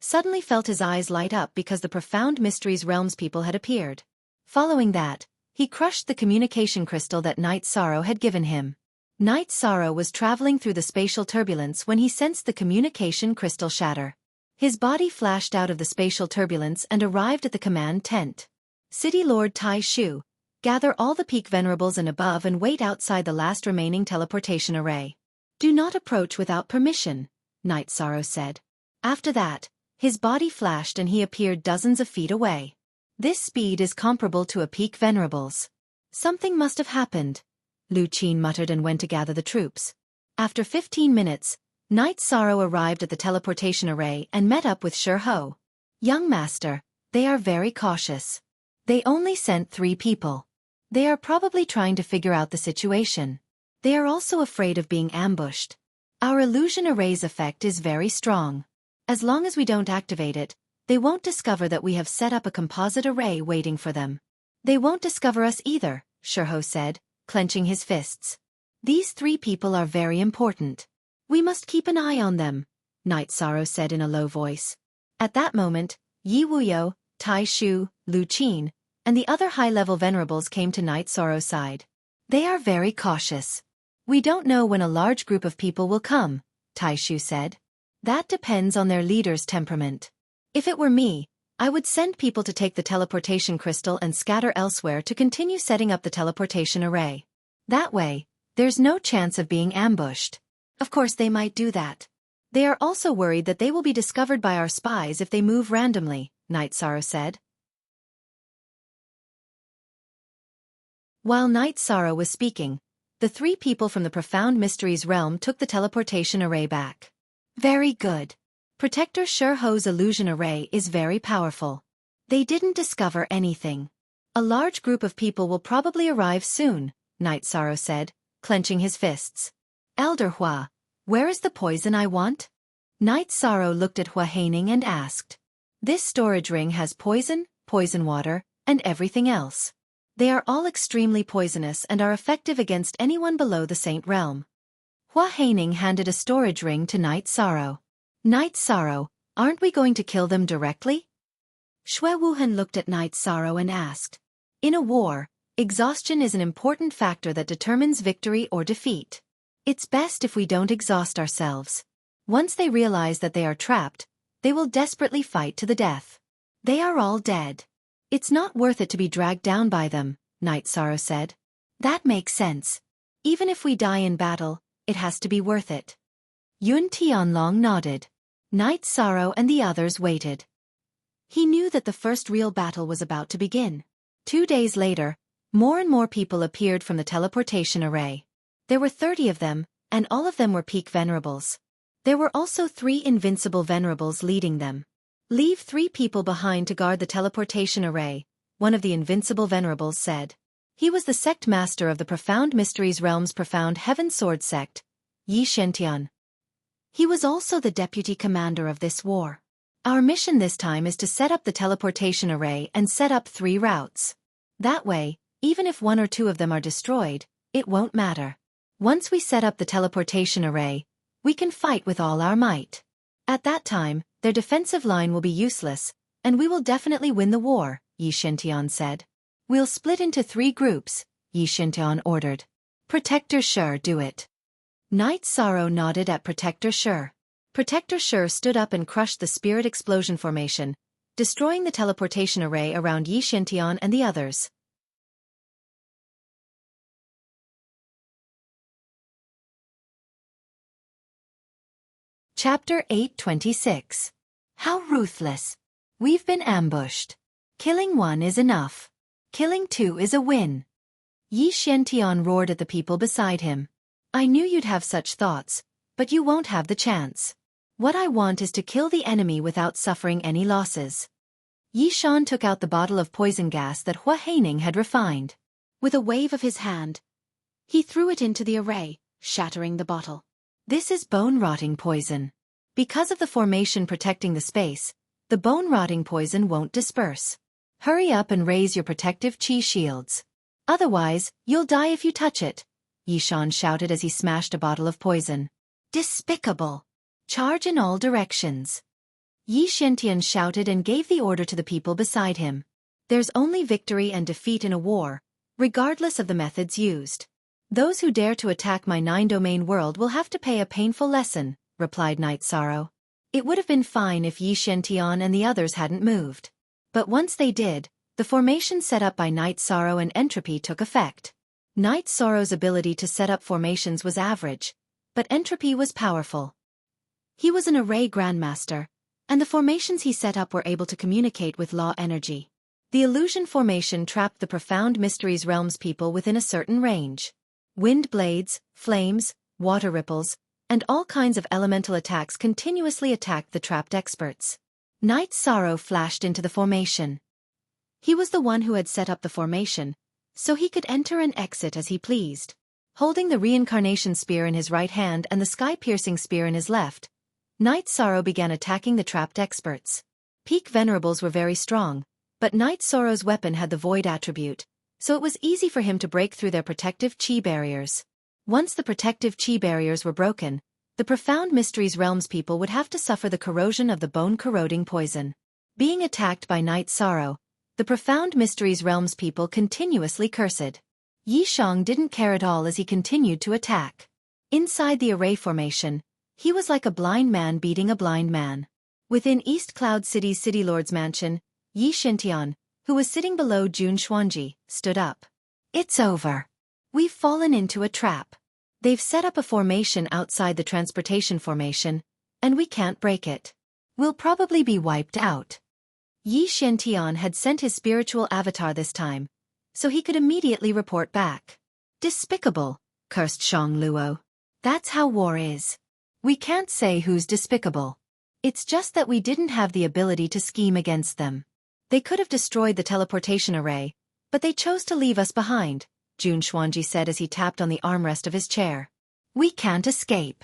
suddenly felt his eyes light up because the profound mysteries realms people had appeared. Following that, He crushed the communication crystal that Night Sorrow had given him. Night Sorrow was traveling through the spatial turbulence when he sensed the communication crystal shatter. His body flashed out of the spatial turbulence and arrived at the command tent. City Lord Tai Shu, gather all the peak venerables and above and wait outside the last remaining teleportation array. Do not approach without permission, Night Sorrow said. After that, his body flashed and he appeared dozens of feet away. This speed is comparable to a peak venerables. Something must have happened, Lu Qin muttered and went to gather the troops. After 15 minutes, Night Sorrow arrived at the teleportation array and met up with Shi Ho. Young master, they are very cautious. They only sent 3 people. They are probably trying to figure out the situation. They are also afraid of being ambushed. Our illusion array's effect is very strong. As long as we don't activate it, they won't discover that we have set up a composite array waiting for them. They won't discover us either, Shi Ho said, clenching his fists. These 3 people are very important. We must keep an eye on them, Night Sorrow said in a low voice. At that moment, Yi Wuyo, Tai Shu, Lu Qin, and the other high-level venerables came to Night Sorrow's side. They are very cautious. We don't know when a large group of people will come, Tai Shu said. That depends on their leader's temperament. If it were me, I would send people to take the teleportation crystal and scatter elsewhere to continue setting up the teleportation array. That way, there's no chance of being ambushed. Of course they might do that. They are also worried that they will be discovered by our spies if they move randomly, Night Sorrow said. While Night Sorrow was speaking, the 3 people from the Profound Mysteries realm took the teleportation array back. Very good. Protector Shi Ho's illusion array is very powerful. They didn't discover anything. A large group of people will probably arrive soon, Night Sorrow said, clenching his fists. Elder Hua, where is the poison I want? Night Sorrow looked at Hua Haining and asked. This storage ring has poison, poison water, and everything else. They are all extremely poisonous and are effective against anyone below the Saint Realm. Hua Haining handed a storage ring to Night Sorrow. Night Sorrow, aren't we going to kill them directly? Xue Wuhan looked at Night Sorrow and asked. In a war, exhaustion is an important factor that determines victory or defeat. It's best if we don't exhaust ourselves. Once they realize that they are trapped, they will desperately fight to the death. They are all dead. It's not worth it to be dragged down by them, Night Sorrow said. That makes sense. Even if we die in battle, it has to be worth it. Yun Tianlong nodded. Night Sorrow and the others waited. He knew that the first real battle was about to begin. 2 days later, more and more people appeared from the teleportation array. There were 30 of them, and all of them were peak venerables. There were also 3 invincible venerables leading them. Leave 3 people behind to guard the teleportation array, one of the invincible venerables said. He was the sect master of the Profound Mysteries Realm's Profound Heaven Sword sect, Yi Shentian. He was also the deputy commander of this war. Our mission this time is to set up the teleportation array and set up 3 routes. That way, even if 1 or 2 of them are destroyed, it won't matter. Once we set up the teleportation array, we can fight with all our might. At that time, their defensive line will be useless, and we will definitely win the war, Yi Shentian said. We'll split into 3 groups, Yi Shentian ordered. Protector Shi, do it. Night Sorrow nodded at Protector Shi. Protector Shi stood up and crushed the spirit explosion formation, destroying the teleportation array around Yi Shentian and the others. Chapter 826. How ruthless. We've been ambushed. Killing 1 is enough. Killing 2 is a win. Yi Shentian roared at the people beside him. I knew you'd have such thoughts, but you won't have the chance. What I want is to kill the enemy without suffering any losses. Yi Shan took out the bottle of poison gas that Hua Haining had refined. With a wave of his hand, he threw it into the array, shattering the bottle. This is bone-rotting poison. Because of the formation protecting the space, the bone-rotting poison won't disperse. Hurry up and raise your protective chi shields. Otherwise, you'll die if you touch it, Yi Shan shouted as he smashed a bottle of poison. Despicable! Charge in all directions. Yi Shentian shouted and gave the order to the people beside him. There's only victory and defeat in a war, regardless of the methods used. Those who dare to attack my 9-domain world will have to pay a painful lesson, replied Night Sorrow. It would have been fine if Yi Shentian and the others hadn't moved. But once they did, the formation set up by Night Sorrow and Entropy took effect. Night Sorrow's ability to set up formations was average, but Entropy was powerful. He was an array grandmaster, and the formations he set up were able to communicate with law energy. The illusion formation trapped the Profound Mysteries Realms people within a certain range. Wind blades, flames, water ripples, and all kinds of elemental attacks continuously attacked the trapped experts. Night Sorrow flashed into the formation. He was the one who had set up the formation, so he could enter and exit as he pleased. Holding the reincarnation spear in his right hand and the sky-piercing spear in his left, Night Sorrow began attacking the trapped experts. Peak Venerables were very strong, but Night Sorrow's weapon had the void attribute, so it was easy for him to break through their protective chi barriers. Once the protective chi barriers were broken, the Profound Mysteries Realms people would have to suffer the corrosion of the bone-corroding poison. Being attacked by Night Sorrow, the Profound Mysteries Realms people continuously cursed. Yi Shang didn't care at all as he continued to attack. Inside the array formation, he was like a blind man beating a blind man. Within East Cloud City's City Lord's mansion, Yi Shintian, who was sitting below Jun Xuanji, stood up. It's over. We've fallen into a trap. They've set up a formation outside the transportation formation, and we can't break it. We'll probably be wiped out. Yi Shintian had sent his spiritual avatar this time, so he could immediately report back. Despicable, cursed Shang Luo. That's how war is. We can't say who's despicable. It's just that we didn't have the ability to scheme against them. They could have destroyed the teleportation array, but they chose to leave us behind, Jun Xuanji said as he tapped on the armrest of his chair. We can't escape.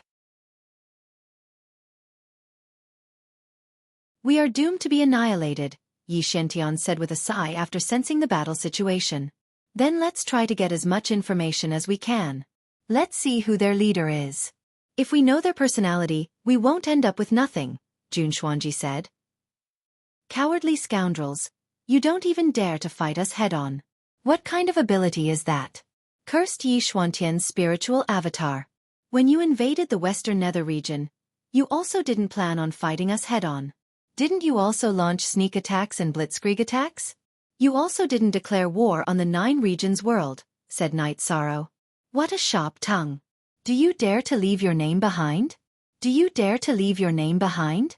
We are doomed to be annihilated, Yi Shentian said with a sigh after sensing the battle situation. Then let's try to get as much information as we can. Let's see who their leader is. If we know their personality, we won't end up with nothing, Jun Xuanji said. Cowardly scoundrels, you don't even dare to fight us head-on. What kind of ability is that? Cursed Yi Xuantian's spiritual avatar. When you invaded the Western Nether region, you also didn't plan on fighting us head-on. Didn't you also launch sneak attacks and blitzkrieg attacks? You also didn't declare war on the 9 regions world, said Night Sorrow. What a sharp tongue. Do you dare to leave your name behind? Do you dare to leave your name behind?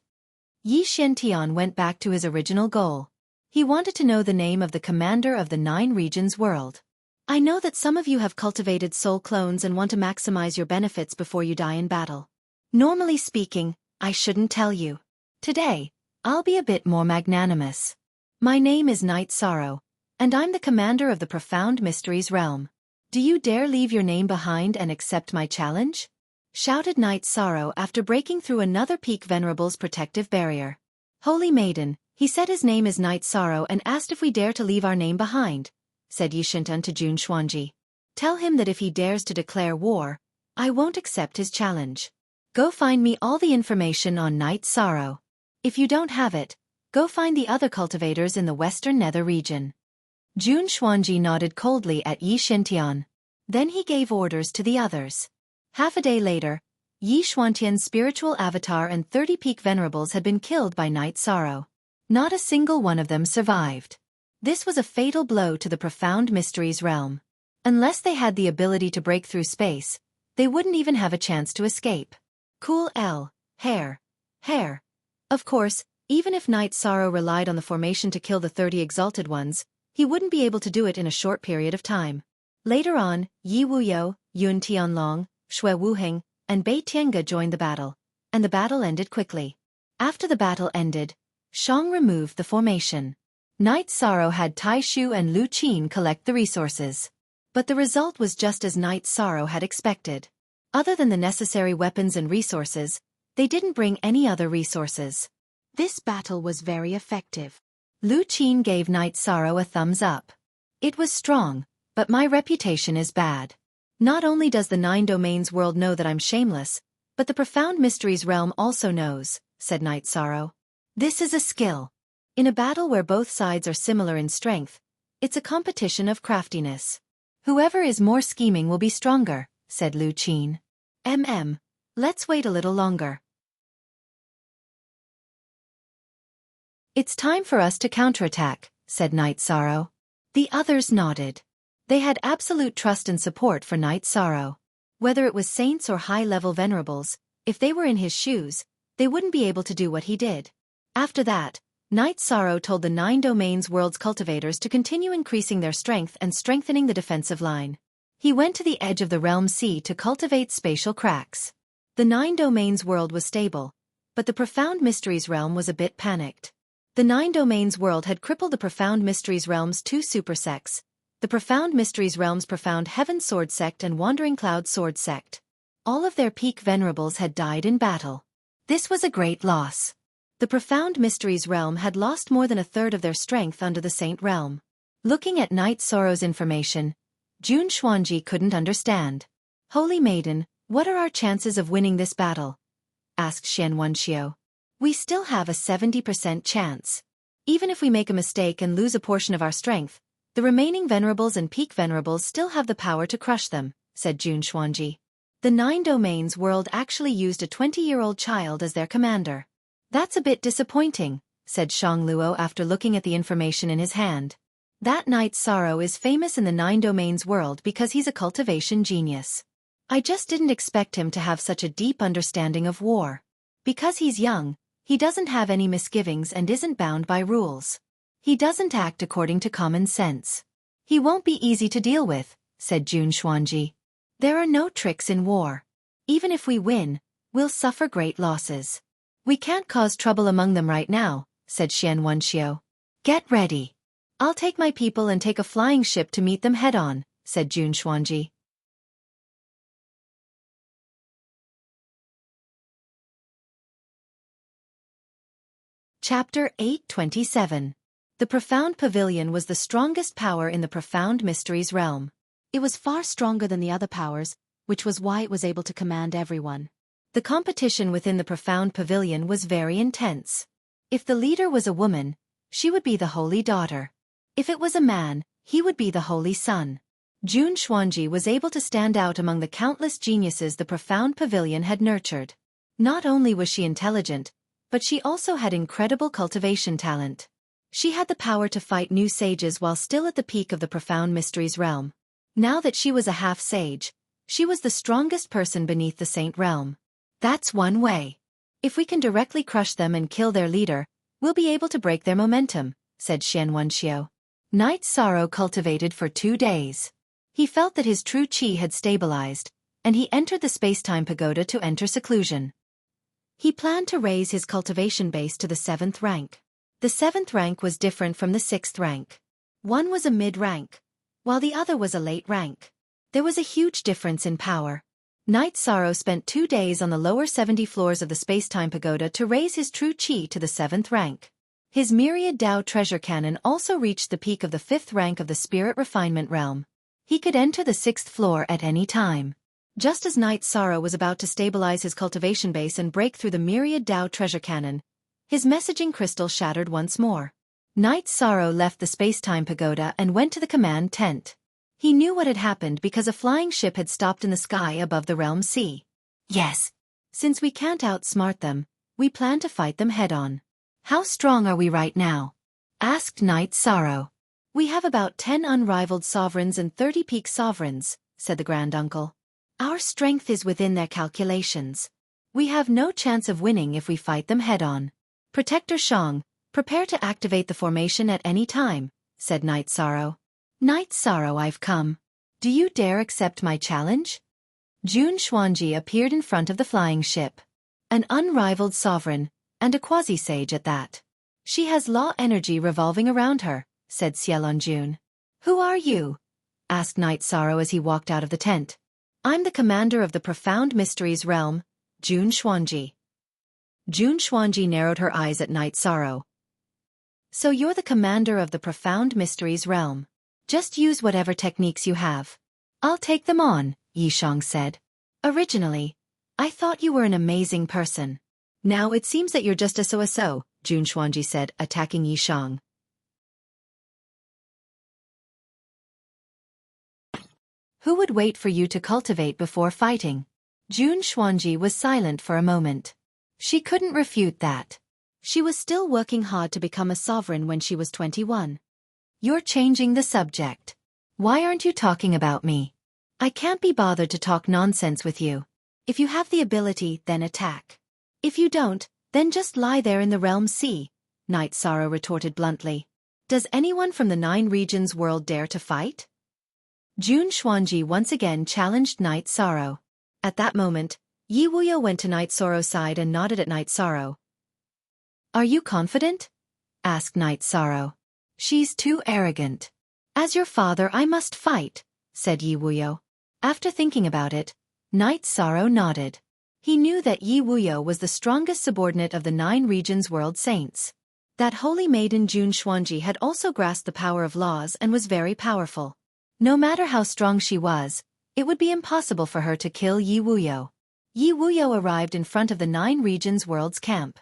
Yi Shentian went back to his original goal. He wanted to know the name of the commander of the 9 regions world. I know that some of you have cultivated soul clones and want to maximize your benefits before you die in battle. Normally speaking, I shouldn't tell you. Today, I'll be a bit more magnanimous. My name is Night Sorrow, and I'm the commander of the Profound Mysteries realm. Do you dare leave your name behind and accept my challenge? Shouted Night Sorrow after breaking through another Peak Venerable's protective barrier. Holy Maiden, he said his name is Night Sorrow and asked if we dare to leave our name behind, said Yi Shintan to Jun Xuanji. Tell him that if he dares to declare war, I won't accept his challenge. Go find me all the information on Night Sorrow. If you don't have it, go find the other cultivators in the Western Nether region. Jun Xuanji nodded coldly at Yi Shintian. Then he gave orders to the others. Half a day later, Yi Xuantian's spiritual avatar and 30 Peak Venerables had been killed by Night Sorrow. Not a single one of them survived. This was a fatal blow to the Profound Mysteries realm. Unless they had the ability to break through space, they wouldn't even have a chance to escape. Cool L. Hair. Of course, even if Night Sorrow relied on the formation to kill the 30 exalted ones, he wouldn't be able to do it in a short period of time. Later on, Yi Wuyo, Yun Tianlong, Shui Wuheng, and Bei Tiange joined the battle, and the battle ended quickly. After the battle ended, Shang removed the formation. Night Sorrow had Tai Shu and Lu Qin collect the resources. But the result was just as Night Sorrow had expected. Other than the necessary weapons and resources, they didn't bring any other resources. This battle was very effective. Lu Qin gave Night Sorrow a thumbs up. It was strong, but my reputation is bad. Not only does the 9 Domains world know that I'm shameless, but the Profound Mysteries realm also knows, said Night Sorrow. This is a skill. In a battle where both sides are similar in strength, It's a competition of craftiness. Whoever is more scheming will be stronger, said Lu Qin. Let's wait a little longer. It's time for us to counterattack, said Night Sorrow. The others nodded. They had absolute trust and support for Night Sorrow. Whether it was saints or high-level venerables, if they were in his shoes, they wouldn't be able to do what he did. After that, Night Sorrow told the 9 Domains World's cultivators to continue increasing their strength and strengthening the defensive line. He went to the edge of the Realm Sea to cultivate spatial cracks. The 9 Domains World was stable, but the Profound Mysteries Realm was a bit panicked. The 9 Domains World had crippled the Profound Mysteries Realm's 2 super sects, the Profound Mysteries Realm's Profound Heaven Sword Sect and Wandering Cloud Sword Sect. All of their peak venerables had died in battle. This was a great loss. The Profound Mysteries Realm had lost more than a third of their strength under the Saint Realm. Looking at Night Sorrow's information, Jun Xuanji couldn't understand. Holy Maiden, what are our chances of winning this battle? Asked Xian Wenxiu. We still have a 70% chance. Even if we make a mistake and lose a portion of our strength, the remaining venerables and peak venerables still have the power to crush them, said Jun Xuanji. The 9 Domains World actually used a 20-year-old child as their commander. That's a bit disappointing, said Shang Luo after looking at the information in his hand. That Night Sorrow is famous in the 9 Domains World because he's a cultivation genius. I just didn't expect him to have such a deep understanding of war. Because he's young, he doesn't have any misgivings and isn't bound by rules. He doesn't act according to common sense. He won't be easy to deal with, said Jun Xuanji. There are no tricks in war. Even if we win, we'll suffer great losses. We can't cause trouble among them right now, said Xian Wenxiu. Get ready. I'll take my people and take a flying ship to meet them head-on, said Jun Xuanji. Chapter 827. The Profound Pavilion was the strongest power in the Profound Mysteries realm. It was far stronger than the other powers, which was why it was able to command everyone. The competition within the Profound Pavilion was very intense. If the leader was a woman, she would be the Holy Daughter. If it was a man, he would be the Holy Son. Jun Xuanji was able to stand out among the countless geniuses the Profound Pavilion had nurtured. Not only was she intelligent, but she also had incredible cultivation talent. She had the power to fight new sages while still at the peak of the Profound Mysteries realm. Now that she was a half-sage, she was the strongest person beneath the Saint realm. That's one way. If we can directly crush them and kill their leader, we'll be able to break their momentum, said Xian Wenxiu. Night Sorrow cultivated for 2 days. He felt that his true qi had stabilized, and he entered the space-time pagoda to enter seclusion. He planned to raise his cultivation base to the 7th rank. The 7th rank was different from the 6th rank. One was a mid-rank, while the other was a late rank. There was a huge difference in power. Night Sorrow spent 2 days on the lower 70 floors of the space-time pagoda to raise his true qi to the 7th rank. His myriad Dao treasure cannon also reached the peak of the 5th rank of the spirit refinement realm. He could enter the 6th floor at any time. Just as Night Sorrow was about to stabilize his cultivation base and break through the myriad Dao treasure cannon, his messaging crystal shattered once more. Night Sorrow left the space-time pagoda and went to the command tent. He knew what had happened because a flying ship had stopped in the sky above the realm sea. Yes. Since we can't outsmart them, we plan to fight them head-on. How strong are we right now? Asked Night Sorrow. We have about 10 unrivaled sovereigns and 30 peak sovereigns, said the Grand Uncle. Our strength is within their calculations. We have no chance of winning if we fight them head-on. Protector Shang, prepare to activate the formation at any time, said Night Sorrow. Night Sorrow, I've come. Do you dare accept my challenge? Jun Xuanji appeared in front of the flying ship. An unrivaled sovereign, and a quasi-sage at that. She has law energy revolving around her, said Xiaolongjun. Who are you? Asked Night Sorrow as he walked out of the tent. I'm the commander of the Profound Mysteries realm, Jun Xuanji. Jun Xuanji narrowed her eyes at Night Sorrow. So you're the commander of the Profound Mysteries realm. Just use whatever techniques you have. I'll take them on, Yishang said. Originally, I thought you were an amazing person. Now it seems that you're just a so-so, Jun Xuanji said, attacking Yishang. Who would wait for you to cultivate before fighting? Jun Xuanji was silent for a moment. She couldn't refute that. She was still working hard to become a sovereign when she was 21. You're changing the subject. Why aren't you talking about me? I can't be bothered to talk nonsense with you. If you have the ability, then attack. If you don't, then just lie there in the realm sea, Night Sorrow retorted bluntly. Does anyone from the 9 regions world dare to fight? Jun Xuanji once again challenged Night Sorrow. At that moment, Yi Wuyo went to Night Sorrow's side and nodded at Night Sorrow. Are you confident? Asked Night Sorrow. She's too arrogant. As your father I must fight, said Yi Wuyo. After thinking about it, Night Sorrow nodded. He knew that Yi Wuyo was the strongest subordinate of the 9 regions world saints. That holy maiden Jun Xuanji had also grasped the power of laws and was very powerful. No matter how strong she was, it would be impossible for her to kill Yi Wuyo. Yi Wuyo arrived in front of the 9 regions world's camp.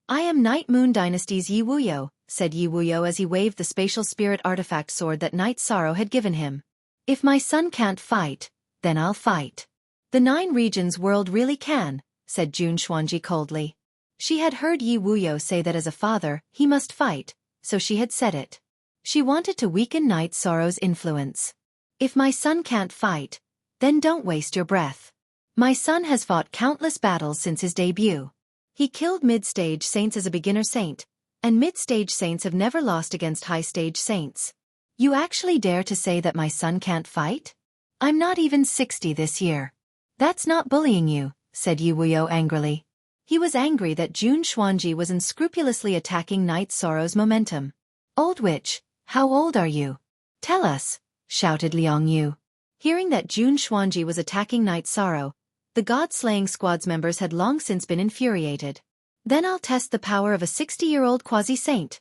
I am Night Moon Dynasty's Yi Wuyo, said Yi Wuyo as he waved the spatial spirit artifact sword that Night Sorrow had given him. If my son can't fight, then I'll fight. The 9 regions world really can, said Jun Xuanji coldly. She had heard Yi Wuyo say that as a father, he must fight, so she had said it. She wanted to weaken Night Sorrow's influence. If my son can't fight, then don't waste your breath. My son has fought countless battles since his debut. He killed mid-stage saints as a beginner saint, and mid-stage saints have never lost against high-stage saints. You actually dare to say that my son can't fight? I'm not even 60 this year. That's not bullying you, said Yi Wuyo angrily. He was angry that Jun Xuanji was unscrupulously attacking Night Sorrow's momentum. Old witch, how old are you? Tell us, shouted Liang Yu. Hearing that Jun Xuanji was attacking Night Sorrow, the God-slaying squad's members had long since been infuriated. Then I'll test the power of a 60-year-old quasi-saint,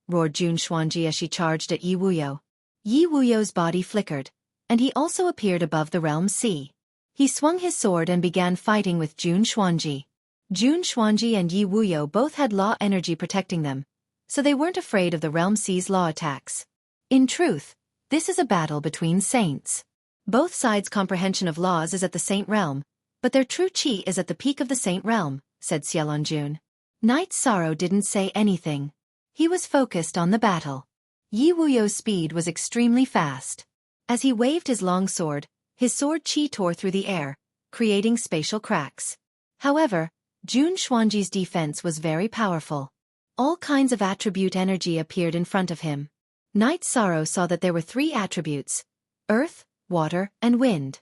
roared Jun Xuanji as she charged at Yi Wuyo. Yi Wuyo's body flickered, and he also appeared above the realm sea. He swung his sword and began fighting with Jun Xuanji. Jun Xuanji and Yi Wuyo both had law energy protecting them, so they weren't afraid of the realm sea's law attacks. In truth, this is a battle between saints. Both sides' comprehension of laws is at the saint realm, but their true chi is at the peak of the saint realm, said Xiaofan. Night Sorrow didn't say anything. He was focused on the battle. Yi Wuyo's speed was extremely fast. As he waved his long sword, his sword chi tore through the air, creating spatial cracks. However, Jun Xuanji's defense was very powerful. All kinds of attribute energy appeared in front of him. Night Sorrow saw that there were 3 attributes: earth, water, and wind.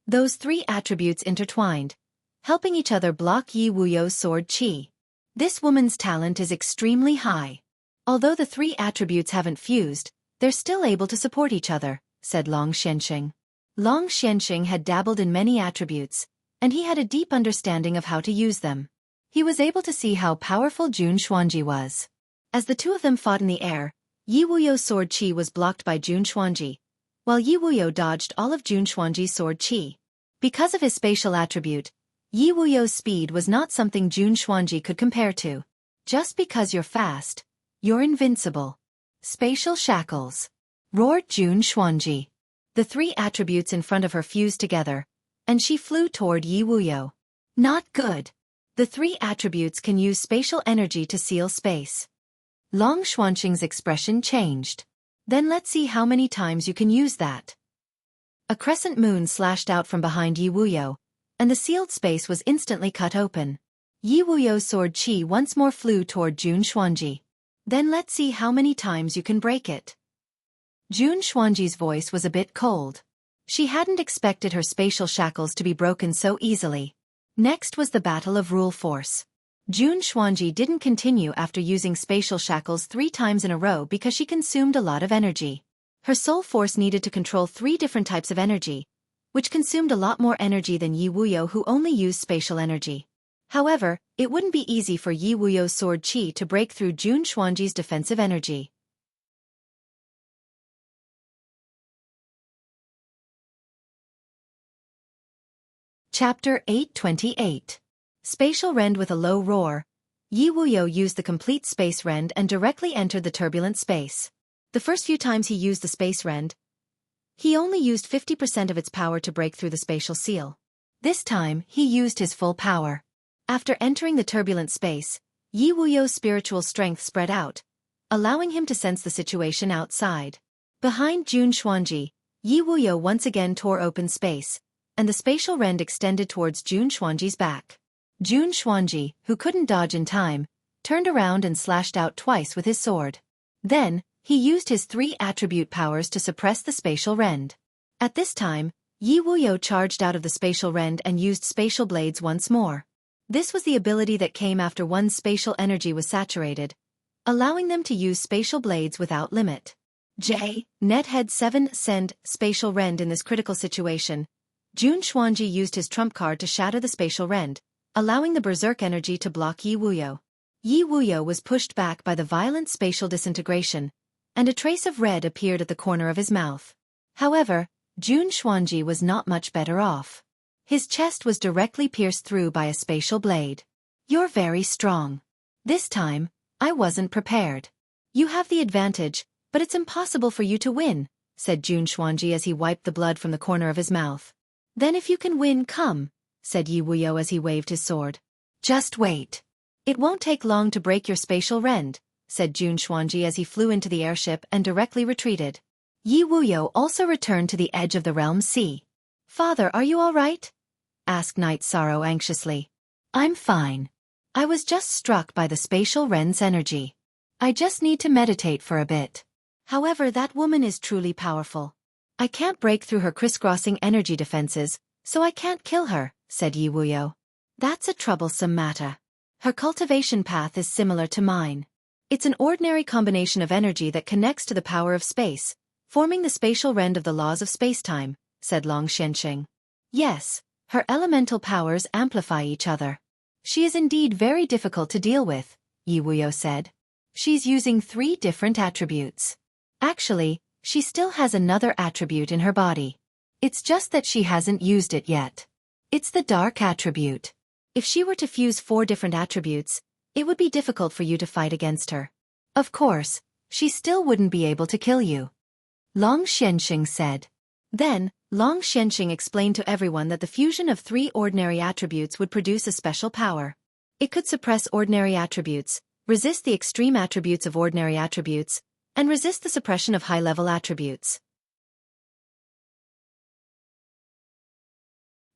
Those 3 attributes intertwined, helping each other block Yi Wuyo's sword chi. This woman's talent is extremely high. Although the 3 attributes haven't fused, they're still able to support each other, said Long Xianxing. Long Xianxing had dabbled in many attributes, and he had a deep understanding of how to use them. He was able to see how powerful Jun Xuanji was. As the 2 of them fought in the air, Yi Wuyo's sword chi was blocked by Jun Xuanji, while Yi Wuyo dodged all of Jun Xuanji's sword chi. Because of his spatial attribute, Yi Wuyo's speed was not something Jun Xuanji could compare to. Just because you're fast, you're invincible. Spatial shackles, roared Jun Xuanji. The 3 attributes in front of her fused together, and she flew toward Yi Wuyo. Not good. The 3 attributes can use spatial energy to seal space. Long Xuanxing's expression changed. Then let's see how many times you can use that. A crescent moon slashed out from behind Yi Wuyo, and the sealed space was instantly cut open. Yi Wuyo's sword chi once more flew toward Jun Xuanji. Then let's see how many times you can break it. Jun Xuanji's voice was a bit cold. She hadn't expected her spatial shackles to be broken so easily. Next was the battle of rule force. Jun Xuanji didn't continue after using spatial shackles 3 times in a row because she consumed a lot of energy. Her soul force needed to control 3 different types of energy, which consumed a lot more energy than Yi Wuyo, who only used spatial energy. However, it wouldn't be easy for Yi Wuyo's sword chi to break through Jun Xuanji's defensive energy. Chapter 828. Spatial Rend. With a low roar, Yi Wuyo used the complete space rend and directly entered the turbulent space. The first few times he used the space rend, he only used 50% of its power to break through the spatial seal. This time, he used his full power. After entering the turbulent space, Yi Wuyo's spiritual strength spread out, allowing him to sense the situation outside. Behind Jun Xuanji, Yi Wuyo once again tore open space, and the spatial rend extended towards Jun Xuanji's back. Jun Xuanji, who couldn't dodge in time, turned around and slashed out twice with his sword. Then, he used his 3 attribute powers to suppress the spatial rend. At this time, Yi Wuyo charged out of the spatial rend and used spatial blades once more. This was the ability that came after one's spatial energy was saturated, allowing them to use spatial blades without limit. Net had 7 send spatial rend in this critical situation. Jun Xuanji used his trump card to shatter the spatial rend, allowing the berserk energy to block Yi Wuyo. Yi Wuyo was pushed back by the violent spatial disintegration, and a trace of red appeared at the corner of his mouth. However, Jun Xuanji was not much better off. His chest was directly pierced through by a spatial blade. "You're very strong. This time, I wasn't prepared. You have the advantage, but it's impossible for you to win," said Jun Xuanji as he wiped the blood from the corner of his mouth. "Then if you can win, come," said Yi Wuyo as he waved his sword. "Just wait. It won't take long to break your spatial rend," said Jun Xuanji as he flew into the airship and directly retreated. Yi Wuyo also returned to the edge of the realm sea. "Father, are you all right?" asked Night Sorrow anxiously. "I'm fine. I was just struck by the spatial rend's energy. I just need to meditate for a bit. However, that woman is truly powerful. I can't break through her crisscrossing energy defenses, so I can't kill her," said Yi Wuyo. "That's a troublesome matter. Her cultivation path is similar to mine. It's an ordinary combination of energy that connects to the power of space, forming the spatial rend of the laws of spacetime," said Long Xianxing. "Yes, her elemental powers amplify each other. She is indeed very difficult to deal with," Yi Wuyo said. "She's using 3 different attributes. Actually, she still has another attribute in her body. It's just that she hasn't used it yet. It's the dark attribute. If she were to fuse 4 different attributes, it would be difficult for you to fight against her. Of course, she still wouldn't be able to kill you," Long Xianxing said. Then, Long Xianxing explained to everyone that the fusion of 3 ordinary attributes would produce a special power. It could suppress ordinary attributes, resist the extreme attributes of ordinary attributes, and resist the suppression of high-level attributes.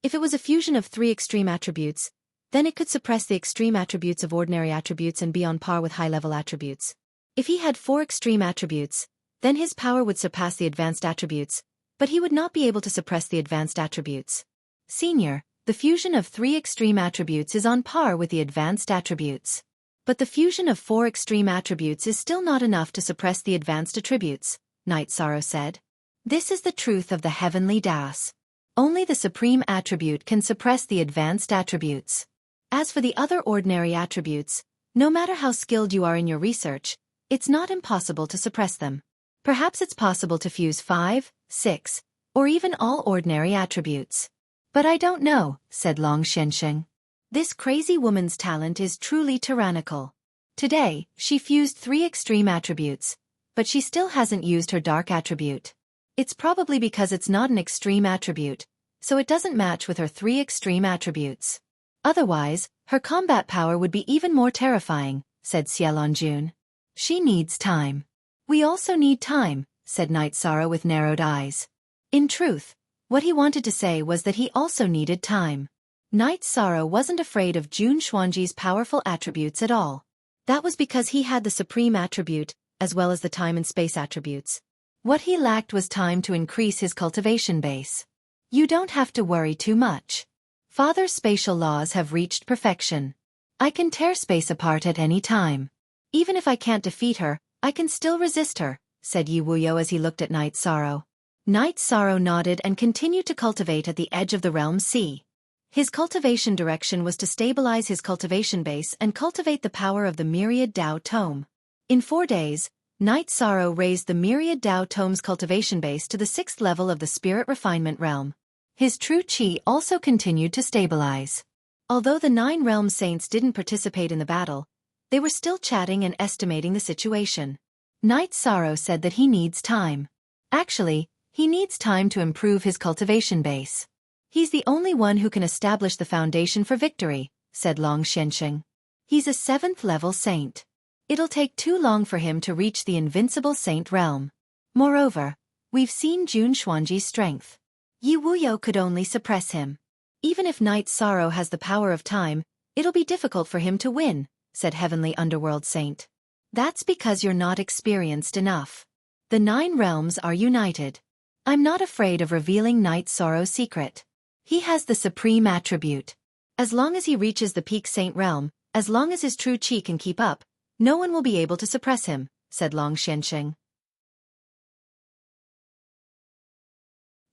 If it was a fusion of 3 extreme attributes, then it could suppress the extreme attributes of ordinary attributes and be on par with high-level attributes. If he had 4 extreme attributes, then his power would surpass the advanced attributes, but he would not be able to suppress the advanced attributes. Senior, the fusion of 3 extreme attributes is on par with the advanced attributes. But the fusion of 4 extreme attributes is still not enough to suppress the advanced attributes, Night Sorrow said. This is the truth of the heavenly Das. Only the supreme attribute can suppress the advanced attributes. As for the other ordinary attributes, no matter how skilled you are in your research, it's not impossible to suppress them. Perhaps it's possible to fuse 5, 6, or even all ordinary attributes. But I don't know, said Long Xianxing. This crazy woman's talent is truly tyrannical. Today, she fused 3 extreme attributes, but she still hasn't used her dark attribute. It's probably because it's not an extreme attribute, so it doesn't match with her 3 extreme attributes. Otherwise, her combat power would be even more terrifying, said Xiaolonjun. She needs time. We also need time, said Night Sorrow with narrowed eyes. In truth, what he wanted to say was that he also needed time. Night Sorrow wasn't afraid of Jun Xuanji's powerful attributes at all. That was because he had the supreme attribute, as well as the time and space attributes. What he lacked was time to increase his cultivation base. You don't have to worry too much. Father's spatial laws have reached perfection. I can tear space apart at any time. Even if I can't defeat her, I can still resist her, said Yi Wuyo as he looked at Night Sorrow. Night Sorrow nodded and continued to cultivate at the edge of the realm sea. His cultivation direction was to stabilize his cultivation base and cultivate the power of the Myriad Dao Tome. In 4 days, Night Sorrow raised the Myriad Dao Tome's cultivation base to the 6th level of the Spirit Refinement Realm. His true Qi also continued to stabilize. Although the 9 realm saints didn't participate in the battle, they were still chatting and estimating the situation. Night Sorrow said that he needs time. Actually, he needs time to improve his cultivation base. He's the only one who can establish the foundation for victory, said Long Xianxing. He's a 7th level saint. It'll take too long for him to reach the invincible saint realm. Moreover, we've seen Jun Xuanji's strength. Yi Wuyo could only suppress him. Even if Night Sorrow has the power of time, it'll be difficult for him to win, said Heavenly Underworld Saint. That's because you're not experienced enough. The 9 realms are united. I'm not afraid of revealing Night Sorrow's secret. He has the supreme attribute. As long as he reaches the peak saint realm, as long as his true chi can keep up, no one will be able to suppress him, said Long Xianxing.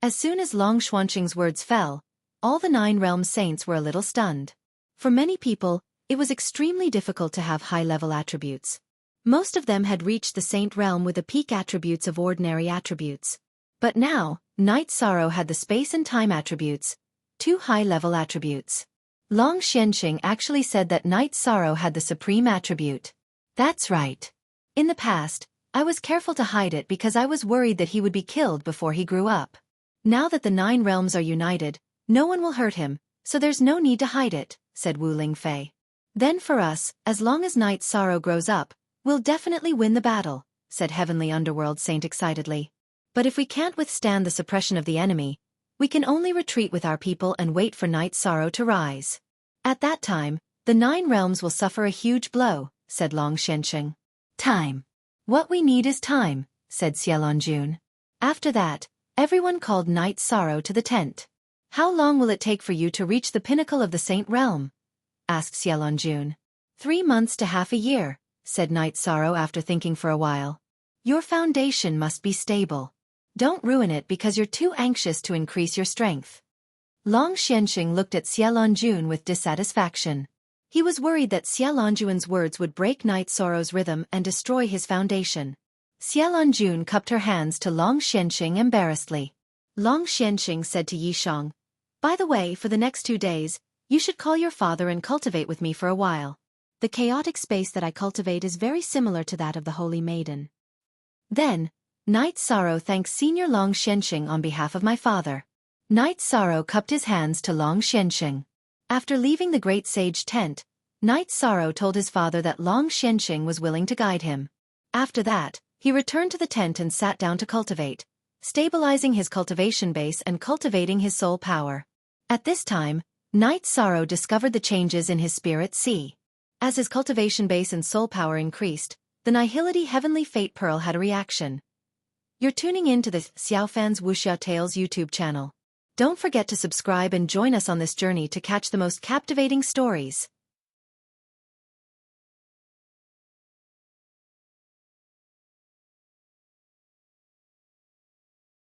As soon as Long Xuanqing's words fell, all the 9 realm saints were a little stunned. For many people, it was extremely difficult to have high-level attributes. Most of them had reached the saint realm with the peak attributes of ordinary attributes. But now, Night Sorrow had the space and time attributes, 2 high-level attributes. Long Xianxing actually said that Night Sorrow had the supreme attribute. That's right. In the past, I was careful to hide it because I was worried that he would be killed before he grew up. Now that the 9 realms are united, no one will hurt him, so there's no need to hide it, said Wu Lingfei. Then for us, as long as Night Sorrow grows up, we'll definitely win the battle, said Heavenly Underworld Saint excitedly. But if we can't withstand the suppression of the enemy, we can only retreat with our people and wait for Night Sorrow to rise. At that time, the 9 realms will suffer a huge blow, said Long Xianxing. Time. What we need is time, said Xiaolonjun. After that, everyone called Night Sorrow to the tent. How long will it take for you to reach the pinnacle of the saint realm? Asked Xiaolonjun. 3 months to half a year, said Night Sorrow after thinking for a while. Your foundation must be stable. Don't ruin it because you're too anxious to increase your strength. Long Xianxing looked at Xiaolonjun with dissatisfaction. He was worried that Xiaolonjun's words would break Night Sorrow's rhythm and destroy his foundation. Xiaolonjun cupped her hands to Long Xianxing embarrassedly. Long Xianxing said to Yishang, "By the way, for the next 2 days, you should call your father and cultivate with me for a while. The chaotic space that I cultivate is very similar to that of the Holy Maiden." Then, Night Sorrow thanks Senior Long Xianxing on behalf of my father. Night Sorrow cupped his hands to Long Xianxing. After leaving the great sage tent, Night Sorrow told his father that Long Xianxing was willing to guide him. After that, he returned to the tent and sat down to cultivate, stabilizing his cultivation base and cultivating his soul power. At this time, Night Sorrow discovered the changes in his spirit sea. As his cultivation base and soul power increased, the Nihility Heavenly Fate Pearl had a reaction. You're tuning in to the Xiaofan's Wuxia Tales YouTube channel. Don't forget to subscribe and join us on this journey to catch the most captivating stories.